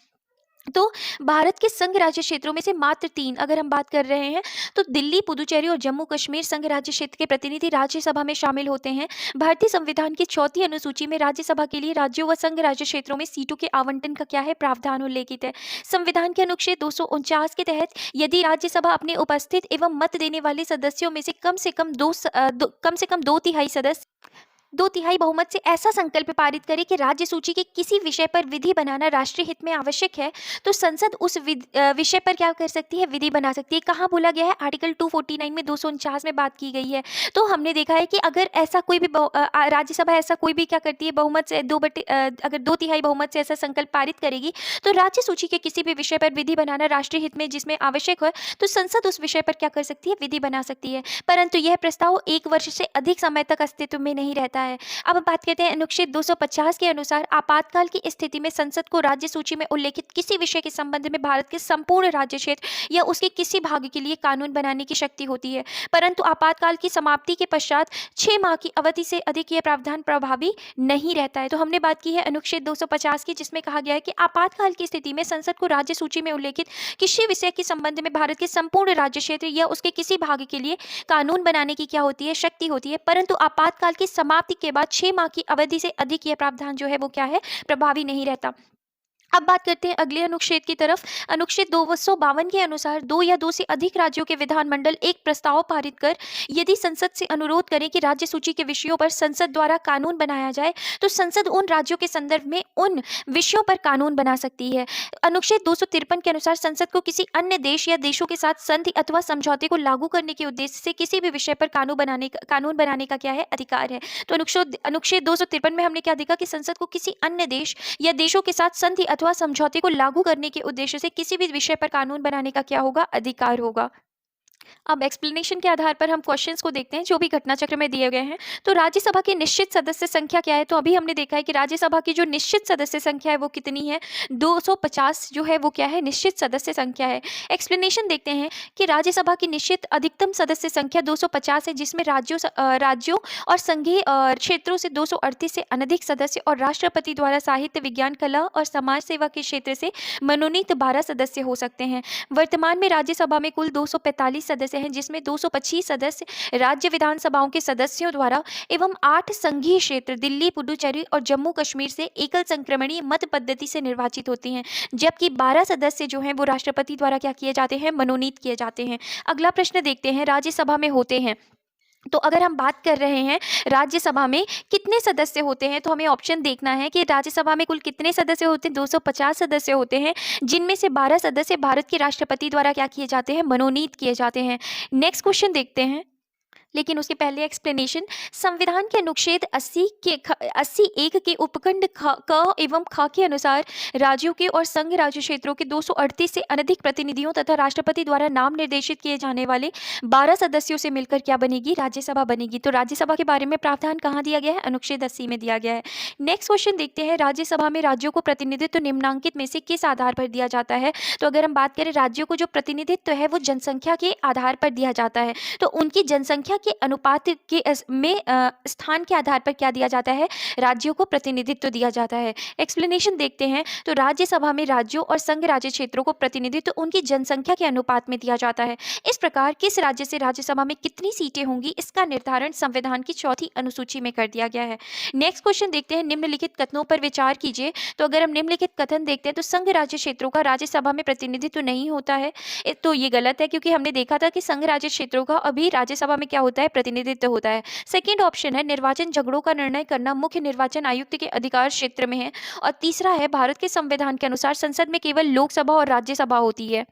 तो भारत के संघ राज्य क्षेत्रों में से मात्र 3 अगर हम बात कर रहे हैं तो दिल्ली, पुदुचेरी और जम्मू कश्मीर संघ राज्य क्षेत्र के प्रतिनिधि राज्यसभा में शामिल होते हैं। भारतीय संविधान की 4वीं अनुसूची में राज्यसभा के लिए राज्यों व संघ राज्य क्षेत्रों में सीटों के आवंटन का क्या है, प्रावधान उल्लेखित है। संविधान के अनुच्छेद 249 के तहत यदि राज्यसभा अपने उपस्थित एवं मत देने वाले सदस्यों में से कम से कम 2/3 सदस्य 2/3 बहुमत से ऐसा संकल्प पारित करे कि राज्य सूची के किसी विषय पर विधि बनाना राष्ट्रीय हित में आवश्यक है, तो संसद उस विषय पर क्या कर सकती है, विधि बना सकती है। कहाँ बोला गया है, आर्टिकल 249 में 249 में बात की गई है। तो हमने देखा है कि अगर ऐसा कोई भी राज्यसभा ऐसा कोई भी क्या करती है, बहुमत से अगर 2/3 बहुमत से ऐसा संकल्प पारित करेगी तो राज्य सूची के किसी भी विषय पर विधि बनाना राष्ट्रीय हित में जिसमें आवश्यक है तो संसद उस विषय पर क्या कर सकती है, विधि बना सकती है। परंतु यह प्रस्ताव 1 वर्ष से अधिक समय तक अस्तित्व में नहीं रहता है। अब बात करते हैं अनुच्छेद 250 के अनुसार आपातकाल की स्थिति में संसद को राज्य सूची में उल्लेखित किसी विषय के संबंध में भारत के संपूर्ण राज्य क्षेत्र या उसके किसी भाग के लिए कानून बनाने की शक्ति होती है, परंतु आपातकाल की समाप्ति के पश्चात 6 माह की अवधि से अधिक यह प्रावधान प्रभावी नहीं रहता है। तो हमने बात की है अनुच्छेद 250 की, जिसमें कहा गया है कि आपातकाल की स्थिति में संसद को राज्य सूची में उल्लेखित किसी विषय के संबंध में भारत के संपूर्ण राज्य क्षेत्र या उसके किसी भाग के लिए कानून बनाने की क्या होती है, शक्ति होती है, परंतु आपातकाल की समाप्ति के बाद 6 माह की अवधि से अधिक यह प्रावधान जो है वो क्या है, प्रभावी नहीं रहता। अब बात करते हैं अगले अनुच्छेद की तरफ। अनुच्छेद 252 के अनुसार 2 या 2 से अधिक राज्यों के विधानमंडल एक प्रस्ताव पारित कर यदि संसद से अनुरोध करें कि राज्य सूची के विषयों पर संसद द्वारा कानून बनाया जाए, तो संसद उन राज्यों के संदर्भ में उन विषयों पर कानून बना सकती है। अनुच्छेद 253 के अनुसार संसद को किसी अन्य देश या देशों के साथ संधि अथवा समझौते को लागू करने के उद्देश्य से किसी भी विषय पर कानून बनाने का क्या है, अधिकार है। तो अनुच्छेद 253 में हमने क्या देखा कि संसद को किसी अन्य देश या देशों के साथ संधि अथवा समझौते को लागू करने के उद्देश्य से किसी भी विषय पर कानून बनाने का क्या होगा, अधिकार होगा। अब एक्सप्लेनेशन के आधार पर हम क्वेश्चंस को देखते हैं जो भी घटना चक्र में दिए गए हैं। तो राज्यसभा की निश्चित सदस्य संख्या क्या है? तो अभी हमने देखा है कि राज्यसभा की जो निश्चित सदस्य संख्या है वो कितनी है, 250 जो है वो क्या है, निश्चित सदस्य संख्या है। एक्सप्लेनेशन देखते हैं कि राज्यसभा की निश्चित अधिकतम सदस्य संख्या 250 है, जिसमें राज्यों और संघीय क्षेत्रों से 238 से अनधिक सदस्य और राष्ट्रपति द्वारा साहित्य, विज्ञान, कला और समाज सेवा के क्षेत्र से मनोनीत 12 सदस्य हो सकते हैं। वर्तमान में राज्यसभा में कुल 245 सदस्य हैं, जिसमें 225 सदस्य राज्य विधानसभाओं के सदस्यों द्वारा एवं 8 संघीय क्षेत्र दिल्ली, पुडुचेरी और जम्मू कश्मीर से एकल संक्रमणीय मत पद्धति से निर्वाचित होती हैं, जबकि 12 सदस्य जो हैं वो राष्ट्रपति द्वारा क्या किए जाते हैं, मनोनीत किए जाते हैं। अगला प्रश्न देखते हैं, राज्यसभा में होते हैं। तो अगर हम बात कर रहे हैं राज्यसभा में कितने सदस्य होते हैं, तो हमें ऑप्शन देखना है कि राज्यसभा में कुल कितने सदस्य होते हैं। 250 सदस्य होते हैं, जिनमें से 12 सदस्य भारत के राष्ट्रपति द्वारा क्या किए जाते हैं, मनोनीत किए जाते हैं। नेक्स्ट क्वेश्चन देखते हैं, लेकिन उसके पहले एक्सप्लेनेशन। संविधान के अनुच्छेद 80(1) के उपखंड क एवं ख के अनुसार राज्यों के और संघ राज्य क्षेत्रों के 238 से अनधिक प्रतिनिधियों तथा राष्ट्रपति द्वारा नाम निर्देशित किए जाने वाले 12 सदस्यों से मिलकर क्या बनेगी, राज्यसभा बनेगी। तो राज्यसभा के बारे में प्रावधान कहाँ दिया गया है, अनुच्छेद 80 में दिया गया है। नेक्स्ट क्वेश्चन देखते हैं, राज्यसभा में राज्यों को प्रतिनिधित्व निम्नांकित में से किस आधार पर दिया जाता है। तो अगर हम बात करें राज्यों को जो प्रतिनिधित्व है वो जनसंख्या के आधार पर दिया जाता है, तो उनकी जनसंख्या के अनुपात के स्थान के आधार पर क्या दिया जाता है, राज्यों को प्रतिनिधित्व दिया जाता है। एक्सप्लेनेशन देखते हैं, तो राज्यसभा में राज्यों और संघ राज्य क्षेत्रों को प्रतिनिधित्व उनकी जनसंख्या के अनुपात में दिया जाता है। इस प्रकार किस राज्य से राज्यसभा में कितनी सीटें होंगी, इसका निर्धारण संविधान की चौथी अनुसूची में कर दिया गया है। नेक्स्ट क्वेश्चन देखते हैं, निम्नलिखित कथनों पर विचार कीजिए। तो अगर हम निम्नलिखित कथन देखते हैं, तो संघ राज्य क्षेत्रों का राज्यसभा में प्रतिनिधित्व नहीं होता है, तो ये गलत है, क्योंकि हमने देखा था कि संघ राज्य क्षेत्रों का अभी राज्यसभा में क्या होता है, प्रतिनिधित्व होता है। सेकंड ऑप्शन है, निर्वाचन झगड़ों का निर्णय करना मुख्य निर्वाचन आयुक्त के अधिकार क्षेत्र में है। और तीसरा है, भारत के संविधान के अनुसार संसद में केवल लोकसभा और राज्यसभा होती है।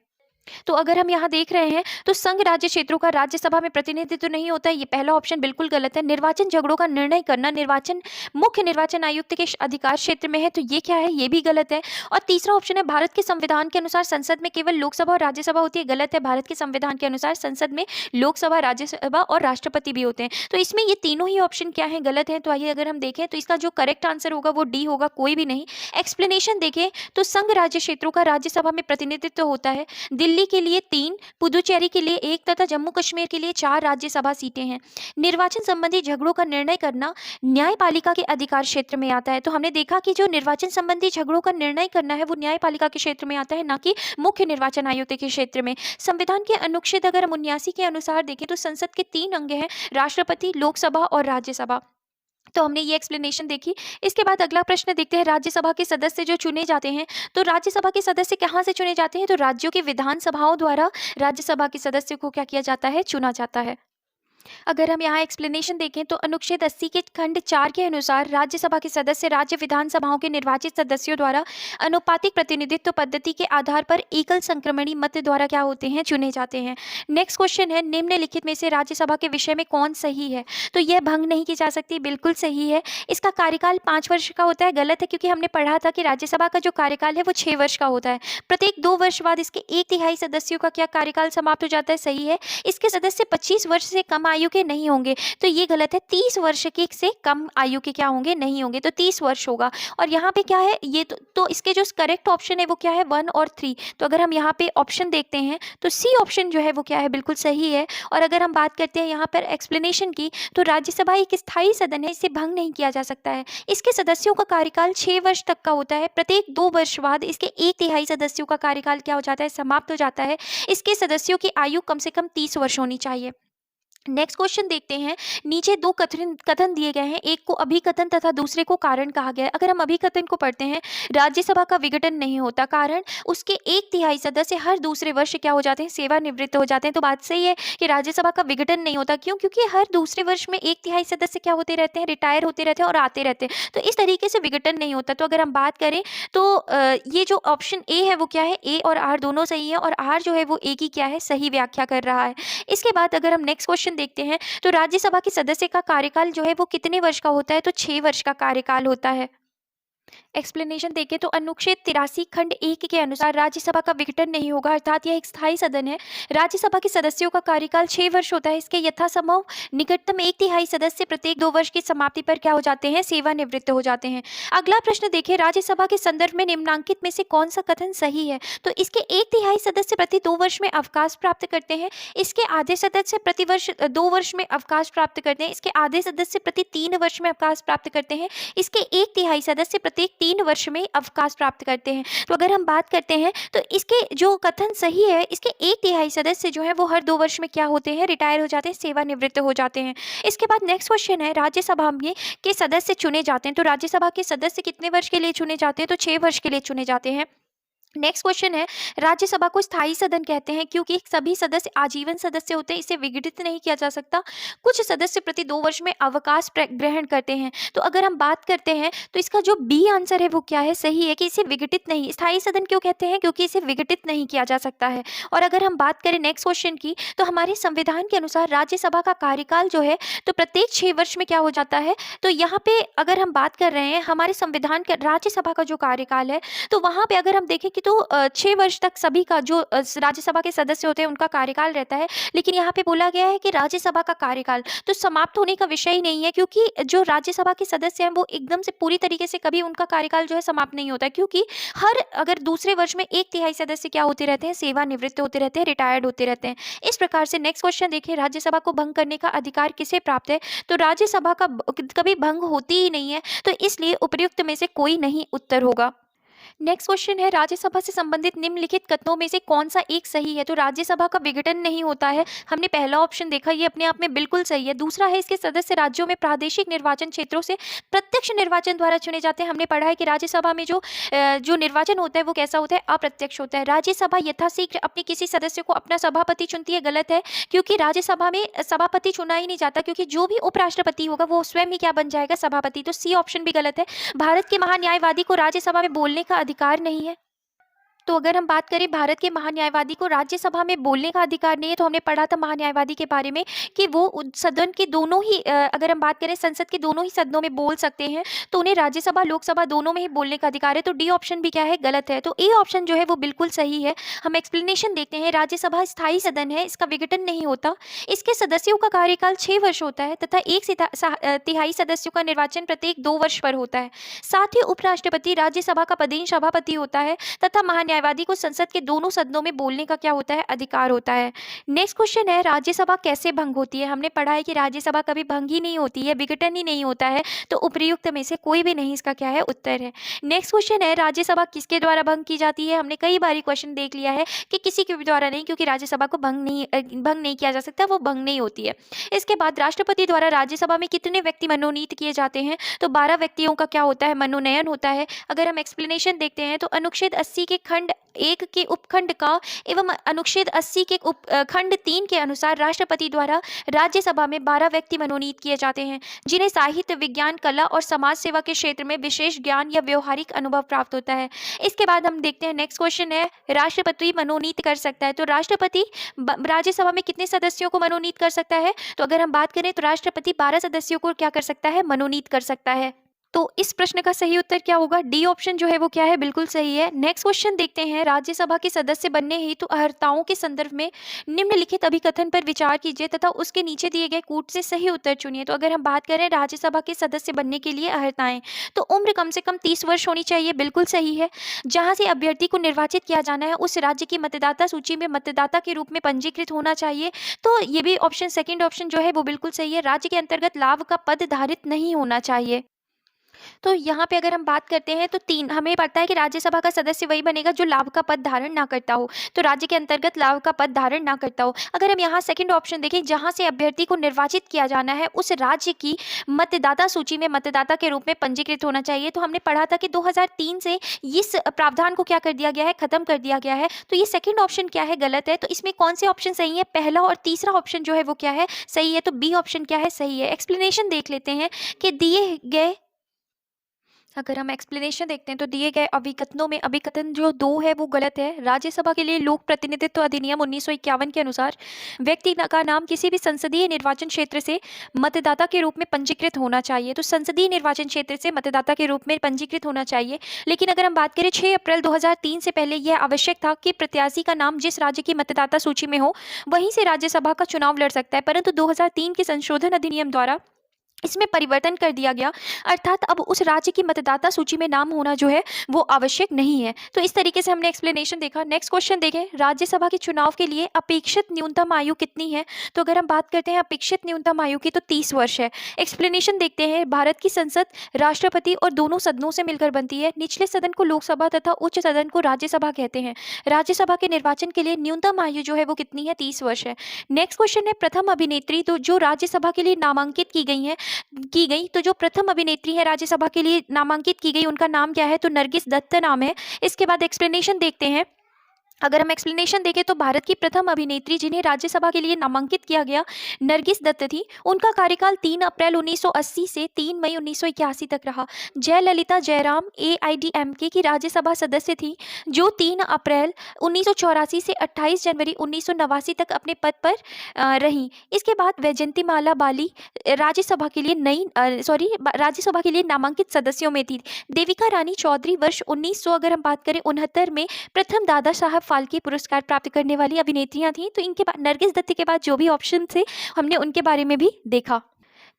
तो अगर हम यहाँ देख रहे हैं, तो संघ राज्य क्षेत्रों का राज्यसभा में प्रतिनिधित्व नहीं होता है, ये पहला ऑप्शन बिल्कुल गलत है। निर्वाचन झगड़ों का निर्णय करना मुख्य निर्वाचन आयुक्त के अधिकार क्षेत्र में है, तो ये क्या है, ये भी गलत है। और तीसरा ऑप्शन है, भारत के संविधान के अनुसार संसद में केवल लोकसभा और राज्यसभा होती है, गलत है। भारत के संविधान के अनुसार संसद में लोकसभा, राज्यसभा और राष्ट्रपति भी होते हैं। तो इसमें ये तीनों ही ऑप्शन क्या है, गलत है। तो आइए अगर हम देखें, तो इसका जो करेक्ट आंसर होगा वो डी होगा, कोई भी नहीं। एक्सप्लेनेशन देखें, तो संघ राज्य क्षेत्रों का राज्यसभा में प्रतिनिधित्व होता है। दिल्ली के लिए 3, पुडुचेरी के लिए 1 तथा जम्मू कश्मीर के लिए 4 राज्यसभा सीटें हैं। निर्वाचन संबंधी झगड़ों का निर्णय करना न्यायपालिका के अधिकार क्षेत्र में आता है। तो हमने देखा कि जो निर्वाचन संबंधी झगड़ों का निर्णय करना है वो न्यायपालिका के क्षेत्र में आता है, ना कि मुख्य निर्वाचन आयुक्त के क्षेत्र में। संविधान के अनुच्छेद अगर हम 79 के अनुसार देखें, तो संसद के 3 अंग हैं, राष्ट्रपति, लोकसभा और राज्यसभा। तो हमने ये एक्सप्लेनेशन देखी। इसके बाद अगला प्रश्न देखते हैं, राज्यसभा के सदस्य जो चुने जाते हैं, तो राज्यसभा के सदस्य कहाँ से चुने जाते हैं, तो राज्यों की विधानसभाओं द्वारा राज्यसभा के सदस्यों को क्या किया जाता है, चुना जाता है। अगर हम यहाँ एक्सप्लेनेशन देखें, तो अनुच्छेद 80 के खंड 4 के अनुसार राज्यसभा के सदस्य राज्य विधानसभाओं के निर्वाचित सदस्यों द्वारा अनुपातिक प्रतिनिधित्व पद्धति के आधार पर एकल संक्रमणी मत द्वारा क्या होते हैं, चुने जाते हैं। नेक्स्ट क्वेश्चन है, निम्नलिखित में से राज्यसभा के विषय में कौन सही है। तो यह भंग नहीं की जा सकती, बिल्कुल सही है। इसका कार्यकाल 5 वर्ष का होता है, गलत है, क्योंकि हमने पढ़ा था कि राज्यसभा का जो कार्यकाल है वो 6 वर्ष का होता है। प्रत्येक 2 वर्ष बाद इसके 1/3 सदस्यों का क्या कार्यकाल समाप्त हो जाता है, सही है। इसके सदस्य 25 वर्ष से कम आयु के नहीं होंगे, तो ये गलत है। 30 वर्ष के से कम आयु के क्या होंगे, नहीं होंगे, तो 30 वर्ष होगा। और यहाँ पे क्या है, ये तो इसके जो करेक्ट ऑप्शन है वो क्या है, 1 और 3। तो अगर हम यहाँ पे ऑप्शन देखते हैं, तो सी ऑप्शन जो है वो क्या है, बिल्कुल सही है। और अगर हम बात करते हैं यहाँ पर एक्सप्लेनेशन की, तो राज्यसभा एक स्थायी सदन है, इसे भंग नहीं किया जा सकता है। इसके सदस्यों का कार्यकाल 6 वर्ष तक का होता है। प्रत्येक 2 वर्ष बाद इसके 1/3 सदस्यों का कार्यकाल क्या हो जाता है, समाप्त हो जाता है। इसके सदस्यों की आयु कम से कम 30 वर्ष होनी चाहिए। नेक्स्ट क्वेश्चन देखते हैं। नीचे दो कथन कथन दिए गए हैं, एक को अभिकथन तथा दूसरे को कारण कहा गया है। अगर हम अभिकथन को पढ़ते हैं, राज्यसभा का विघटन नहीं होता, कारण उसके 1/3 सदस्य हर दूसरे वर्ष क्या हो जाते हैं, सेवानिवृत्त हो जाते हैं। तो बात सही है कि राज्यसभा का विघटन नहीं होता। क्यों? क्योंकि हर दूसरे वर्ष में 1/3 सदस्य क्या होते रहते हैं, रिटायर होते रहते हैं और आते रहते हैं। तो इस तरीके से विघटन नहीं होता। तो अगर हम बात करें तो ये जो ऑप्शन ए है वो क्या है, ए और आर दोनों सही है, और आर जो है वो ए की क्या है, सही व्याख्या कर रहा है। इसके बाद अगर हम नेक्स्ट क्वेश्चन देखते हैं, तो राज्यसभा के सदस्य का कार्यकाल जो है वो कितने वर्ष का होता है, तो 6 वर्ष का कार्यकाल होता है। एक्सप्लेनेशन देखें तो अनुच्छेद 83 खंड 1 के अनुसार राज्यसभा का विघटन नहीं होगा, अर्थात यह एक स्थायी सदन है। राज्यसभा के सदस्यों का कार्यकाल 6 वर्ष होता है। इसके यथासंभव निकटतम 1/3 सदस्य प्रत्येक 2 वर्ष की समाप्ति पर क्या हो जाते हैं, सेवानिवृत्त हो जाते हैं। अगला प्रश्न देखें, राज्यसभा के संदर्भ में निम्नांकित में से कौन सा कथन सही है। तो इसके 1/3 सदस्य प्रति 2 वर्ष में अवकाश प्राप्त करते हैं। इसके आधे सदस्य प्रति वर्ष 2 वर्ष में अवकाश प्राप्त करते हैं। इसके आधे सदस्य प्रति 3 वर्ष में अवकाश प्राप्त करते हैं। इसके 1/3 सदस्य प्रत्येक 3 वर्ष में अवकाश प्राप्त करते हैं। तो अगर हम बात करते हैं तो इसके जो कथन सही है, इसके 1/3 सदस्य जो है वो हर 2 वर्ष में क्या होते हैं, रिटायर हो जाते हैं, सेवानिवृत्त हो जाते हैं। इसके बाद नेक्स्ट क्वेश्चन है, राज्यसभा में के सदस्य चुने जाते हैं। तो राज्यसभा के सदस्य कितने वर्ष के लिए चुने जाते हैं, तो 6 वर्ष के लिए चुने जाते हैं। नेक्स्ट क्वेश्चन है, राज्यसभा को स्थायी सदन कहते हैं क्योंकि सभी सदस्य आजीवन सदस्य होते हैं, इसे विघटित नहीं किया जा सकता। कुछ सदस्य प्रति 2 वर्ष में अवकाश ग्रहण करते हैं। तो अगर हम बात करते हैं तो इसका जो बी आंसर है वो क्या है, सही है कि इसे विघटित नहीं, स्थायी सदन क्यों कहते हैं, क्योंकि इसे विघटित नहीं किया जा सकता है। और अगर हम बात करें नेक्स्ट क्वेश्चन की, तो हमारे संविधान के अनुसार राज्यसभा का कार्यकाल जो है तो प्रत्येक 6 वर्ष में क्या हो जाता है। तो यहाँ पे अगर हम बात कर रहे हैं हमारे संविधान के राज्यसभा का जो कार्यकाल है, तो वहाँ पे अगर हम देखें कि तो 6 वर्ष तक सभी का जो राज्यसभा के सदस्य होते हैं उनका कार्यकाल रहता है। लेकिन यहाँ पे बोला गया है कि राज्यसभा का कार्यकाल तो समाप्त होने का विषय ही नहीं है, क्योंकि जो राज्यसभा के सदस्य हैं वो एकदम से पूरी तरीके से कभी उनका कार्यकाल जो है समाप्त नहीं होता है, क्योंकि हर अगर दूसरे वर्ष में 1/3 सदस्य क्या होते रहते हैं, सेवानिवृत्त होते रहते हैं, रिटायर्ड होते रहते हैं। इस प्रकार से नेक्स्ट क्वेश्चन देखिए, राज्यसभा को भंग करने का अधिकार किसे प्राप्त है। तो राज्यसभा का कभी भंग होती ही नहीं है, तो इसलिए उपयुक्त में से कोई नहीं उत्तर होगा। नेक्स्ट क्वेश्चन है, राज्यसभा से संबंधित निम्नलिखित कथनों में से कौन सा एक सही है। तो राज्यसभा का विघटन नहीं होता है, हमने पहला ऑप्शन देखा, ये अपने आप में बिल्कुल सही है। दूसरा है, इसके सदस्य राज्यों में प्रादेशिक निर्वाचन क्षेत्रों से प्रत्यक्ष निर्वाचन द्वारा चुने जाते हैं। हमने पढ़ा है कि राज्यसभा में जो निर्वाचन होता है वो कैसा होता है, अप्रत्यक्ष होता है। राज्यसभा यथाशीघ्र अपने किसी सदस्य को अपना सभापति चुनती है, गलत है, क्योंकि राज्यसभा में सभापति चुना ही नहीं जाता, क्योंकि जो भी उपराष्ट्रपति होगा वो स्वयं ही क्या बन जाएगा, सभापति। तो सी ऑप्शन भी गलत है। भारत के महान्यायवादी को राज्यसभा में बोलने का अधिकार नहीं है। तो अगर हम बात करें भारत के महान्यायवादी को राज्यसभा में बोलने का अधिकार नहीं है, तो हमने पढ़ा था महान्यायवादी के बारे में कि वो सदन के दोनों ही अगर हम बात करें संसद के दोनों ही सदनों में बोल सकते हैं, तो उन्हें राज्यसभा लोकसभा दोनों में ही बोलने का अधिकार है। तो डी ऑप्शन भी क्या है, गलत है। तो ए ऑप्शन जो है वो बिल्कुल सही है। हम एक्सप्लेनेशन देखते हैं, राज्यसभा स्थायी सदन है, इसका विघटन नहीं होता। इसके सदस्यों का कार्यकाल 6 वर्ष होता है तथा 1/3 सदस्यों का निर्वाचन प्रत्येक 2 वर्ष पर होता है। साथ ही उपराष्ट्रपति राज्यसभा का पदेन सभापति होता है तथा न्यायवादी को संसद के दोनों सदनों में बोलने का क्या होता है, अधिकार होता है। नेक्स्ट क्वेश्चन है, राज्यसभा कैसे भंग होती है। हमने पढ़ा है कि राज्यसभा कभी भंग ही नहीं होती है, विघटन ही नहीं होता है। तो उपयुक्त में से कोई भी नहीं इसका क्या है, उत्तर है। नेक्स्ट क्वेश्चन है, राज्यसभा किसके द्वारा भंग की जाती है। हमने कई बार क्वेश्चन देख लिया है कि किसी के भी द्वारा नहीं, क्योंकि राज्यसभा को भंग नहीं किया जा सकता, वो भंग नहीं होती है। इसके बाद राष्ट्रपति द्वारा राज्यसभा में कितने व्यक्ति मनोनीत किए जाते हैं। तो 12 व्यक्तियों का क्या होता है, मनोनयन होता है। अगर हम एक्सप्लेनेशन देखते हैं तो अनुच्छेद 80 के खंड 1 के उपखंड का एवं अनुच्छेद 80 के खंड 3 के अनुसार राष्ट्रपति द्वारा राज्यसभा में 12 व्यक्ति मनोनीत किए जाते हैं, जिन्हें साहित्य, विज्ञान, कला और समाज सेवा के क्षेत्र में विशेष ज्ञान या व्यवहारिक अनुभव प्राप्त होता है। इसके बाद हम देखते हैं, नेक्स्ट क्वेश्चन है, राष्ट्रपति मनोनीत कर सकता है। तो राष्ट्रपति राज्यसभा में कितने सदस्यों को मनोनीत कर सकता है। तो अगर हम बात करें तो राष्ट्रपति 12 सदस्यों को क्या कर सकता है, मनोनीत कर सकता है। तो इस प्रश्न का सही उत्तर क्या होगा, डी ऑप्शन जो है वो क्या है, बिल्कुल सही है। नेक्स्ट क्वेश्चन देखते हैं, राज्यसभा के सदस्य बनने हेतु अर्हताओं के संदर्भ में निम्नलिखित अभिकथन पर विचार कीजिए तथा उसके नीचे दिए गए कूट से सही उत्तर चुनिए। तो अगर हम बात करें राज्यसभा के सदस्य बनने के लिए अर्हताएं, तो उम्र कम से कम 30 वर्ष होनी चाहिए, बिल्कुल सही है। जहां से अभ्यर्थी को निर्वाचित किया जाना है उस राज्य की मतदाता सूची में मतदाता के रूप में पंजीकृत होना चाहिए। तो ये भी ऑप्शन, सेकेंड ऑप्शन जो है वो बिल्कुल सही है। राज्य के अंतर्गत लाभ का पद धारित नहीं होना चाहिए। तो यहाँ पे अगर हम बात करते हैं तो 3 हमें पता है कि राज्यसभा का सदस्य वही बनेगा जो लाभ का पद धारण ना करता हो, तो राज्य के अंतर्गत लाभ का पद धारण ना करता हो। अगर हम यहाँ सेकंड ऑप्शन देखें, जहाँ से अभ्यर्थी को निर्वाचित किया जाना है उस राज्य की मतदाता सूची में मतदाता के रूप में पंजीकृत होना चाहिए। तो हमने पढ़ा था कि 2003 से इस प्रावधान को क्या कर दिया गया है, खत्म कर दिया गया है। तो ये सेकंड ऑप्शन क्या है, गलत है। तो इसमें कौन से ऑप्शन सही है, पहला और तीसरा ऑप्शन जो है वो क्या है, सही है। तो बी ऑप्शन क्या है, सही है। एक्सप्लेनेशन देख लेते हैं कि दिए गए, अगर हम एक्सप्लेनेशन देखते हैं तो दिए गए अभिकथनों में अभिकथन जो 2 है वो गलत है। राज्यसभा के लिए लोक प्रतिनिधित्व अधिनियम 1951 के अनुसार व्यक्ति का नाम किसी भी संसदीय निर्वाचन क्षेत्र से मतदाता के रूप में पंजीकृत होना चाहिए। तो संसदीय निर्वाचन क्षेत्र से मतदाता के रूप में पंजीकृत होना चाहिए। लेकिन अगर हम बात करें 6 अप्रैल 2003 से पहले यह आवश्यक था कि प्रत्याशी का नाम जिस राज्य की मतदाता सूची में हो वहीं से राज्यसभा का चुनाव लड़ सकता है, परंतु 2003 के संशोधन अधिनियम द्वारा इसमें परिवर्तन कर दिया गया, अर्थात अब उस राज्य की मतदाता सूची में नाम होना जो है वो आवश्यक नहीं है। तो इस तरीके से हमने एक्सप्लेनेशन देखा। नेक्स्ट क्वेश्चन देखें, राज्यसभा के चुनाव के लिए अपेक्षित न्यूनतम आयु कितनी है। तो अगर हम बात करते हैं अपेक्षित न्यूनतम आयु की तो 30 वर्ष है। एक्सप्लेनेशन देखते हैं, भारत की संसद राष्ट्रपति और दोनों सदनों से मिलकर बनती है। निचले सदन को लोकसभा तथा उच्च सदन को राज्यसभा कहते हैं। राज्यसभा के निर्वाचन के लिए न्यूनतम आयु जो है वो कितनी है, 30 वर्ष है। नेक्स्ट क्वेश्चन है, प्रथम अभिनेत्री तो जो राज्यसभा के लिए नामांकित की गई, तो जो प्रथम अभिनेत्री है राज्यसभा के लिए नामांकित की गई उनका नाम क्या है, तो नरगिस दत्त नाम है। इसके बाद एक्सप्लेनेशन देखते हैं। अगर हम एक्सप्लेनेशन देखें तो भारत की प्रथम अभिनेत्री जिन्हें राज्यसभा के लिए नामांकित किया गया नरगिस दत्त थी। उनका कार्यकाल 3 अप्रैल 1980 से 3 मई 1981 तक रहा। जयललिता जयराम AIDMK की राज्यसभा सदस्य थी जो 3 अप्रैल 1984 से 28 जनवरी 1989 तक अपने पद पर रहीं। इसके बाद वैजयंतीमाला बाली राज्यसभा के लिए नामांकित सदस्यों में थी। देविका रानी चौधरी वर्ष 1900 अगर हम बात करें 69 में प्रथम दादा साहब फाल्के पुरस्कार प्राप्त करने वाली अभिनेत्रियां थीं। तो इनके बाद नरगिस दत्त के बाद जो भी ऑप्शन थे हमने उनके बारे में भी देखा।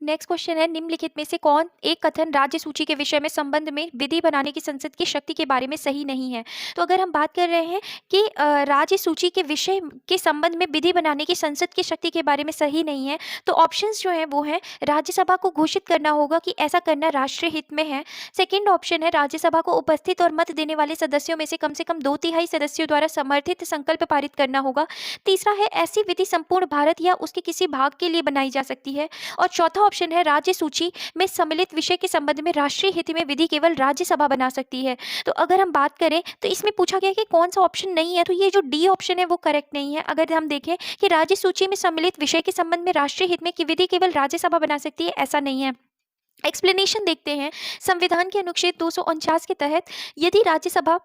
नेक्स्ट क्वेश्चन है, निम्नलिखित में से कौन एक कथन राज्य सूची के विषय में संबंध में विधि बनाने की संसद की शक्ति के बारे में सही नहीं है। तो अगर हम बात कर रहे हैं कि राज्य सूची के विषय के संबंध में विधि बनाने की संसद की शक्ति के बारे में सही नहीं है, तो ऑप्शंस जो हैं वो हैं, राज्यसभा को घोषित करना होगा कि ऐसा करना राष्ट्रीय हित में है। सेकेंड ऑप्शन है, राज्यसभा को उपस्थित और मत देने वाले सदस्यों में से कम 2/3 सदस्यों द्वारा समर्थित संकल्प पारित करना होगा। तीसरा है, ऐसी विधि संपूर्ण भारत या उसके किसी भाग के लिए बनाई जा सकती है। और चौथा ऑप्शन है, राज्य सूची में सम्मिलित विषय के संबंध में राष्ट्रीय हित में विधि केवल राज्यसभा बना सकती है। तो अगर हम बात करें तो इसमें पूछा गया कि कौन सा ऑप्शन नहीं है, तो ये जो डी ऑप्शन है वो करेक्ट नहीं है। अगर हम देखें कि राज्य सूची में सम्मिलित विषय के संबंध में राष्ट्रीय हित में की विधि केवल राज्यसभा बना सकती है, ऐसा नहीं है। एक्सप्लेनेशन देखते हैं, संविधान के अनुच्छेद 249 के तहत यदि राज्यसभा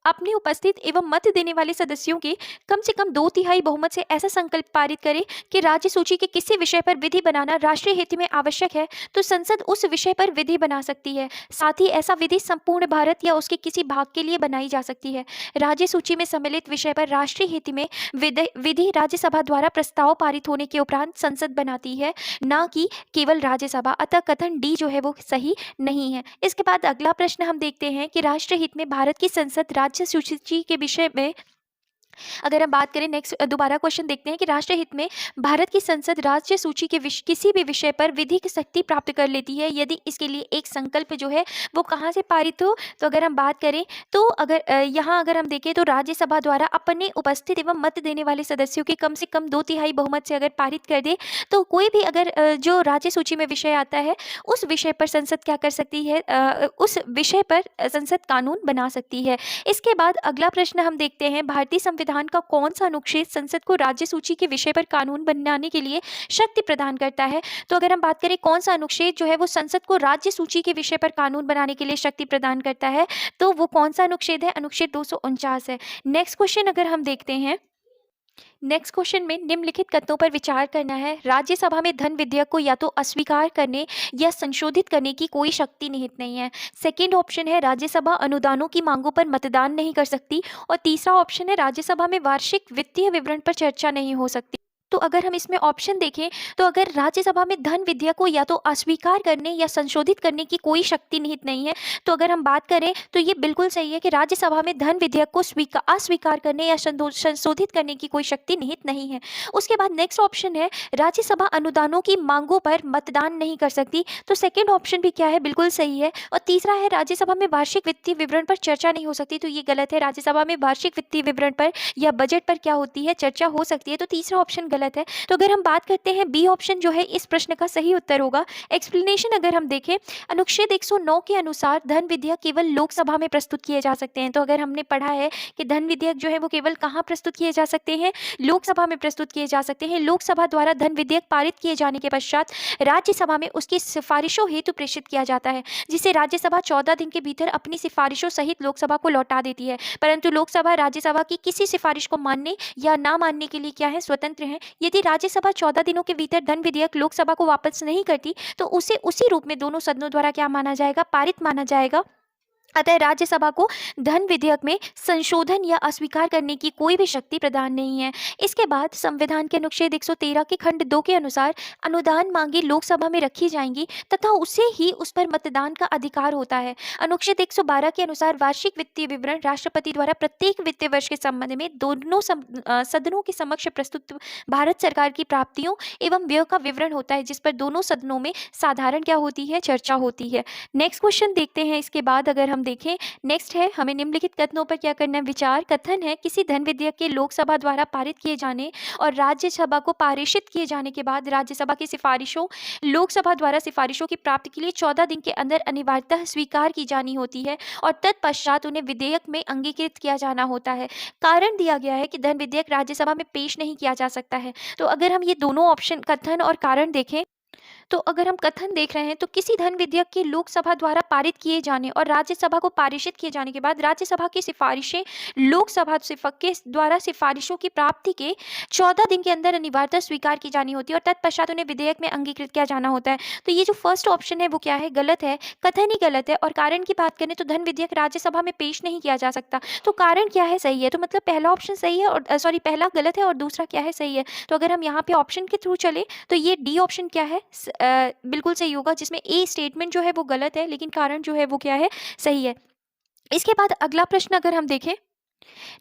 अपने उपस्थित एवं मत देने वाले सदस्यों के कम से कम 2/3 बहुमत से ऐसा संकल्प पारित करे कि राज्य सूची के किसी विषय पर विधि बनाना राष्ट्रीय हित में आवश्यक है, तो संसद उस विषय पर विधि बना सकती है। साथ ही ऐसा विधि संपूर्ण भारत या उसके किसी भाग के लिए बनाई जा सकती है। राज्य सूची में सम्मिलित विषय पर राष्ट्रीय हित में विधि राज्यसभा द्वारा प्रस्ताव पारित होने के उपरांत संसद बनाती है, न कि केवल राज्यसभा। अतः कथन डी जो है वो सही नहीं है। इसके बाद अगला प्रश्न हम देखते हैं कि राष्ट्रीय हित में भारत की संसद राज्य सूची के विषय में, अगर हम बात करें, नेक्स्ट दोबारा क्वेश्चन देखते हैं कि राष्ट्रीय हित में भारत की संसद राज्य सूची के किसी भी विषय पर विधिक शक्ति प्राप्त कर लेती है यदि इसके लिए एक संकल्प जो है वो कहाँ से पारित हो। तो अगर हम बात करें तो अगर हम देखें तो राज्यसभा द्वारा अपने उपस्थित एवं मत देने वाले सदस्यों के कम से कम 2/3 बहुमत से अगर पारित कर दे तो कोई भी अगर जो राज्य सूची में विषय आता है उस विषय पर संसद क्या कर सकती है, उस विषय पर संसद कानून बना सकती है। इसके बाद अगला प्रश्न हम देखते हैं, भारतीय संविधान का कौन सा अनुच्छेद संसद को राज्य सूची के विषय पर कानून बनाने के लिए शक्ति प्रदान करता है। तो अगर हम बात करें कौन सा अनुच्छेद जो है वो संसद को राज्य सूची के विषय पर कानून बनाने के लिए शक्ति प्रदान करता है, तो वो कौन सा अनुच्छेद है, अनुच्छेद 249 है। नेक्स्ट क्वेश्चन अगर हम देखते हैं, नेक्स्ट क्वेश्चन में निम्नलिखित कथनों पर विचार करना है। राज्यसभा में धन विधेयक को या तो अस्वीकार करने या संशोधित करने की कोई शक्ति निहित नहीं है। सेकंड ऑप्शन है, राज्यसभा अनुदानों की मांगों पर मतदान नहीं कर सकती। और तीसरा ऑप्शन है, राज्यसभा में वार्षिक वित्तीय विवरण पर चर्चा नहीं हो सकती। तो अगर हम इसमें ऑप्शन देखें, तो अगर राज्यसभा में धन विधेयक को या तो अस्वीकार करने या संशोधित करने की कोई शक्ति निहित नहीं है, तो अगर हम बात करें तो ये बिल्कुल सही है कि राज्यसभा में धन विधेयक को अस्वीकार करने या संशोधित करने की कोई शक्ति निहित नहीं है। उसके बाद नेक्स्ट ऑप्शन है, राज्यसभा अनुदानों की मांगों पर मतदान नहीं कर सकती, तो सेकेंड ऑप्शन भी क्या है, बिल्कुल सही है। और तीसरा है, राज्यसभा में वार्षिक वित्तीय विवरण पर चर्चा नहीं हो सकती, तो ये गलत है। राज्यसभा में वार्षिक वित्तीय विवरण पर या बजट पर क्या होती है, चर्चा हो सकती है, तो तीसरा ऑप्शन गलत है। तो अगर हम बात करते हैं, बी ऑप्शन जो है इस प्रश्न का सही उत्तर होगा। एक्सप्लेनेशन अगर हम देखें, अनुच्छेद 109 के अनुसार धन विधेयक केवल लोकसभा में प्रस्तुत किए जा सकते हैं। तो अगर हमने पढ़ा है कि धन विधेयक जो है वो केवल कहाँ प्रस्तुत किए जा सकते हैं, लोकसभा में प्रस्तुत किए जा सकते हैं। लोकसभा द्वारा धन विधेयक पारित किए जाने के पश्चात राज्यसभा में उसकी सिफारिशों हेतु प्रेषित किया जाता है, जिसे राज्यसभा 14 दिन के भीतर अपनी सिफारिशों सहित लोकसभा को लौटा देती है। परंतु लोकसभा राज्यसभा की किसी सिफारिश को मानने या ना मानने के लिए क्या है, स्वतंत्र है। यदि राज्यसभा 14 दिनों के भीतर धन विधेयक लोकसभा को वापस नहीं करती, तो उसे उसी रूप में दोनों सदनों द्वारा क्या माना जाएगा, पारित माना जाएगा। अतः राज्यसभा को धन विधेयक में संशोधन या अस्वीकार करने की कोई भी शक्ति प्रदान नहीं है। इसके बाद संविधान के अनुच्छेद 113 के खंड 2 के अनुसार अनुदान मांगे लोकसभा में रखी जाएंगी तथा उसे ही उस पर मतदान का अधिकार होता है। अनुच्छेद 112 के अनुसार वार्षिक वित्तीय विवरण राष्ट्रपति द्वारा प्रत्येक वित्तीय वर्ष के संबंध में दोनों सदनों के समक्ष प्रस्तुत भारत सरकार की प्राप्तियों एवं व्यय का विवरण होता है, जिस पर दोनों सदनों में साधारण क्या होती है, चर्चा होती है। नेक्स्ट क्वेश्चन देखते हैं। इसके बाद अगर हम देखें, नेक्स्ट है, हमें निम्नलिखित कथनों पर क्या करना है, विचार। कथन है, किसी धन विधेयक के लोकसभा द्वारा पारित किए जाने और राज्यसभा को पारित किए जाने के बाद राज्यसभा की सिफारिशों लोकसभा द्वारा सिफारिशों की प्राप्ति के लिए 14 दिन के अंदर अनिवार्यतः स्वीकार की जानी होती है और तत्पश्चात उन्हें विधेयक में अंगीकृत किया जाना होता है। कारण दिया गया है कि धन विधेयक राज्यसभा में पेश नहीं किया जा सकता है। तो अगर हम ये दोनों ऑप्शन कथन और कारण देखें, तो अगर हम कथन देख रहे हैं, तो किसी धन विधेयक के लोकसभा द्वारा पारित किए जाने और राज्यसभा को पारित किए जाने के बाद राज्यसभा की सिफारिशें लोकसभा के द्वारा सिफारिशों की प्राप्ति के 14 दिन के अंदर अनिवार्यतः स्वीकार की जानी होती है और तत्पश्चात उन्हें विधेयक में अंगीकृत किया जाना होता है। तो ये जो फर्स्ट ऑप्शन है वो क्या है, गलत है। कथन ही गलत है। और कारण की बात करें तो धन विधेयक राज्यसभा में पेश नहीं किया जा सकता, तो कारण क्या है, सही है। तो मतलब पहला ऑप्शन सही है और सॉरी पहला गलत है और दूसरा क्या है, सही है। तो अगर हम यहाँ पे ऑप्शन के थ्रू चले तो ये डी ऑप्शन क्या है, बिल्कुल सही होगा, जिसमें ए स्टेटमेंट जो है वो गलत है लेकिन कारण जो है वो क्या है, सही है। इसके बाद अगला प्रश्न अगर हम देखें,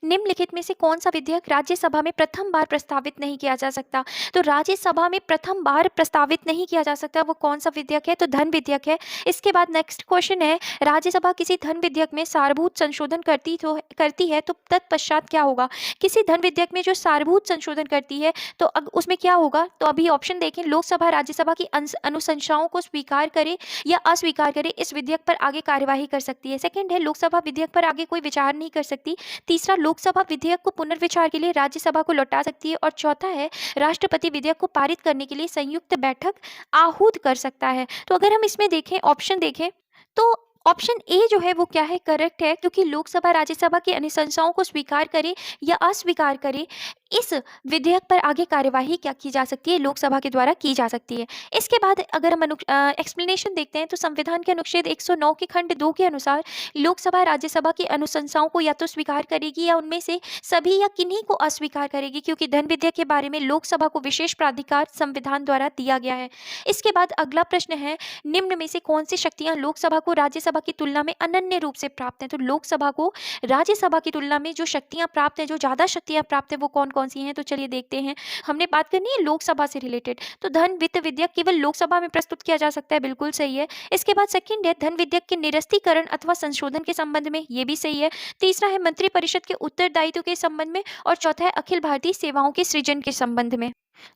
निम्नलिखित में से कौन सा विधेयक राज्यसभा में प्रथम बार प्रस्तावित नहीं किया जा सकता। तो राज्यसभा में प्रथम बार प्रस्तावित नहीं किया जा सकता, वो कौन सा विधेयक है, तो धन विधेयक है। इसके बाद नेक्स्ट क्वेश्चन है, राज्यसभा किसी धन विधेयक में सारभूत संशोधन करती है तो तत्पश्चात क्या होगा। किसी धन विधेयक में जो सारभूत संशोधन करती है तो उसमें क्या होगा, तो अभी ऑप्शन देखें, लोकसभा राज्यसभा की अनुशंसाओं को स्वीकार करे या अस्वीकार करे, इस विधेयक पर आगे कार्यवाही कर सकती है। सेकंड है, लोकसभा विधेयक पर आगे कोई विचार नहीं कर सकती। तीसरा, लोकसभा विधेयक को पुनर्विचार के लिए राज्यसभा को लौटा सकती है। और चौथा है, राष्ट्रपति विधेयक को पारित करने के लिए संयुक्त बैठक आहूत कर सकता है। तो अगर हम इसमें देखें, ऑप्शन देखें, तो ऑप्शन ए जो है वो क्या है, करेक्ट है, क्योंकि लोकसभा राज्यसभा की अनुशंसाओं को स्वीकार करे या अस्वीकार करे, इस विधेयक पर आगे कार्यवाही क्या की जा सकती है, लोकसभा के द्वारा की जा सकती है। इसके बाद अगर हम एक्सप्लेनेशन देखते हैं, तो संविधान के अनुच्छेद 109 के खंड 2 के अनुसार लोकसभा राज्यसभा की अनुशंसाओं को या तो स्वीकार करेगी या उनमें से सभी या किन्हीं को अस्वीकार करेगी, क्योंकि धन विधेयक के बारे में लोकसभा को विशेष प्राधिकार संविधान द्वारा दिया गया है। इसके बाद अगला प्रश्न है, निम्न में से कौन सी शक्तियां लोकसभा को राज्यसभा की तुलना में अनन्य रूप से प्राप्त है। तो लोकसभा को राज्यसभा की तुलना में जो शक्तियां प्राप्त है, जो ज्यादा शक्तियां प्राप्त है, वो कौन कौन सी हैं, तो चलिए देखते हैं। हमने बात करनी है लोकसभा से रिलेटेड, तो धन वित्त विधेयक केवल लोकसभा में प्रस्तुत किया जा सकता है, बिल्कुल सही है। इसके बाद सेकंड है, धन विधेयक के निरस्तीकरण अथवा संशोधन के संबंध में, ये भी सही है। तीसरा है, मंत्रिपरिषद के उत्तरदायित्व के संबंध में, और चौथा है, अखिल भारतीय सेवाओं के सृजन के संबंध में।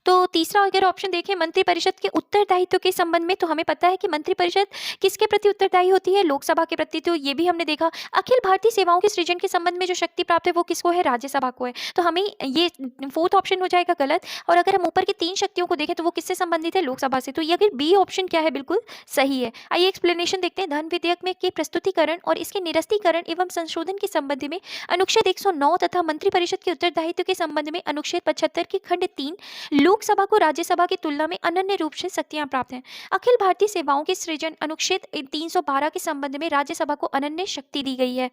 तो तीसरा अगर ऑप्शन देखें, मंत्रिपरिषद के उत्तरदायित्व के संबंध में, तो हमें पता है कि मंत्रिपरिषद किसके प्रति उत्तरदायी होती है, लोकसभा के प्रति, तो ये भी हमने देखा। अखिल भारतीय सेवाओं के सृजन के संबंध में जो शक्ति प्राप्त है वो किसको है, राज्यसभा को है, तो हमें ये फोर्थ ऑप्शन हो जाएगा गलत। और अगर हम ऊपर की 3 शक्तियों को देखें तो वो किससे संबंधित है, लोकसभा से, तो ये अगर बी ऑप्शन क्या है, बिल्कुल सही है। आइए एक्सप्लेनेशन देखते हैं। धन विधेयक में के प्रस्तुतिकरण और इसके निरस्तीकरण एवं संशोधन के संबंध में अनुच्छेद 109 तथा मंत्रिपरिषद के उत्तरदायित्व के संबंध में अनुच्छेद 75 के खंड 3, लोकसभा को राज्यसभा की तुलना में अनन्य रूप से शक्तियां प्राप्त हैं। अखिल भारतीय सेवाओं के सृजन अनुच्छेद 312 के संबंध में राज्यसभा को अनन्य शक्ति दी गई है।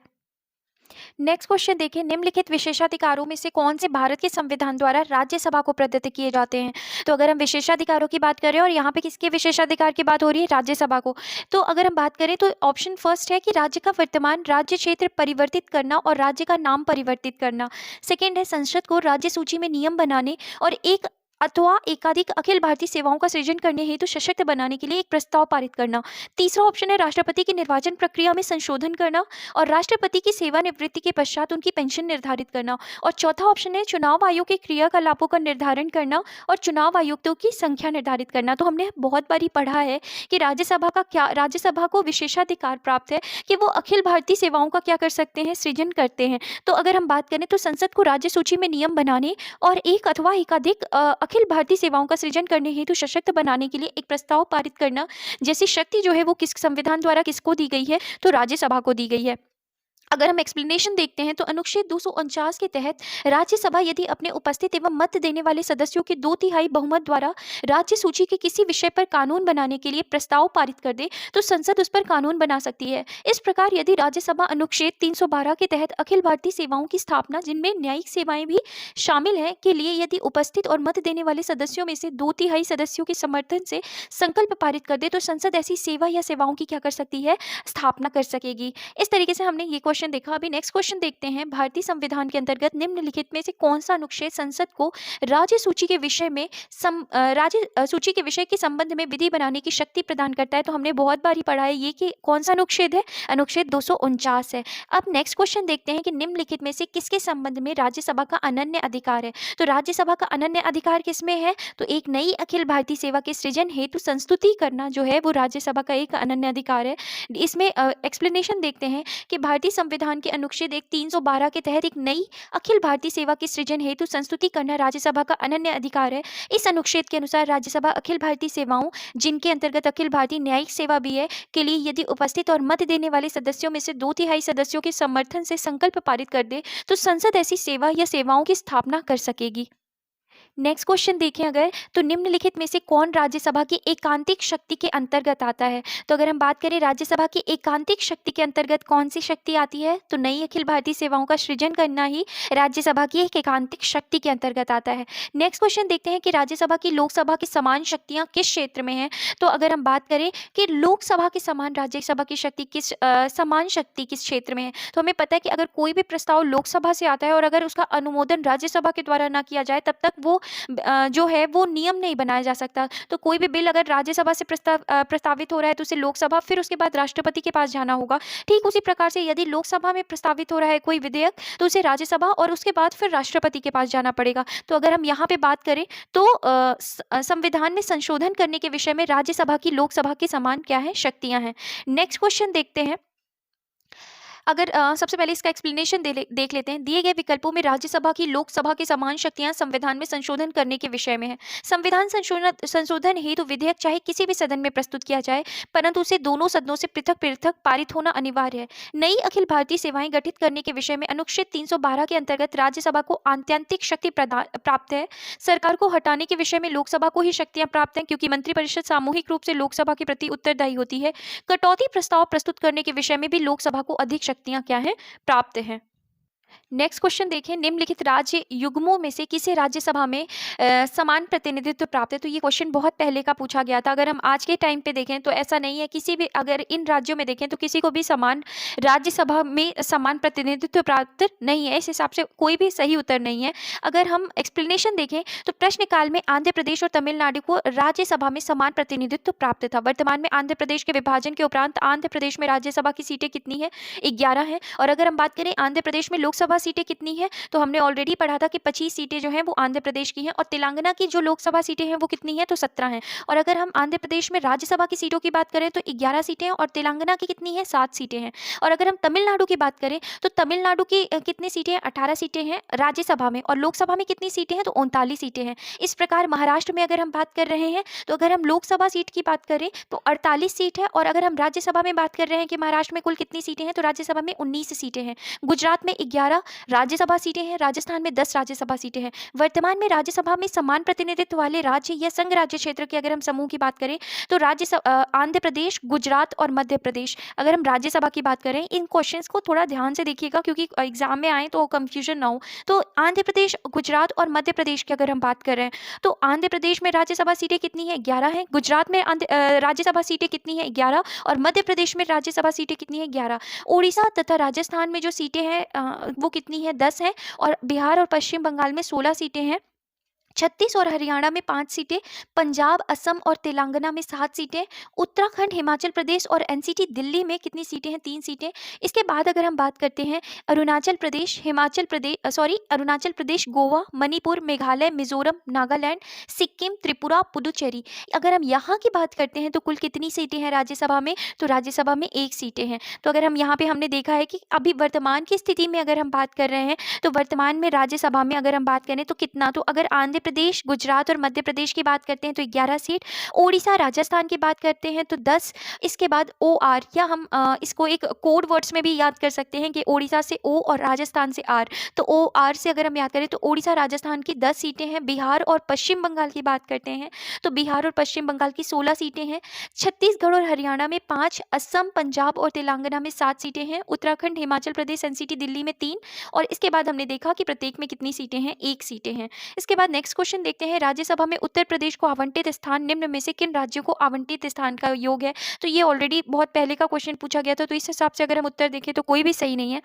नेक्स्ट क्वेश्चन देखिए, निम्नलिखित विशेषाधिकारों में से कौन से भारत के संविधान द्वारा राज्यसभा को प्रदत्त किए जाते हैं? तो अगर हम विशेषाधिकारों की बात करें और यहाँ पे किसके विशेषाधिकार की बात हो रही है, राज्यसभा को, तो अगर हम बात करें तो ऑप्शन फर्स्ट है कि राज्य का वर्तमान राज्य क्षेत्र परिवर्तित करना और राज्य का नाम परिवर्तित करना। सेकेंड है संसद को राज्य सूची में नियम बनाने और एक अथवा एकाधिक अखिल भारतीय सेवाओं का सृजन करने हेतु सशक्त बनाने के लिए एक प्रस्ताव पारित करना। तीसरा ऑप्शन है राष्ट्रपति की निर्वाचन प्रक्रिया में संशोधन करना और राष्ट्रपति की सेवानिवृत्ति के पश्चात उनकी पेंशन निर्धारित करना। और चौथा ऑप्शन है चुनाव आयोग के क्रियाकलापों का निर्धारण करना और चुनाव आयुक्तों की संख्या निर्धारित करना। तो हमने बहुत बारी पढ़ा है कि राज्यसभा को विशेषाधिकार प्राप्त है कि वो अखिल भारतीय सेवाओं का क्या कर सकते हैं, सृजन करते हैं। तो अगर हम बात करें तो संसद को राज्य सूची में नियम बनाने और एक अथवा एकाधिक अखिल भारतीय सेवाओं का सृजन करने हेतु सशक्त बनाने के लिए एक प्रस्ताव पारित करना जैसी शक्ति जो है वो किस संविधान द्वारा किसको दी गई है, तो राज्यसभा को दी गई है। अगर हम एक्सप्लेनेशन देखते हैं तो अनुच्छेद 249 के तहत राज्यसभा यदि अपने उपस्थित एवं मत देने वाले सदस्यों के 2/3 बहुमत द्वारा राज्य सूची के किसी विषय पर कानून बनाने के लिए प्रस्ताव पारित कर दे तो संसद उस पर कानून बना सकती है। इस प्रकार यदि राज्यसभा अनुच्छेद 312 के तहत अखिल भारतीय सेवाओं की स्थापना, जिनमें न्यायिक सेवाएं भी शामिल हैं, के लिए यदि उपस्थित और मत देने वाले सदस्यों में से 2/3 सदस्यों के समर्थन से संकल्प पारित कर दे तो संसद ऐसी सेवा या सेवाओं की क्या कर सकती है, स्थापना कर सकेगी। इस तरीके से हमने ये क्वेश्चन देखा। अभी नेक्स्ट क्वेश्चन देखते हैं, भारतीय संविधान के अंतर्गत निम्नलिखित में से कौन सा अनुच्छेद संसद को राज्य सूची के विषय में राज्य सूची के विषय के संबंध में विधि बनाने की शक्ति प्रदान करता है? तो हमने बहुत बारी पढ़ा है ये कि कौन सा अनुच्छेद है, अनुच्छेद 249 है। अब नेक्स्ट क्वेश्चन देखते हैं कि निम्नलिखित में से किसके संबंध में राज्यसभा का अनन्य अधिकार है? तो राज्यसभा का अनन्य अधिकार किसमें है? तो एक नई अखिल भारतीय सेवा के सृजन हेतु संस्तुति करना जो है वो राज्यसभा का एक अनन्य अधिकार है। इसमें एक्सप्लेनेशन देखते हैं कि भारतीय संविधान के अनुच्छेद 312 के तहत एक नई अखिल भारतीय सेवा के सृजन हेतु संस्तुति करना राज्यसभा का अनन्य अधिकार है। इस अनुच्छेद के अनुसार राज्यसभा अखिल भारतीय सेवाओं, जिनके अंतर्गत अखिल भारतीय न्यायिक सेवा भी है, के लिए यदि उपस्थित और मत देने वाले सदस्यों में से 2/3 सदस्यों के समर्थन से संकल्प पारित कर दे तो संसद ऐसी सेवा या सेवाओं की स्थापना कर सकेगी। नेक्स्ट क्वेश्चन देखें अगर, तो निम्नलिखित में से कौन राज्यसभा की एकांतिक शक्ति के अंतर्गत आता है? तो अगर हम बात करें राज्यसभा की एकांतिक शक्ति के अंतर्गत कौन सी शक्ति आती है, तो नई अखिल भारतीय सेवाओं का सृजन करना ही राज्यसभा की एक एकांतिक शक्ति के अंतर्गत आता है। नेक्स्ट क्वेश्चन देखते हैं कि राज्यसभा की लोकसभा की समान शक्तियां किस क्षेत्र में है? तो अगर हम बात करें कि लोकसभा के समान राज्यसभा की शक्ति समान शक्ति किस क्षेत्र में है, तो हमें पता है कि अगर कोई भी प्रस्ताव लोकसभा से आता है और अगर उसका अनुमोदन राज्यसभा के द्वारा ना किया जाए तब तक वो जो है वो नियम नहीं बनाया जा सकता। तो कोई भी बिल अगर राज्यसभा से प्रस्तावित हो रहा है तो उसे लोकसभा, फिर उसके बाद राष्ट्रपति के पास जाना होगा। ठीक उसी प्रकार से यदि लोकसभा में प्रस्तावित हो रहा है कोई विधेयक तो उसे राज्यसभा और उसके बाद फिर राष्ट्रपति के पास जाना पड़ेगा। तो अगर हम यहाँ पे बात करें तो संविधान में संशोधन करने के विषय में राज्यसभा की लोकसभा के समान क्या है, शक्तियां हैं। नेक्स्ट क्वेश्चन देखते हैं, अगर सबसे पहले इसका एक्सप्लेनेशन देख लेते हैं। दिए गए विकल्पों में राज्यसभा की लोकसभा के समान शक्तियां संविधान में संशोधन करने के विषय में है। संविधान संशोधन हेतु विधेयक चाहे किसी भी सदन में प्रस्तुत किया जाए परंतु उसे दोनों सदनों से पृथक पृथक पारित होना अनिवार्य है। नई अखिल भारतीय सेवाएं गठित करने के विषय में अनुच्छेद 312 के अंतर्गत राज्यसभा को आत्यंतिक शक्ति प्राप्त है। सरकार को हटाने के विषय में लोकसभा को ही शक्तियां प्राप्त हैं क्योंकि मंत्रिपरिषद सामूहिक रूप से लोकसभा के प्रति उत्तरदायी होती है। कटौती प्रस्ताव प्रस्तुत करने के विषय में भी लोकसभा को अधिक शक्तियां क्या है, प्राप्त हैं। नेक्स्ट क्वेश्चन देखें, निम्नलिखित राज्य युग्मों में से किसे राज्यसभा में समान प्रतिनिधित्व प्राप्त है? तो ये क्वेश्चन बहुत पहले का पूछा गया था। अगर हम आज के टाइम पे देखें तो ऐसा नहीं है, किसी भी अगर इन राज्यों में देखें तो किसी को भी समान राज्यसभा में समान प्रतिनिधित्व प्राप्त नहीं है। इस हिसाब से कोई भी सही उत्तर नहीं है। अगर हम एक्सप्लेनेशन देखें तो प्रश्नकाल में आंध्र प्रदेश और तमिलनाडु को राज्यसभा में समान प्रतिनिधित्व प्राप्त था। वर्तमान में आंध्र प्रदेश के विभाजन के उपरांत आंध्र प्रदेश में राज्यसभा की सीटें कितनी है, 11 है। और अगर हम बात करें आंध्र प्रदेश में लोकसभा सीटें कितनी है, तो हमने ऑलरेडी पढ़ा था कि 25 सीटें जो हैं वो आंध्र प्रदेश की हैं और तेलंगाना की जो लोकसभा सीटें हैं वो कितनी है, तो 17 हैं। और अगर हम आंध्र प्रदेश में राज्यसभा की सीटों की बात करें तो 11 सीटें हैं और तेलंगाना की कितनी है, 7 सीटें हैं। और अगर हम तमिलनाडु की बात करें तो तमिलनाडु की कितनी सीटें हैं, 18 सीटें हैं राज्यसभा में और लोकसभा में कितनी सीटें हैं, तो 39 सीटें हैं। इस प्रकार महाराष्ट्र में अगर हम बात कर रहे हैं तो अगर हम लोकसभा सीट की बात करें तो 48 सीट है और अगर हम राज्यसभा में बात कर रहे हैं कि महाराष्ट्र में कुल कितनी सीटें हैं, तो राज्यसभा में 19 सीटें हैं। गुजरात में 11 11 राज्यसभा सीटें हैं, राजस्थान में 10 राज्यसभा सीटें हैं। वर्तमान में राज्यसभा में समान प्रतिनिधित्व वाले राज्य या संघ राज्य क्षेत्र के अगर हम समूह की बात करें तो आंध्र प्रदेश, गुजरात और मध्य प्रदेश। अगर हम राज्यसभा की बात करें, इन क्वेश्चंस को थोड़ा ध्यान से देखिएगा क्योंकि एग्जाम में आए तो कंफ्यूजन ना हो। तो आंध्र प्रदेश, गुजरात और मध्य प्रदेश की अगर हम बात कर रहे हैं तो आंध्र प्रदेश में राज्यसभा सीटें कितनी है? 11 है। गुजरात में राज्यसभा सीटें कितनी है? 11। और मध्य प्रदेश में राज्यसभा सीटें कितनी है? 11। उड़ीसा तथा राजस्थान में जो सीटें हैं वो कितनी है? 10 हैं। और बिहार और पश्चिम बंगाल में 16 सीटें हैं। छत्तीस और हरियाणा में 5 सीटें, पंजाब, असम और तेलंगाना में 7 सीटें, उत्तराखंड, हिमाचल प्रदेश और एनसीटी दिल्ली में कितनी सीटें हैं? 3 सीटें। इसके बाद अगर हम बात करते हैं अरुणाचल प्रदेश, अरुणाचल प्रदेश, गोवा, मणिपुर, मेघालय, मिजोरम, नागालैंड, सिक्किम, त्रिपुरा, पुडुचेरी। अगर हम यहाँ की बात करते हैं तो कुल कितनी सीटें हैं राज्यसभा में? तो राज्यसभा में 1 सीटें हैं। तो अगर हम यहाँ पे हमने देखा है कि अभी वर्तमान की स्थिति में अगर हम बात कर रहे हैं तो वर्तमान में राज्यसभा में अगर हम बात करें तो कितना, तो अगर आंध्र प्रदेश, गुजरात और मध्य प्रदेश की बात करते हैं तो 11 सीट, ओडिशा, राजस्थान की बात करते हैं तो 10। इसके बाद OR, या हम इसको एक कोड वर्ड्स में भी याद कर सकते हैं कि ओडिशा से O और राजस्थान से R, तो OR से अगर हम याद करें तो ओडिशा, राजस्थान की 10 सीटें हैं। बिहार और पश्चिम बंगाल की बात करते हैं तो बिहार और पश्चिम बंगाल की 16 सीटें हैं। छत्तीसगढ़ और हरियाणा में 5, असम, पंजाब और तेलंगाना में 7 सीटें हैं। उत्तराखंड, हिमाचल प्रदेश, एनसीटी दिल्ली में 3। और इसके बाद हमने देखा कि प्रत्येक में कितनी सीटें हैं? 1 सीटें हैं। इसके बाद नेक्स्ट क्वेश्चन देखते हैं, राज्यसभा में उत्तर प्रदेश को आवंटित स्थान निम्न में से किन राज्यों को आवंटित स्थान का योग है? तो ये ऑलरेडी बहुत पहले का क्वेश्चन पूछा गया था, तो इस हिसाब से अगर हम उत्तर देखें तो कोई भी सही नहीं है।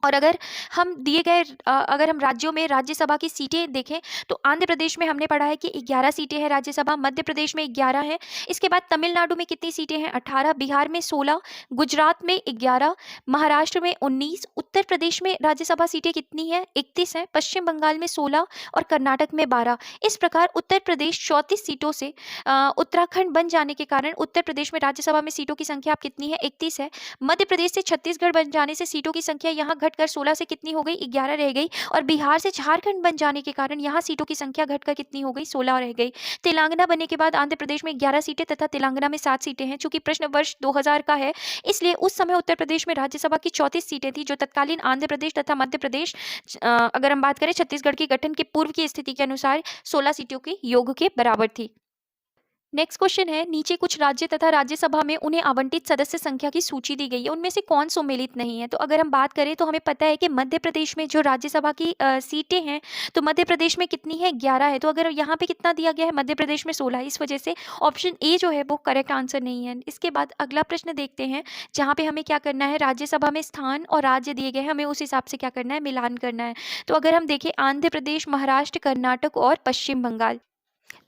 और अगर हम दिए गए अगर हम राज्यों में राज्यसभा की सीटें देखें तो आंध्र प्रदेश में हमने पढ़ा है कि 11 सीटें हैं राज्यसभा, मध्य प्रदेश में 11 है। इसके बाद तमिलनाडु में कितनी सीटें हैं? 18, बिहार में 16, गुजरात में 11, महाराष्ट्र में 19, उत्तर प्रदेश में राज्यसभा सीटें कितनी है? 31 है, पश्चिम बंगाल में 16 और कर्नाटक में 12। इस प्रकार उत्तर प्रदेश 34 सीटों से उत्तराखंड बन जाने के कारण उत्तर प्रदेश में राज्यसभा में सीटों की संख्या अब कितनी है? 31 है। मध्य प्रदेश से छत्तीसगढ़ बन जाने से सीटों की संख्या यहाँ घटकर 16 से कितनी हो गई? 11 रह गई। और बिहार से झारखंड बन जाने के कारण यहाँ सीटों की संख्या घटकर कितनी हो गई? 16 रह गई। तेलंगाना बनने के बाद आंध्र प्रदेश में 11 सीटें तथा तेलंगाना में 7 सीटें हैं। चूंकि प्रश्न वर्ष 2000 का है इसलिए उस समय उत्तर प्रदेश में राज्यसभा की 34 सीटें थी जो तत्कालीन आंध्र प्रदेश तथा मध्य प्रदेश अगर हम बात करें छत्तीसगढ़ के गठन के पूर्व की स्थिति के अनुसार 16 सीटों के योग के बराबर थी। नेक्स्ट क्वेश्चन है, नीचे कुछ राज्य तथा राज्यसभा में उन्हें आवंटित सदस्य संख्या की सूची दी गई है, उनमें से कौन सम्मिलित नहीं है? तो अगर हम बात करें तो हमें पता है कि मध्य प्रदेश में जो राज्यसभा की सीटें हैं तो मध्य प्रदेश में कितनी है? 11 है। तो अगर यहाँ पे कितना दिया गया है? मध्य प्रदेश में 16, इस वजह से ऑप्शन ए जो है वो करेक्ट आंसर नहीं है। इसके बाद अगला प्रश्न देखते हैं जहाँ पे हमें क्या करना है, राज्यसभा में स्थान और राज्य दिए गए हैं, हमें उस हिसाब से क्या करना है? मिलान करना है। तो अगर हम देखें आंध्र प्रदेश, महाराष्ट्र, कर्नाटक और पश्चिम बंगाल,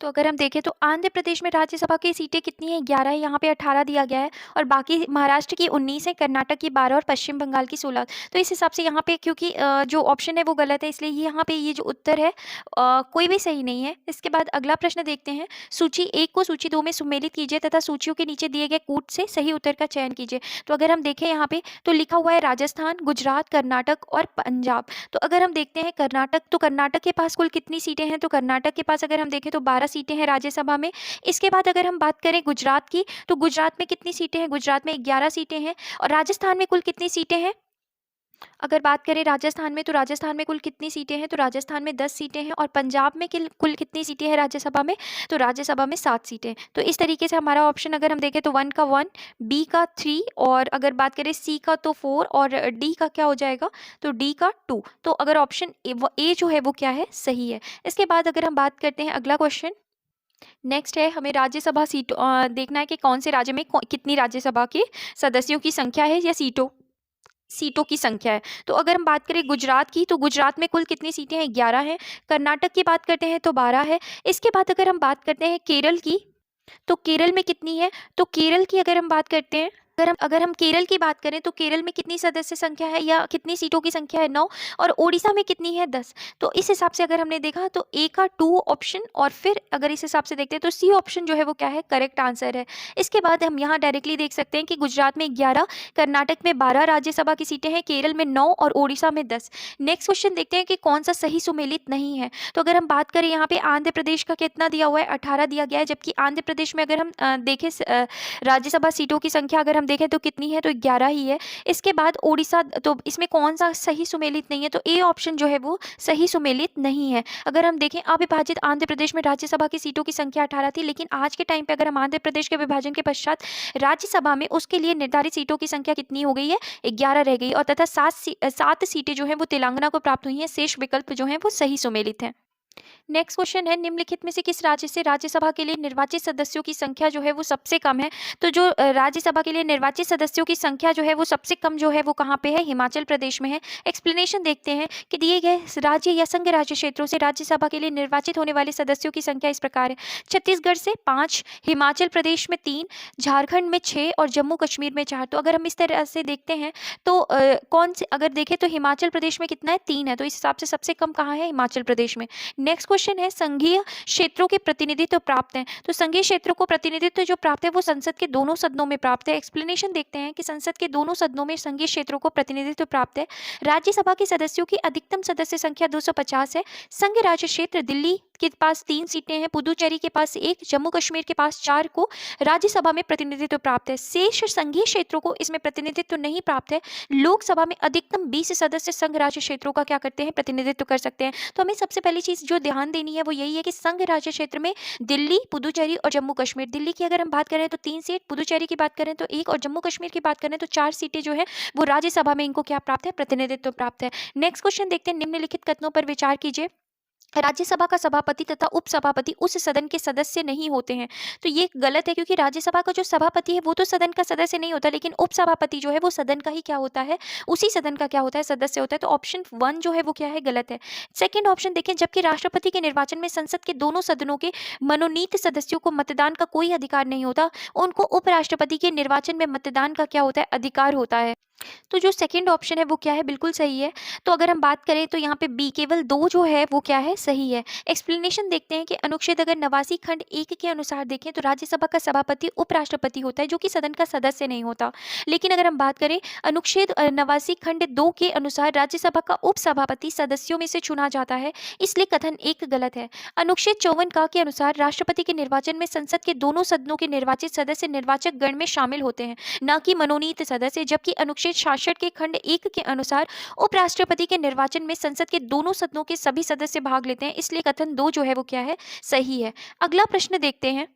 तो अगर हम देखें तो आंध्र प्रदेश में राज्यसभा की सीटें कितनी है? 11 है, यहाँ पे 18 दिया गया है। और बाकी महाराष्ट्र की 19 है, कर्नाटक की 12 और पश्चिम बंगाल की 16। तो इस हिसाब से यहाँ पे क्योंकि जो ऑप्शन है वो गलत है इसलिए यहाँ पे ये जो उत्तर है कोई भी सही नहीं है। इसके बाद अगला प्रश्न देखते हैं, सूची 1 को सूची 2 में सम्मिलित कीजिए तथा सूचियों के नीचे दिए गए कूट से सही उत्तर का चयन कीजिए। तो अगर हम देखें यहाँ पे तो लिखा हुआ है राजस्थान, गुजरात, कर्नाटक और पंजाब। तो अगर हम देखते हैं कर्नाटक, तो कर्नाटक के पास कुल कितनी सीटें हैं? तो कर्नाटक के पास अगर हम देखें तो 12 सीटें हैं राज्यसभा में। इसके बाद अगर हम बात करें गुजरात की तो गुजरात में कितनी सीटें हैं? गुजरात में 11 सीटें हैं। और राजस्थान में कुल कितनी सीटें हैं? अगर बात करें राजस्थान में तो राजस्थान में कुल कितनी सीटें हैं? तो राजस्थान में 10 सीटें हैं। और पंजाब में कुल कितनी सीटें हैं राज्यसभा में? तो राज्यसभा में 7 सीटें। तो इस तरीके से हमारा ऑप्शन अगर हम देखें तो 1 का 1, बी का 3 और अगर बात करें सी का तो 4 और डी का क्या हो जाएगा? तो डी का 2। तो अगर ऑप्शन ए जो है वो क्या है? सही है। इसके बाद अगर हम बात करते हैं अगला क्वेश्चन, नेक्स्ट है हमें राज्यसभा सीट देखना है कि कौन से राज्य में कितनी राज्यसभा के सदस्यों की संख्या है या सीटों की संख्या है। तो अगर हम बात करें गुजरात की तो गुजरात में कुल कितनी सीटें हैं? 11 हैं। कर्नाटक की बात करते हैं तो 12 है। इसके बाद अगर हम बात करते हैं केरल की तो केरल में कितनी है? तो केरल की अगर हम बात करते हैं, अगर हम केरल की बात करें तो केरल में कितनी सदस्य संख्या है या कितनी सीटों की संख्या है? 9। और उड़ीसा में कितनी है? 10। तो इस हिसाब से अगर हमने देखा तो ए का 2 ऑप्शन और फिर अगर इस हिसाब से देखते हैं तो सी ऑप्शन जो है वो क्या है? करेक्ट आंसर है। इसके बाद हम यहाँ डायरेक्टली देख सकते हैं कि गुजरात में 11, कर्नाटक में 12 राज्यसभा की सीटें हैं, केरल में 9 और उड़ीसा में 10। नेक्स्ट क्वेश्चन देखते हैं कि कौन सा सही सुमेलित नहीं है। तो अगर हम बात करें यहाँ पे आंध्र प्रदेश का कितना दिया हुआ है? 18 दिया गया है, जबकि आंध्र प्रदेश में अगर हम देखें राज्यसभा सीटों की संख्या अगर हम हम देखें तो कितनी है, तो 11 ही है। इसके बाद ओडिशा, तो इसमें कौन सा सही सुमेलित नहीं है, तो ए ऑप्शन जो है वो सही सुमेलित नहीं है। अगर हम देखें अविभाजित आंध्र प्रदेश में राज्यसभा की सीटों की संख्या 18 थी, लेकिन आज के टाइम पे अगर हम आंध्र प्रदेश के विभाजन के पश्चात राज्यसभा में उसके लिए निर्धारित सीटों की संख्या कितनी हो गई है, 11 रह गई, और तथा 7 सीटें जो है वो तेलंगाना को प्राप्त हुई हैं। शेष विकल्प जो है वो सही सुमेलित है। नेक्स्ट क्वेश्चन है, निम्नलिखित में से किस राज्य से राज्यसभा के लिए निर्वाचित सदस्यों की संख्या जो है वो सबसे कम है। तो जो राज्यसभा के लिए निर्वाचित सदस्यों की संख्या जो है वो सबसे कम जो है वो कहाँ पे है, हिमाचल प्रदेश में है। एक्सप्लेनेशन देखते हैं कि दिए गए राज्य या संघ राज्य क्षेत्रों से राज्यसभा के लिए निर्वाचित होने वाले सदस्यों की संख्या इस प्रकार है। छत्तीसगढ़ से 5, हिमाचल प्रदेश में 3, झारखंड में 6 और जम्मू कश्मीर में 4। तो अगर हम इस तरह से देखते हैं तो कौन से, अगर देखें तो हिमाचल प्रदेश में कितना है, 3 है, तो इस हिसाब से सबसे कम कहाँ है, हिमाचल प्रदेश में। नेक्स्ट क्वेश्चन है, संघीय क्षेत्रों के प्रतिनिधित्व प्राप्त हैं। तो संघीय क्षेत्रों को प्रतिनिधित्व जो प्राप्त है वो संसद के दोनों सदनों में प्राप्त है। एक्सप्लेनेशन देखते हैं कि संसद के दोनों सदनों में संघीय क्षेत्रों को प्रतिनिधित्व प्राप्त है। राज्यसभा के सदस्यों की अधिकतम सदस्य संख्या 250 है। संघ राज्य क्षेत्र दिल्ली के पास 3 सीटें हैं, पुदुचेरी के पास 1, जम्मू कश्मीर के पास 4 को राज्यसभा में प्रतिनिधित्व प्राप्त है। शेष संघीय क्षेत्रों को इसमें प्रतिनिधित्व नहीं प्राप्त है। लोकसभा में अधिकतम 20 सदस्य संघ राज्य क्षेत्रों का क्या करते हैं, प्रतिनिधित्व कर सकते हैं। तो हमें सबसे पहली चीज जो ध्यान देनी है वो यही है कि संघ राज्य क्षेत्र में दिल्ली, पुदुचेरी और जम्मू कश्मीर, दिल्ली की अगर हम बात करें तो 3 सीट, पुदुचेरी की बात करें तो 1 और जम्मू कश्मीर की बात करें तो 4 सीटें जो है वो राज्यसभा में इनको क्या प्राप्त है, प्रतिनिधित्व प्राप्त है। नेक्स्ट क्वेश्चन देखते हैं, निम्नलिखित कथनों पर विचार कीजिए। राज्यसभा का सभापति तथा उपसभापति उस सदन के सदस्य नहीं होते हैं। तो ये गलत है, क्योंकि राज्यसभा का जो सभापति है वो तो सदन का सदस्य नहीं होता, लेकिन उपसभापति जो है वो सदन का ही क्या होता है, उसी सदन का क्या होता है, सदस्य होता है। तो ऑप्शन 1 जो है वो क्या है, गलत है। सेकंड ऑप्शन देखें, जबकि राष्ट्रपति के निर्वाचन में संसद के दोनों सदनों के मनोनीत सदस्यों को मतदान का कोई अधिकार नहीं होता, उनको उपराष्ट्रपति के निर्वाचन में मतदान का क्या होता है, अधिकार होता है। तो जो सेकंड ऑप्शन है वो क्या है, बिल्कुल सही है। तो अगर हम बात करें तो यहाँ पे बी केवल 2 जो है वो क्या है, सही है। एक्सप्लेनेशन देखते हैं कि अनुच्छेद अगर 89 खंड 1 के अनुसार देखें तो राज्यसभा का सभापति उपराष्ट्रपति होता है, जो कि सदन का सदस्य नहीं होता। लेकिन अगर हम बात करें अनुच्छेद 89 खंड 2 के अनुसार राज्यसभा का उपसभापति सदस्यों में से चुना जाता है, इसलिए कथन 1 गलत है। अनुच्छेद 54 का के अनुसार राष्ट्रपति के निर्वाचन में संसद के दोनों सदनों के निर्वाचित सदस्य निर्वाचक गण में शामिल होते हैं, न कि मनोनीत सदस्य। जबकि अनुच्छेद 66 के खंड 1 के अनुसार उपराष्ट्रपति के निर्वाचन में संसद के दोनों सदनों के सभी सदस्य भाग लेते हैं, इसलिए कथन 2 जो है वो क्या है, सही है। अगला प्रश्न देखते हैं,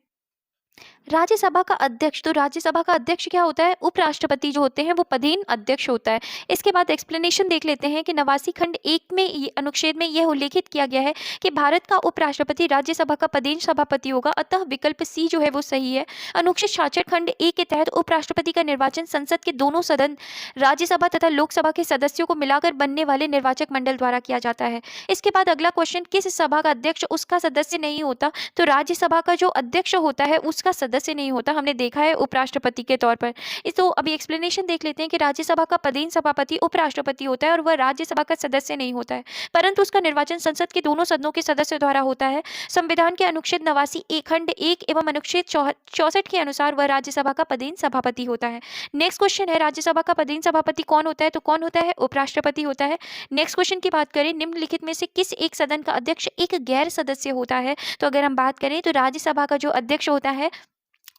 राज्यसभा का अध्यक्ष। तो राज्यसभा का अध्यक्ष क्या होता है, उपराष्ट्रपति जो होते हैं वो पदेन अध्यक्ष होता है। इसके बाद एक्सप्लेनेशन देख लेते हैं कि 89 खंड 1 में अनुच्छेद में यह उल्लेखित किया गया है कि भारत का उपराष्ट्रपति राज्यसभा का पदेन सभापति होगा, अतः विकल्प सी जो है वो सही है। अनुच्छेद 66 खंड 1 के तहत उपराष्ट्रपति का निर्वाचन संसद के दोनों सदन राज्यसभा तथा लोकसभा के सदस्यों को मिलाकर बनने वाले निर्वाचक मंडल द्वारा किया जाता है। इसके बाद अगला क्वेश्चन, किस सभा का अध्यक्ष उसका सदस्य नहीं होता। तो राज्यसभा का जो अध्यक्ष होता है उसका सदस्य नहीं होता, हमने देखा है उपराष्ट्रपति के तौर पर। तो अभी एक्सप्लेनेशन देख लेते हैं कि राज्यसभा का पदेन सभापति उपराष्ट्रपति होता है और वह राज्यसभा का सदस्य नहीं होता है, परंतु उसका निर्वाचन संसद के दोनों सदनों के सदस्यों द्वारा होता है। संविधान के अनुच्छेद 89 खंड 1 एवं अनुच्छेद 64 के अनुसार वह राज्यसभा का पदेन सभापति होता है। नेक्स्ट क्वेश्चन है, राज्यसभा का पदेन सभापति कौन होता है। तो कौन होता है, उपराष्ट्रपति होता है। नेक्स्ट क्वेश्चन की बात करें, निम्नलिखित में से किस एक सदन का अध्यक्ष एक गैर सदस्य होता है। तो अगर हम बात करें तो राज्यसभा का जो अध्यक्ष होता है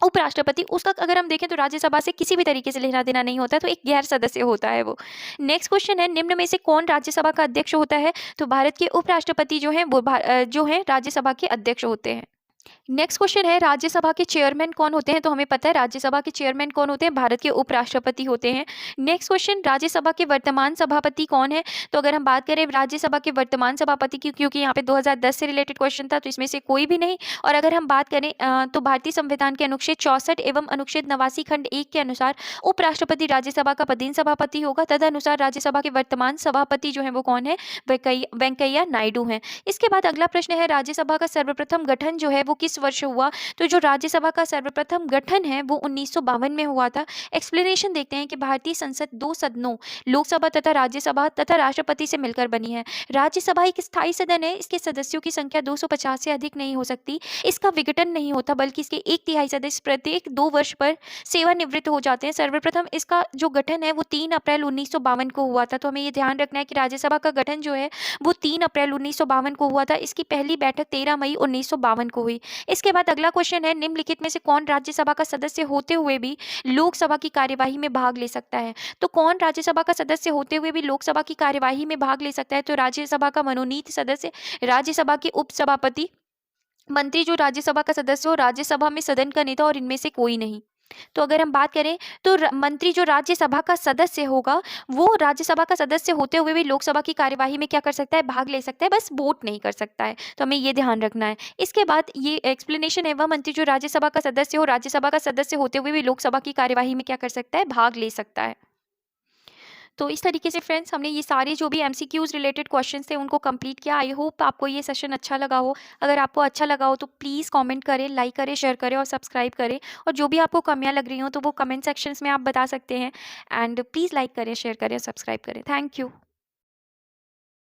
उपराष्ट्रपति, उसका अगर हम देखें तो राज्यसभा से किसी भी तरीके से लेना देना नहीं होता है, तो एक गैर सदस्य होता है वो। नेक्स्ट क्वेश्चन है, निम्न में से कौन राज्यसभा का अध्यक्ष होता है। तो भारत के उपराष्ट्रपति जो है वो जो है राज्यसभा के अध्यक्ष होते हैं। नेक्स्ट क्वेश्चन है, राज्यसभा के चेयरमैन कौन होते हैं। तो हमें पता है राज्यसभा के चेयरमैन कौन होते हैं, भारत के उपराष्ट्रपति होते हैं। नेक्स्ट क्वेश्चन, राज्यसभा के वर्तमान सभापति कौन है। तो अगर हम बात करें राज्यसभा के वर्तमान सभापति की, क्योंकि यहाँ पे 2010 से रिलेटेड क्वेश्चन था, तो इसमें से कोई भी नहीं। और अगर हम बात करें तो भारतीय संविधान के अनुच्छेद 64 एवं अनुच्छेद 89 खंड 1 के अनुसार उपराष्ट्रपति राज्यसभा का पदेन सभापति होगा, तदनुसार राज्यसभा के वर्तमान सभापति जो है वो कौन है, वेंकैया नायडू हैं। इसके बाद अगला प्रश्न है, राज्यसभा का सर्वप्रथम गठन जो है वो किस वर्ष हुआ। तो जो राज्यसभा का सर्वप्रथम गठन है वो 1952 में हुआ था। एक्सप्लेनेशन देखते हैं कि भारतीय संसद 2 सदनों लोकसभा तथा राज्यसभा तथा राष्ट्रपति से मिलकर बनी है। राज्यसभा एक स्थायी सदन है, इसके सदस्यों की संख्या 250 से अधिक नहीं हो सकती। इसका विघटन नहीं होता, बल्कि इसके 1/3 सदस्य प्रत्येक 2 वर्ष पर सेवानिवृत्त हो जाते हैं। सर्वप्रथम इसका जो गठन है वो 3 अप्रैल 1952 को हुआ था। तो हमें ये ध्यान रखना है कि राज्यसभा का गठन जो है वो 3 अप्रैल 1952 को हुआ था। इसकी पहली बैठक 13 मई 1952 को हुई। इसके बाद अगला क्वेश्चन है, निम्नलिखित में से कौन राज्यसभा का सदस्य होते हुए भी लोकसभा की कार्यवाही में भाग ले सकता है? तो कौन राज्यसभा का सदस्य होते हुए भी लोकसभा की कार्यवाही में भाग ले सकता है? तो राज्यसभा का मनोनीत सदस्य, राज्यसभा के उपसभापति, मंत्री जो राज्यसभा का सदस्य हो, राज्यसभा में सदन का नेता और इनमें से कोई नहीं। तो अगर हम बात करें तो मंत्री जो राज्यसभा का सदस्य होगा, वो राज्यसभा का सदस्य होते हुए भी लोकसभा की कार्यवाही में क्या कर सकता है? भाग ले सकता है, बस वोट नहीं कर सकता है। तो हमें ये ध्यान रखना है। इसके बाद ये एक्सप्लेनेशन है, वह मंत्री जो राज्यसभा का सदस्य हो, राज्यसभा का सदस्य होते हुए भी लोकसभा की कार्यवाही में क्या कर सकता है? भाग ले सकता है। तो इस तरीके से फ्रेंड्स हमने ये सारे जो भी एमसीक्यूज रिलेटेड क्वेश्चंस थे उनको कंप्लीट किया। आई होप आपको ये सेशन अच्छा लगा हो। अगर आपको अच्छा लगा हो तो प्लीज़ कमेंट करें, लाइक करें, शेयर करें और सब्सक्राइब करें। और जो भी आपको कमियां लग रही हो तो वो कमेंट सेक्शंस में आप बता सकते हैं। एंड प्लीज़ लाइक करें, शेयर करें और सब्सक्राइब करें। Thank you.